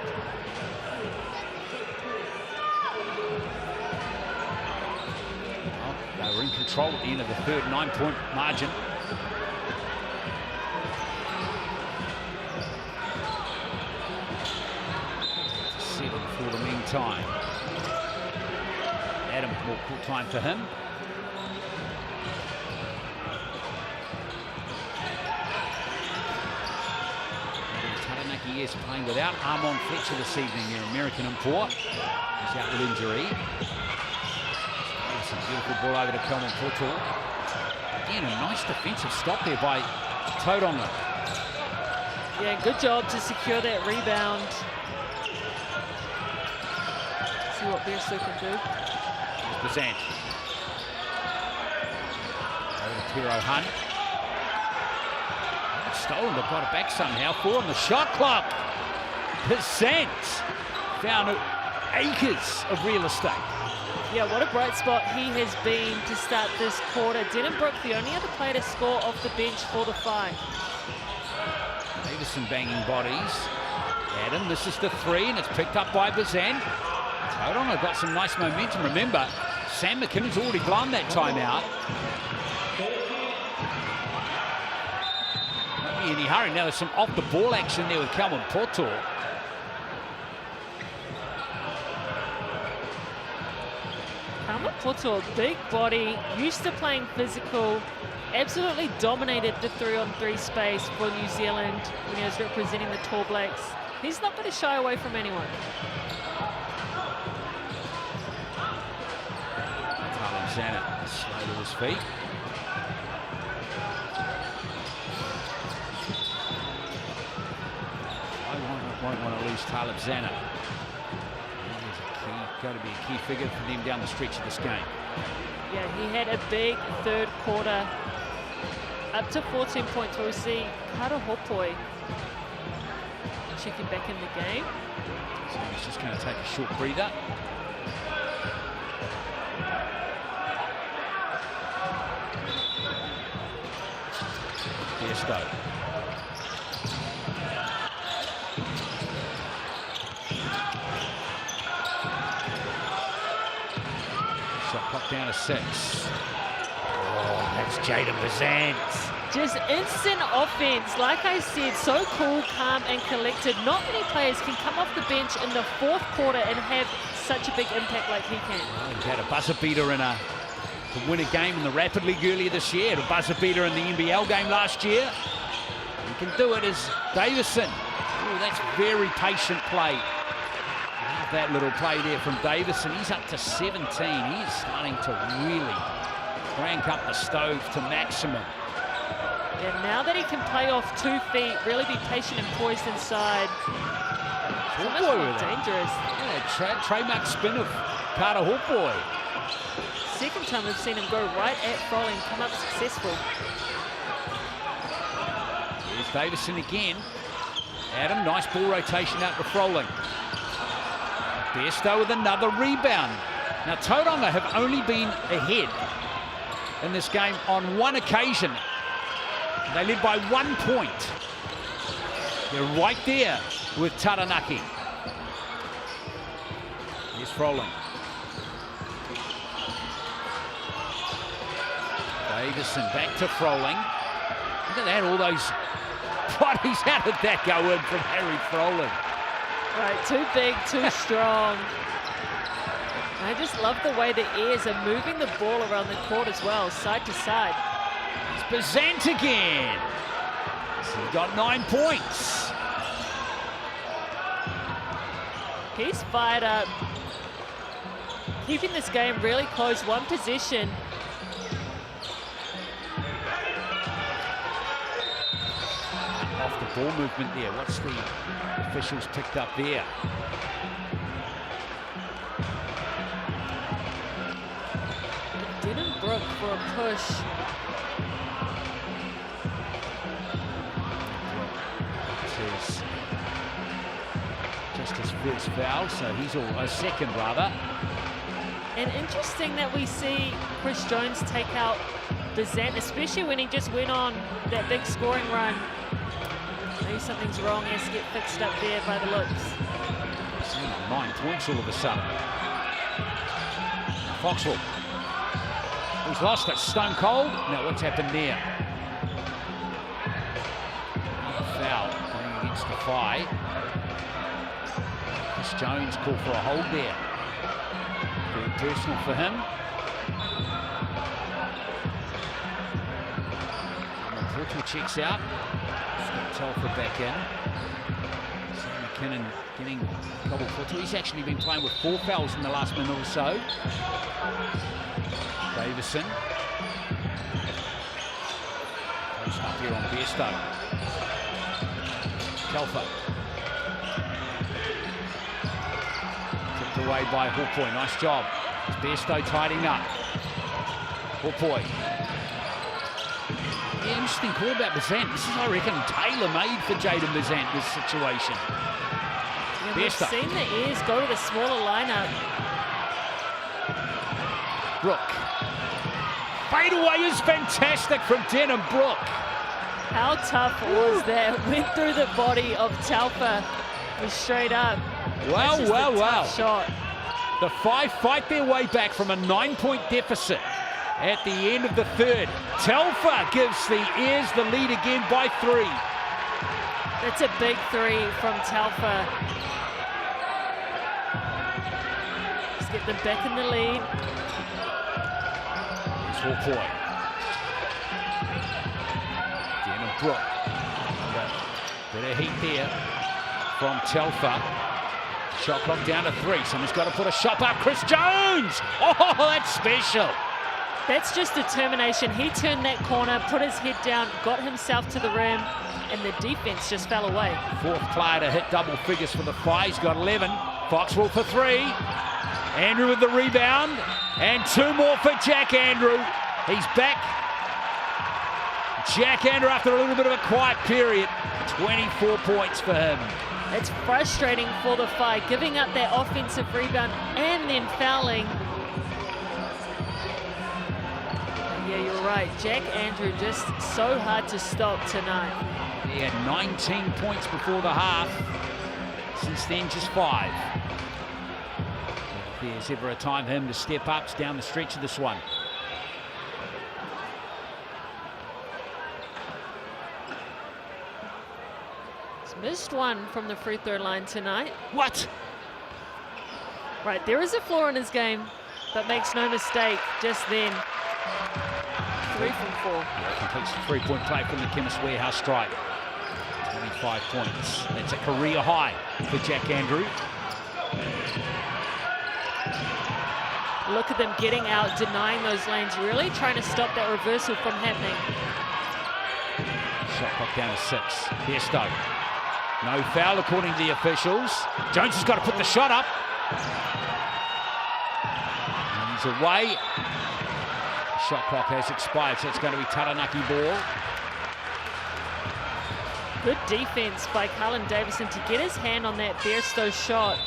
Well, they were in control at the end of the third, 9-point margin. For the meantime, Adam, more cool time for him. Taranaki is playing without Armon Fletcher this evening, their American import. He's out with injury. Some beautiful ball over to Kelman Poto. Again, a nice defensive stop there by Tauranga. Yeah, good job to secure that rebound. See what Besto can do. Bazan. Over to Tiro Hunt. Stolen, but got it back somehow. 4 on the shot clock. Bazan found acres of real estate. Yeah, what a bright spot he has been to start this quarter. Denenbrook, the only other player to score off the bench for the Whai. Davison banging bodies. Adam misses the 3, and it's picked up by Bazan. Tauranga got some nice momentum. Remember, Sam McKinnon's already blown that timeout. Not be any hurry. Now there's some off-the-ball action there with Kelman Poto. Kelman Poto, big body, used to playing physical, absolutely dominated the 3-on-3 space for New Zealand when he was representing the Tall Blacks. He's not going to shy away from anyone. Zanet slow to his feet. I won't want to lose Talib Zanet. He's going to be a key figure for them down the stretch of this game. Yeah, he had a big third quarter, up to 14 points, where we see Kara Hopoi checking back in the game. So he's just going to take a short breather. Besto. Shot clock down to 6. Oh, that's Jaden Bazant. Just instant offense. Like I said, so cool, calm, and collected. Not many players can come off the bench in the fourth quarter and have such a big impact like he can. Well, he had a buzzer beater to win a game in the Rapid League earlier this year, a buzzer beater in the NBL game last year. He can do it as Davison. Oh, that's very patient play. Love that little play there from Davison. He's up to 17. He's starting to really crank up the stove to maximum. Yeah, now that he can play off 2 feet, really be patient and poised inside. So much more dangerous. Yeah, trademark spin of Carter Hawkboy. Second time we've seen him go right at Froling, come up successful. Here's Davison again. Adam, nice ball rotation out to Froling. Besto with another rebound. Now Tauranga have only been ahead in this game on one occasion. They led by 1 point. They're right there with Taranaki. Here's Froling. Davison back to Froling. Look at that, all those bodies. How did that go in from Harry Froling? Right, too big, too strong. I just love the way the Airs are moving the ball around the court as well, side to side. It's Bazant again. So he got 9 points. He's fired up. Keeping this game really close, one possession. Off the ball movement there. What's the officials picked up there? Didn't Brook for a push. Just his first foul, so he's all a second rather. And interesting that we see Chris Jones take out Bazant, especially when he just went on that big scoring run. Maybe something's wrong, he has to get fixed up there by the looks. 9 points all of a sudden. Foxwell. He's lost it, stone cold. Now what's happened there? Foul going against the Whai. Chris Jones called for a hold there. Very personal for him. Portal checks out. Scott Telford back in. Sam McKinnon getting a couple Portal. He's actually been playing with 4 fouls in the last minute or so. Davison. Post up here on Besto. Telford. Tipped away by Hawkboy. Nice job. Besto tidying up. Hawkboy. Yeah, interesting call about Bazant. This is, I reckon, tailor-made for Jaden Bazant, this situation. Yeah, we've seen the Airs go to the smaller lineup. Brook. Fadeaway is fantastic from Denham Brook. How tough was that? Went through the body of Talfa. Was straight up. Wow, wow, wow. Shot. The Whai fight their way back from a 9-point deficit at the end of the third. Telfa gives the Airs the lead again by 3. That's a big 3 from Talfa. Let's get them back in the lead. Here's Hawkboy. Denham Brook. Bit of heat there from Telfa. Shot clock down to 3. Someone's got to put a shot up. Chris Jones! Oh, that's special. That's just determination. He turned that corner, put his head down, got himself to the rim, and the defense just fell away. Fourth player to hit double figures for the Whai. He's got 11. Foxwell for 3. Andrew with the rebound. And 2 more for Jack Andrew. He's back. Jack Andrew, after a little bit of a quiet period, 24 points for him. It's frustrating for the Whai, giving up that offensive rebound and then fouling. Yeah, you're right. Jack Andrew just so hard to stop tonight. He had 19 points before the half. Since then, just 5. If there's ever a time for him to step up, it's down the stretch of this one. He's missed one from the free throw line tonight. What? Right, there is a flaw in his game, but makes no mistake just then. 3 from 4. Completes the 3-point play from the Chemist Warehouse strike. 25 points. That's a career high for Jack Andrew. Look at them getting out, denying those lanes, really trying to stop that reversal from happening. Shot clock down to 6. Besto. No foul according to the officials. Jones has got to put the shot up. And he's away. Shot clock has expired, so it's going to be Taranaki ball. Good defense by Carlin Davison to get his hand on that Besto shot.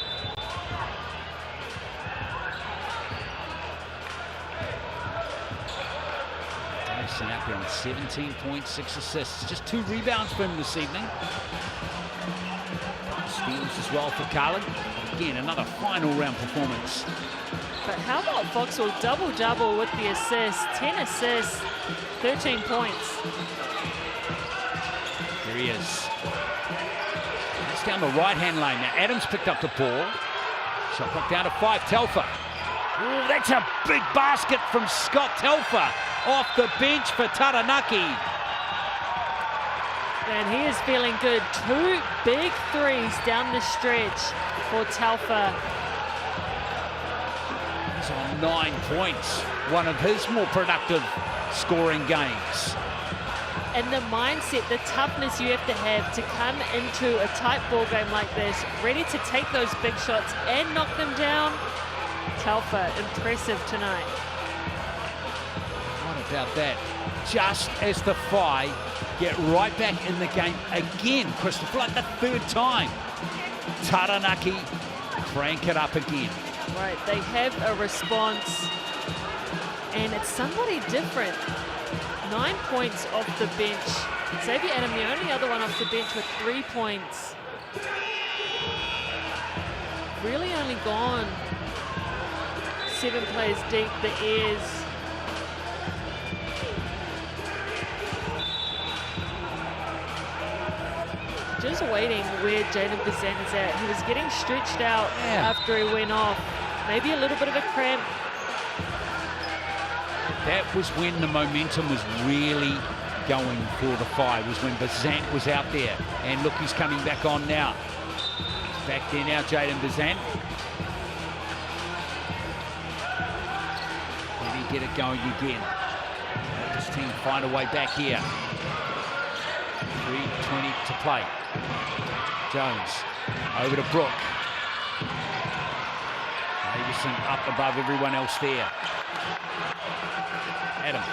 Davison out there on 17 points, 6 assists. Just 2 rebounds for him this evening. Steals as well for Carlin. Again, another final round performance. But how about Foxwell double-double with the assists, 10 assists, 13 points. Here he is. That's down the right-hand lane. Now Adams picked up the ball. Shot clock down to 5, Telfer. Ooh, that's a big basket from Scott Telfer off the bench for Taranaki. And he is feeling good. 2 big threes down the stretch for Telfer. He's on 9 points. One of his more productive scoring games. And the mindset, the toughness you have to come into a tight ball game like this, ready to take those big shots and knock them down. Telfer, impressive tonight. What about that? Just as the Whai get right back in the game again, Christopher, like the 3rd time. Taranaki crank it up again. Right, they have a response, and it's somebody different. 9 points off the bench. Xavier Adam, the only other one off the bench with 3 points. Really only gone 7 players deep, the Airs. Just waiting where Jaden Bazan is at. He was getting stretched out after he went off. Maybe a little bit of a cramp. That was when the momentum was really going for the Whai, was when Bazant was out there. And look, he's coming back on now. He's back there now, Jaden Bazant. Can he get it going again? Let this team find a way back here. 3:20 to play. Jones over to Brook. Davison up above everyone else there. Adam.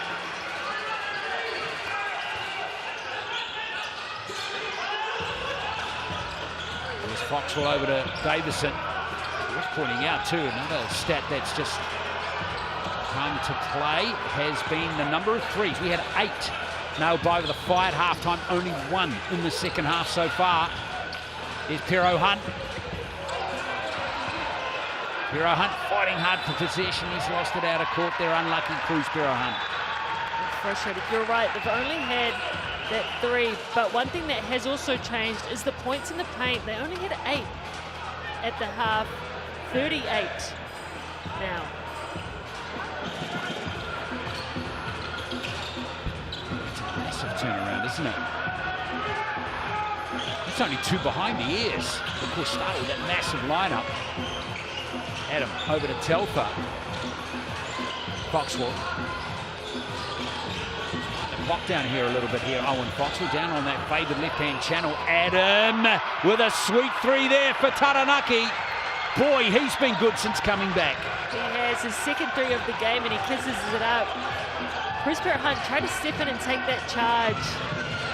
There's Foxwell over to Davison. Worth pointing out too, another stat that's just come to play has been the number of threes. We had 8 nailed by the Whai at halftime, only 1 in the second half so far. Here's Pero Hunt. Pero Hunt fighting hard for possession. He's lost it out of court. They're unlucky, Cruz Pero Hunt. Frustrated. You're right. They've only had that 3. But one thing that has also changed is the points in the paint. They only had 8 at the half. 38 now. It's a massive turnaround, isn't it? It's only 2 behind the Airs. Of course, started with that massive lineup. Adam over to Telfer. Foxwell. Clock down here a little bit here. Owen Foxwell down on that favoured left-hand channel. Adam with a sweet three there for Taranaki. Boy, he's been good since coming back. He has his second three of the game and he kisses it up. Chris Hunt tried to step in and take that charge.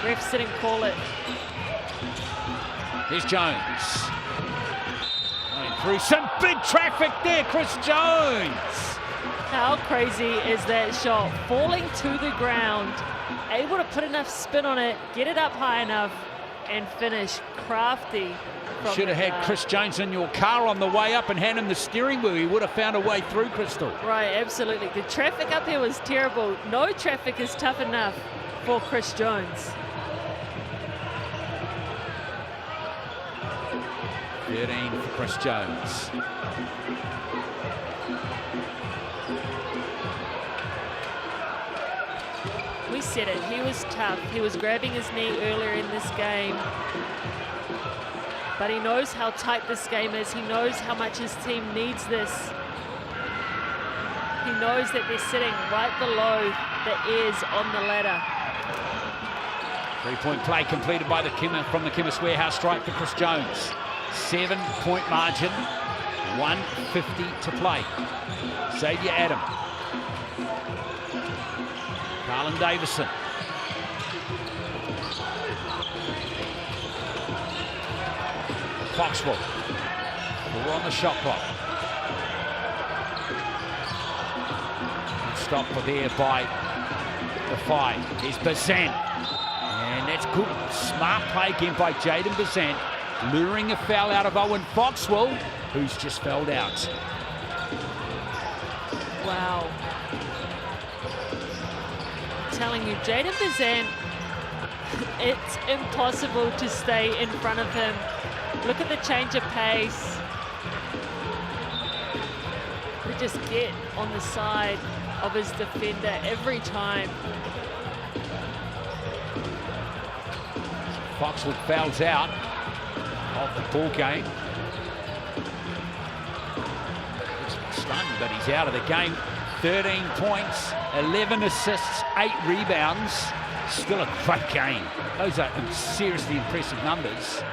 Refs didn't call it. Here's Jones. Going through some big traffic there, Chris Jones. How crazy is that shot? Falling to the ground, able to put enough spin on it, get it up high enough, and finish crafty. Should have had Chris Jones in your car on the way up and hand him the steering wheel. He would have found a way through, Crystal. Right, absolutely. The traffic up here was terrible. No traffic is tough enough for Chris Jones. 13 for Chris Jones. We said it, he was tough. He was grabbing his knee earlier in this game. But he knows how tight this game is. He knows how much his team needs this. He knows that they're sitting right below the ears on the ladder. Three-point play completed by from the Chemist Warehouse stripe for Chris Jones. 7-point margin, 1:50 to play. Xavier Adam. Carlin Davison. Foxwell. We're on the shot clock. Stop there by the five. Here's Bazant. And that's good. Smart play again by Jaden Bazant. Luring a foul out of Owen Foxwell, who's just fouled out. Wow. I'm telling you, Jaden Bazant, it's impossible to stay in front of him. Look at the change of pace. They just get on the side of his defender every time. Foxwell fouls out of the ball game. He's stunned, but he's out of the game. 13 points, 11 assists, 8 rebounds. Still a great game. Those are seriously impressive numbers.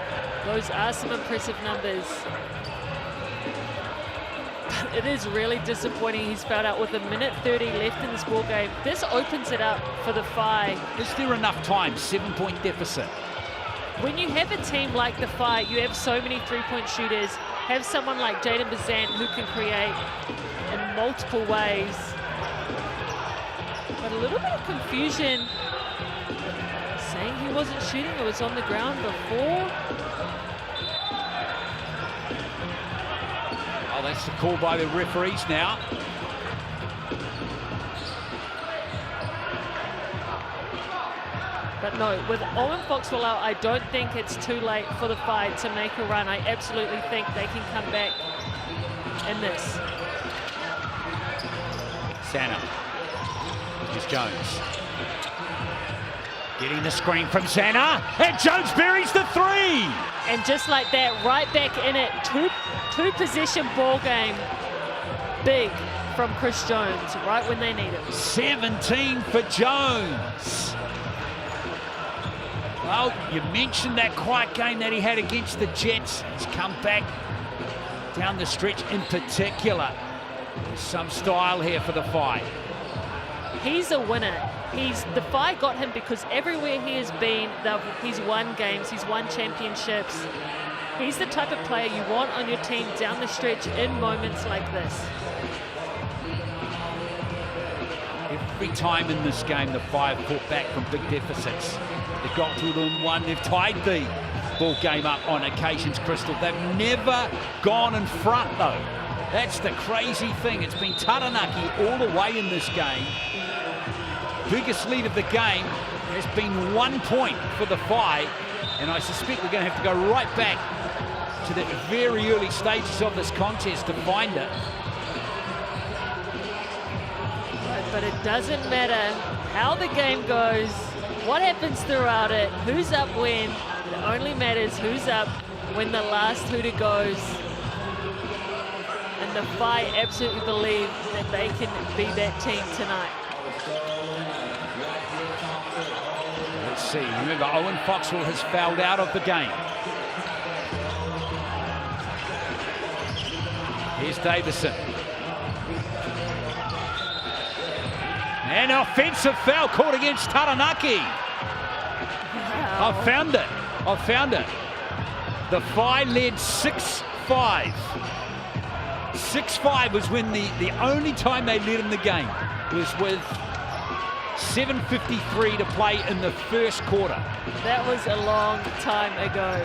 Those are some impressive numbers. But it is really disappointing he's fouled out with 1:30 left in this ball game. This opens it up for the Phi. Is there enough time? 7-point deficit. When you have a team like the Phi, you have so many three-point shooters. Have someone like Jaden Bazant who can create in multiple ways. But a little bit of confusion. Saying he wasn't shooting, it was on the ground before. Oh, that's the call by the referees now. But no, with Owen Foxwell out, I don't think it's too late for the Phi to make a run. I absolutely think they can come back in this. Santa. Here's Jones. Getting the screen from Santa. And Jones buries the three. And just like that, right back in it. Two possession ball game. Big from Chris Jones, right when they need it. 17 for Jones. Well, you mentioned that quiet game that he had against the Jets. He's come back down the stretch in particular. There's some style here for the Phi. He's a winner. The Phi got him because everywhere he has been, he's won games, he's won championships. He's the type of player you want on your team down the stretch in moments like this. Every time in this game, the Phi have fought back from big deficits. They've got to them one. They've tied the ball game up on occasions, Crystal. They've never gone in front, though. That's the crazy thing. It's been Taranaki all the way in this game. Biggest lead of the game has been 1 point for the Phi, and I suspect we're going to have to go right back to the very early stages of this contest to find it. But it doesn't matter how the game goes, what happens throughout it, who's up when. It only matters who's up when the last hooter goes. And the Phi absolutely believe that they can be that team tonight. Let's see. Remember, Owen Foxwell has fouled out of the game. Here's Davison. An offensive foul called against Taranaki. Wow. I found it. The Phi led 6-5. 6-5 was when the only time they led in the game was with 7:53 to play in the first quarter. That was a long time ago.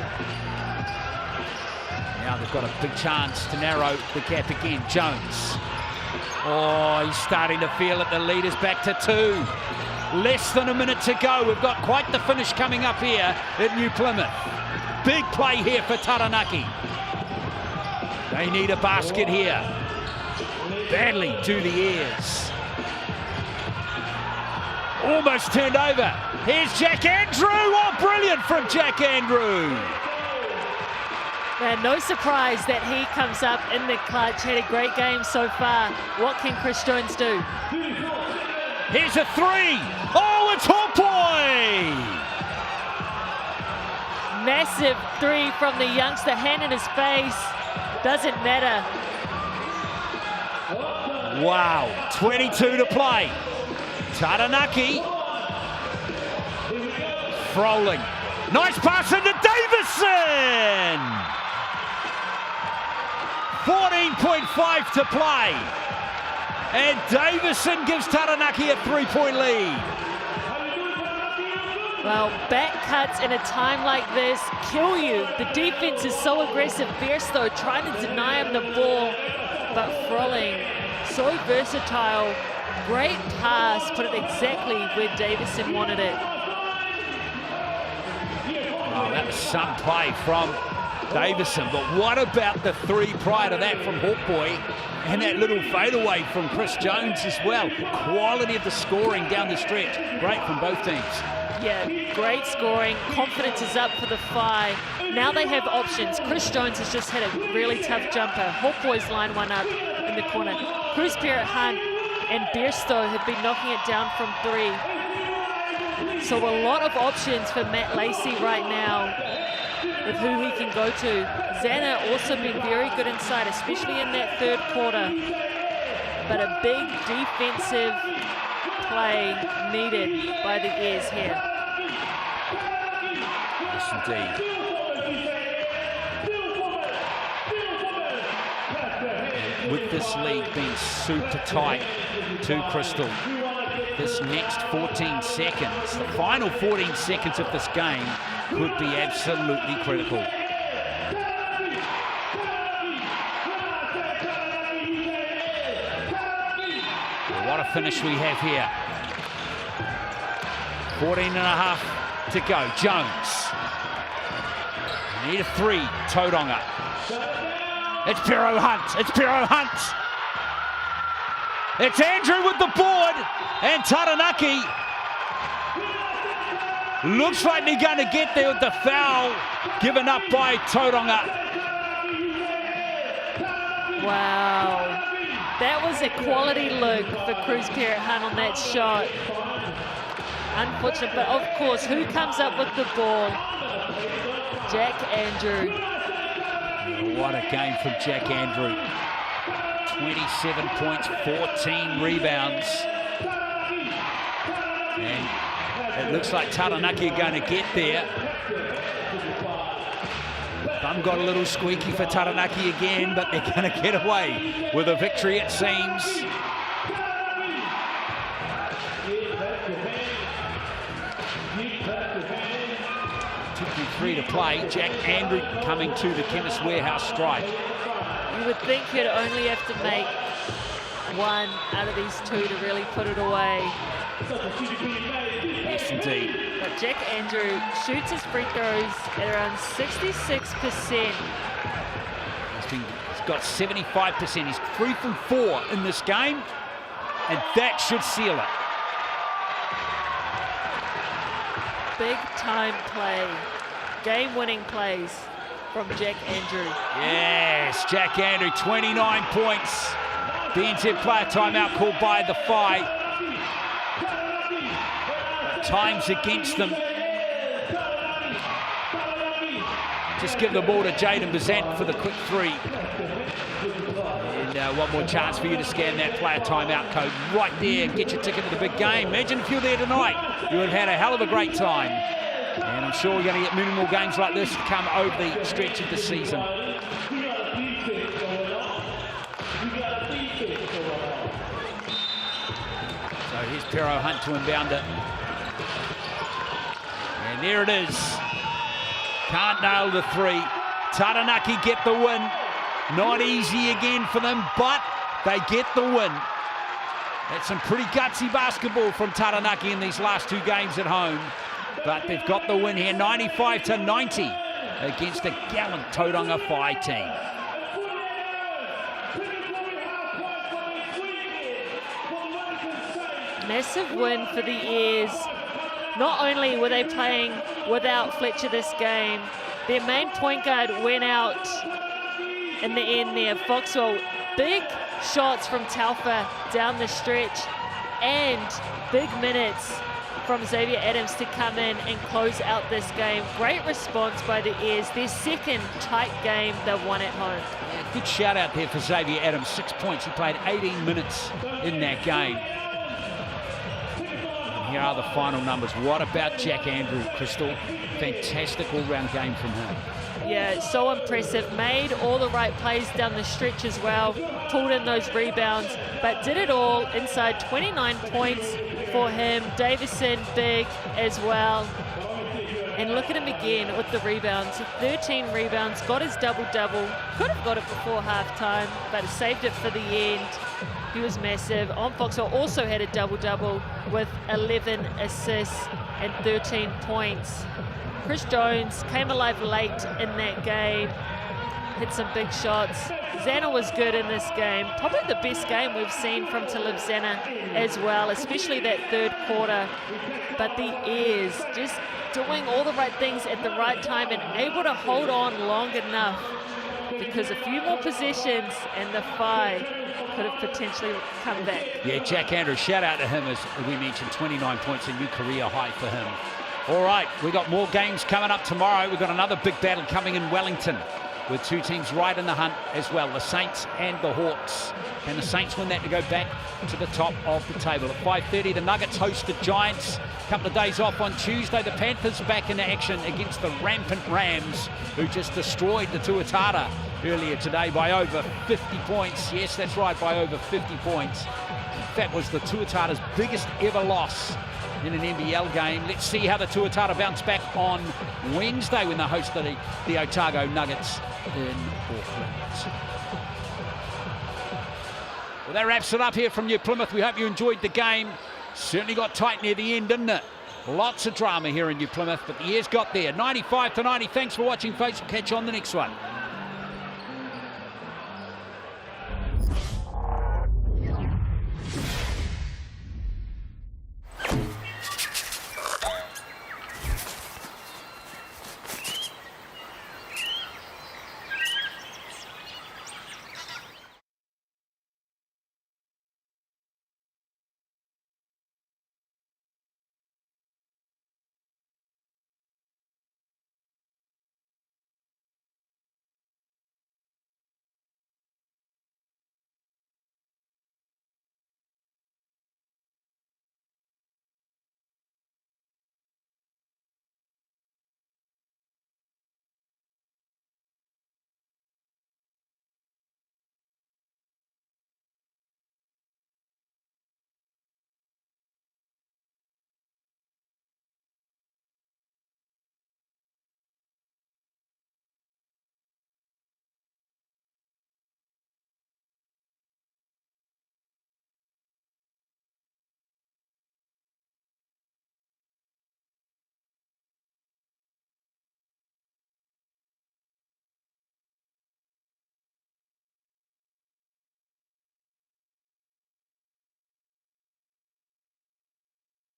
Now they've got a big chance to narrow the gap again. Jones. Oh, he's starting to feel it. The lead is back to 2. Less than a minute to go. We've got quite the finish coming up here at New Plymouth. Big play here for Taranaki. They need a basket here. Badly to the ears. Almost turned over. Here's Jack Andrew. Oh, brilliant from Jack Andrew. Man, no surprise that he comes up in the clutch. Had a great game so far. What can Chris Jones do? Here's a 3. Oh, it's Hopoi. Massive 3 from the youngster. Hand in his face. Doesn't matter. Wow, 22 to play. Taranaki. Froling. Nice pass into Davison. 14.5 to play. And Davison gives Taranaki a 3-point lead. Well, back cuts in a time like this kill you. The defense is so aggressive. Bierstow trying to deny him the ball, but Froling, so versatile. Great pass, put it exactly where Davison wanted it. Oh, that was some play from Davison, but what about the 3 prior to that from Hawkboy and that little fadeaway from Chris Jones as well? Quality of the scoring down the stretch. Great from both teams. Yeah, great scoring. Confidence is up for the Phi. Now they have options. Chris Jones has just had a really tough jumper. Hawkboy's line one up in the corner. Cruz Parrott Hunt and Bierstow have been knocking it down from 3. So a lot of options for Matt Lacey right now with who he can go to. Zana also been very good inside, especially in that third quarter. But a big defensive play needed by the Airs here. Yes, indeed. And with this league being super tight to Crystal, this next 14 seconds, the final 14 seconds of this game could be absolutely critical. Well, what a finish we have here. 14.5 to go. Jones. Need a 3. Tauranga. It's Pero Hunt. It's Pero Hunt. It's Andrew with the board. And Taranaki looks like they're going to get there with the foul given up by Tauranga. Wow. That was a quality look for Cruz Parrott Hunt on that shot. Unfortunate, but of course, who comes up with the ball? Jack Andrew. What a game from Jack Andrew. 27 points, 14 rebounds. And it looks like Taranaki are going to get there. Thumb got a little squeaky for Taranaki again, but they're going to get away with a victory, it seems. 2.3 to play. Jack Andrew coming to the Chemist Warehouse strike. You would think you'd only have to make 1 out of these 2 to really put it away. Yes, indeed. But Jack Andrew shoots his free throws at around 66%. He's got 75%. He's 3 from 4 in this game, and that should seal it. Big time play. Game-winning plays from Jack Andrew. Yes, Jack Andrew, 29 points. BNZ player timeout called by the Phi. Time's against them. Just give the ball to Jaden Bazant for the quick three. And one more chance for you to scan that player timeout code right there and get your ticket to the big game. Imagine if you're there tonight, you would have had a hell of a great time. And I'm sure we're going to get many more games like this to come over the stretch of the season. So here's Pero Hunt to inbound it. And there it is. Can't nail the three. Taranaki get the win. Not easy again for them, but they get the win. That's some pretty gutsy basketball from Taranaki in these last two games at home. But they've got the win here, 95-90 against a gallant Tauranga Whai team. Massive win for the Airs. Not only were they playing without Fletcher this game, their main point guard went out in the end there. Foxwell, big shots from Taufa down the stretch and big minutes from Xavier Adams to come in and close out this game. Great response by the Airs. Their second tight game they've won at home. Yeah, good shout out there for Xavier Adams. 6 points. He played 18 minutes in that game. Here are the final numbers. What about Jack Andrew, Crystal? Fantastic all-round game from him. Yeah, so impressive. Made all the right plays down the stretch as well. Pulled in those rebounds, but did it all inside 29 points for him. Davison, big as well. And look at him again with the rebounds. 13 rebounds, got his double-double. Could have got it before halftime, but saved it for the end. He was massive. On Foxwell also had a double-double with 11 assists and 13 points. Chris Jones came alive late in that game, hit some big shots. Zana was good in this game. Probably the best game we've seen from Talib Zana as well, especially that third quarter. But the Airs just doing all the right things at the right time and able to hold on long enough, because a few more possessions and the Whai could have potentially come back. Yeah, Jack Andrews, shout out to him, as we mentioned, 29 points, a new career high for him. All right, we got more games coming up tomorrow. We've got another big battle coming in Wellington with two teams right in the hunt as well, the Saints and the Hawks. Can the Saints win that to go back to the top of the table? At 5:30, the Nuggets host the Giants. A couple of days off on Tuesday. The Panthers back in action against the rampant Rams, who just destroyed the Tuatara earlier today by over 50 points. Yes, that's right, by over 50 points. That was the Tuatara's biggest ever loss in an NBL game. Let's see how the Tuatara bounce back on Wednesday when they host the Otago Nuggets in Auckland. Well, that wraps it up here from New Plymouth. We hope you enjoyed the game. Certainly got tight near the end, didn't it? Lots of drama here in New Plymouth, but the Airs got there. 95-90. Thanks for watching, folks. We'll catch you on the next one.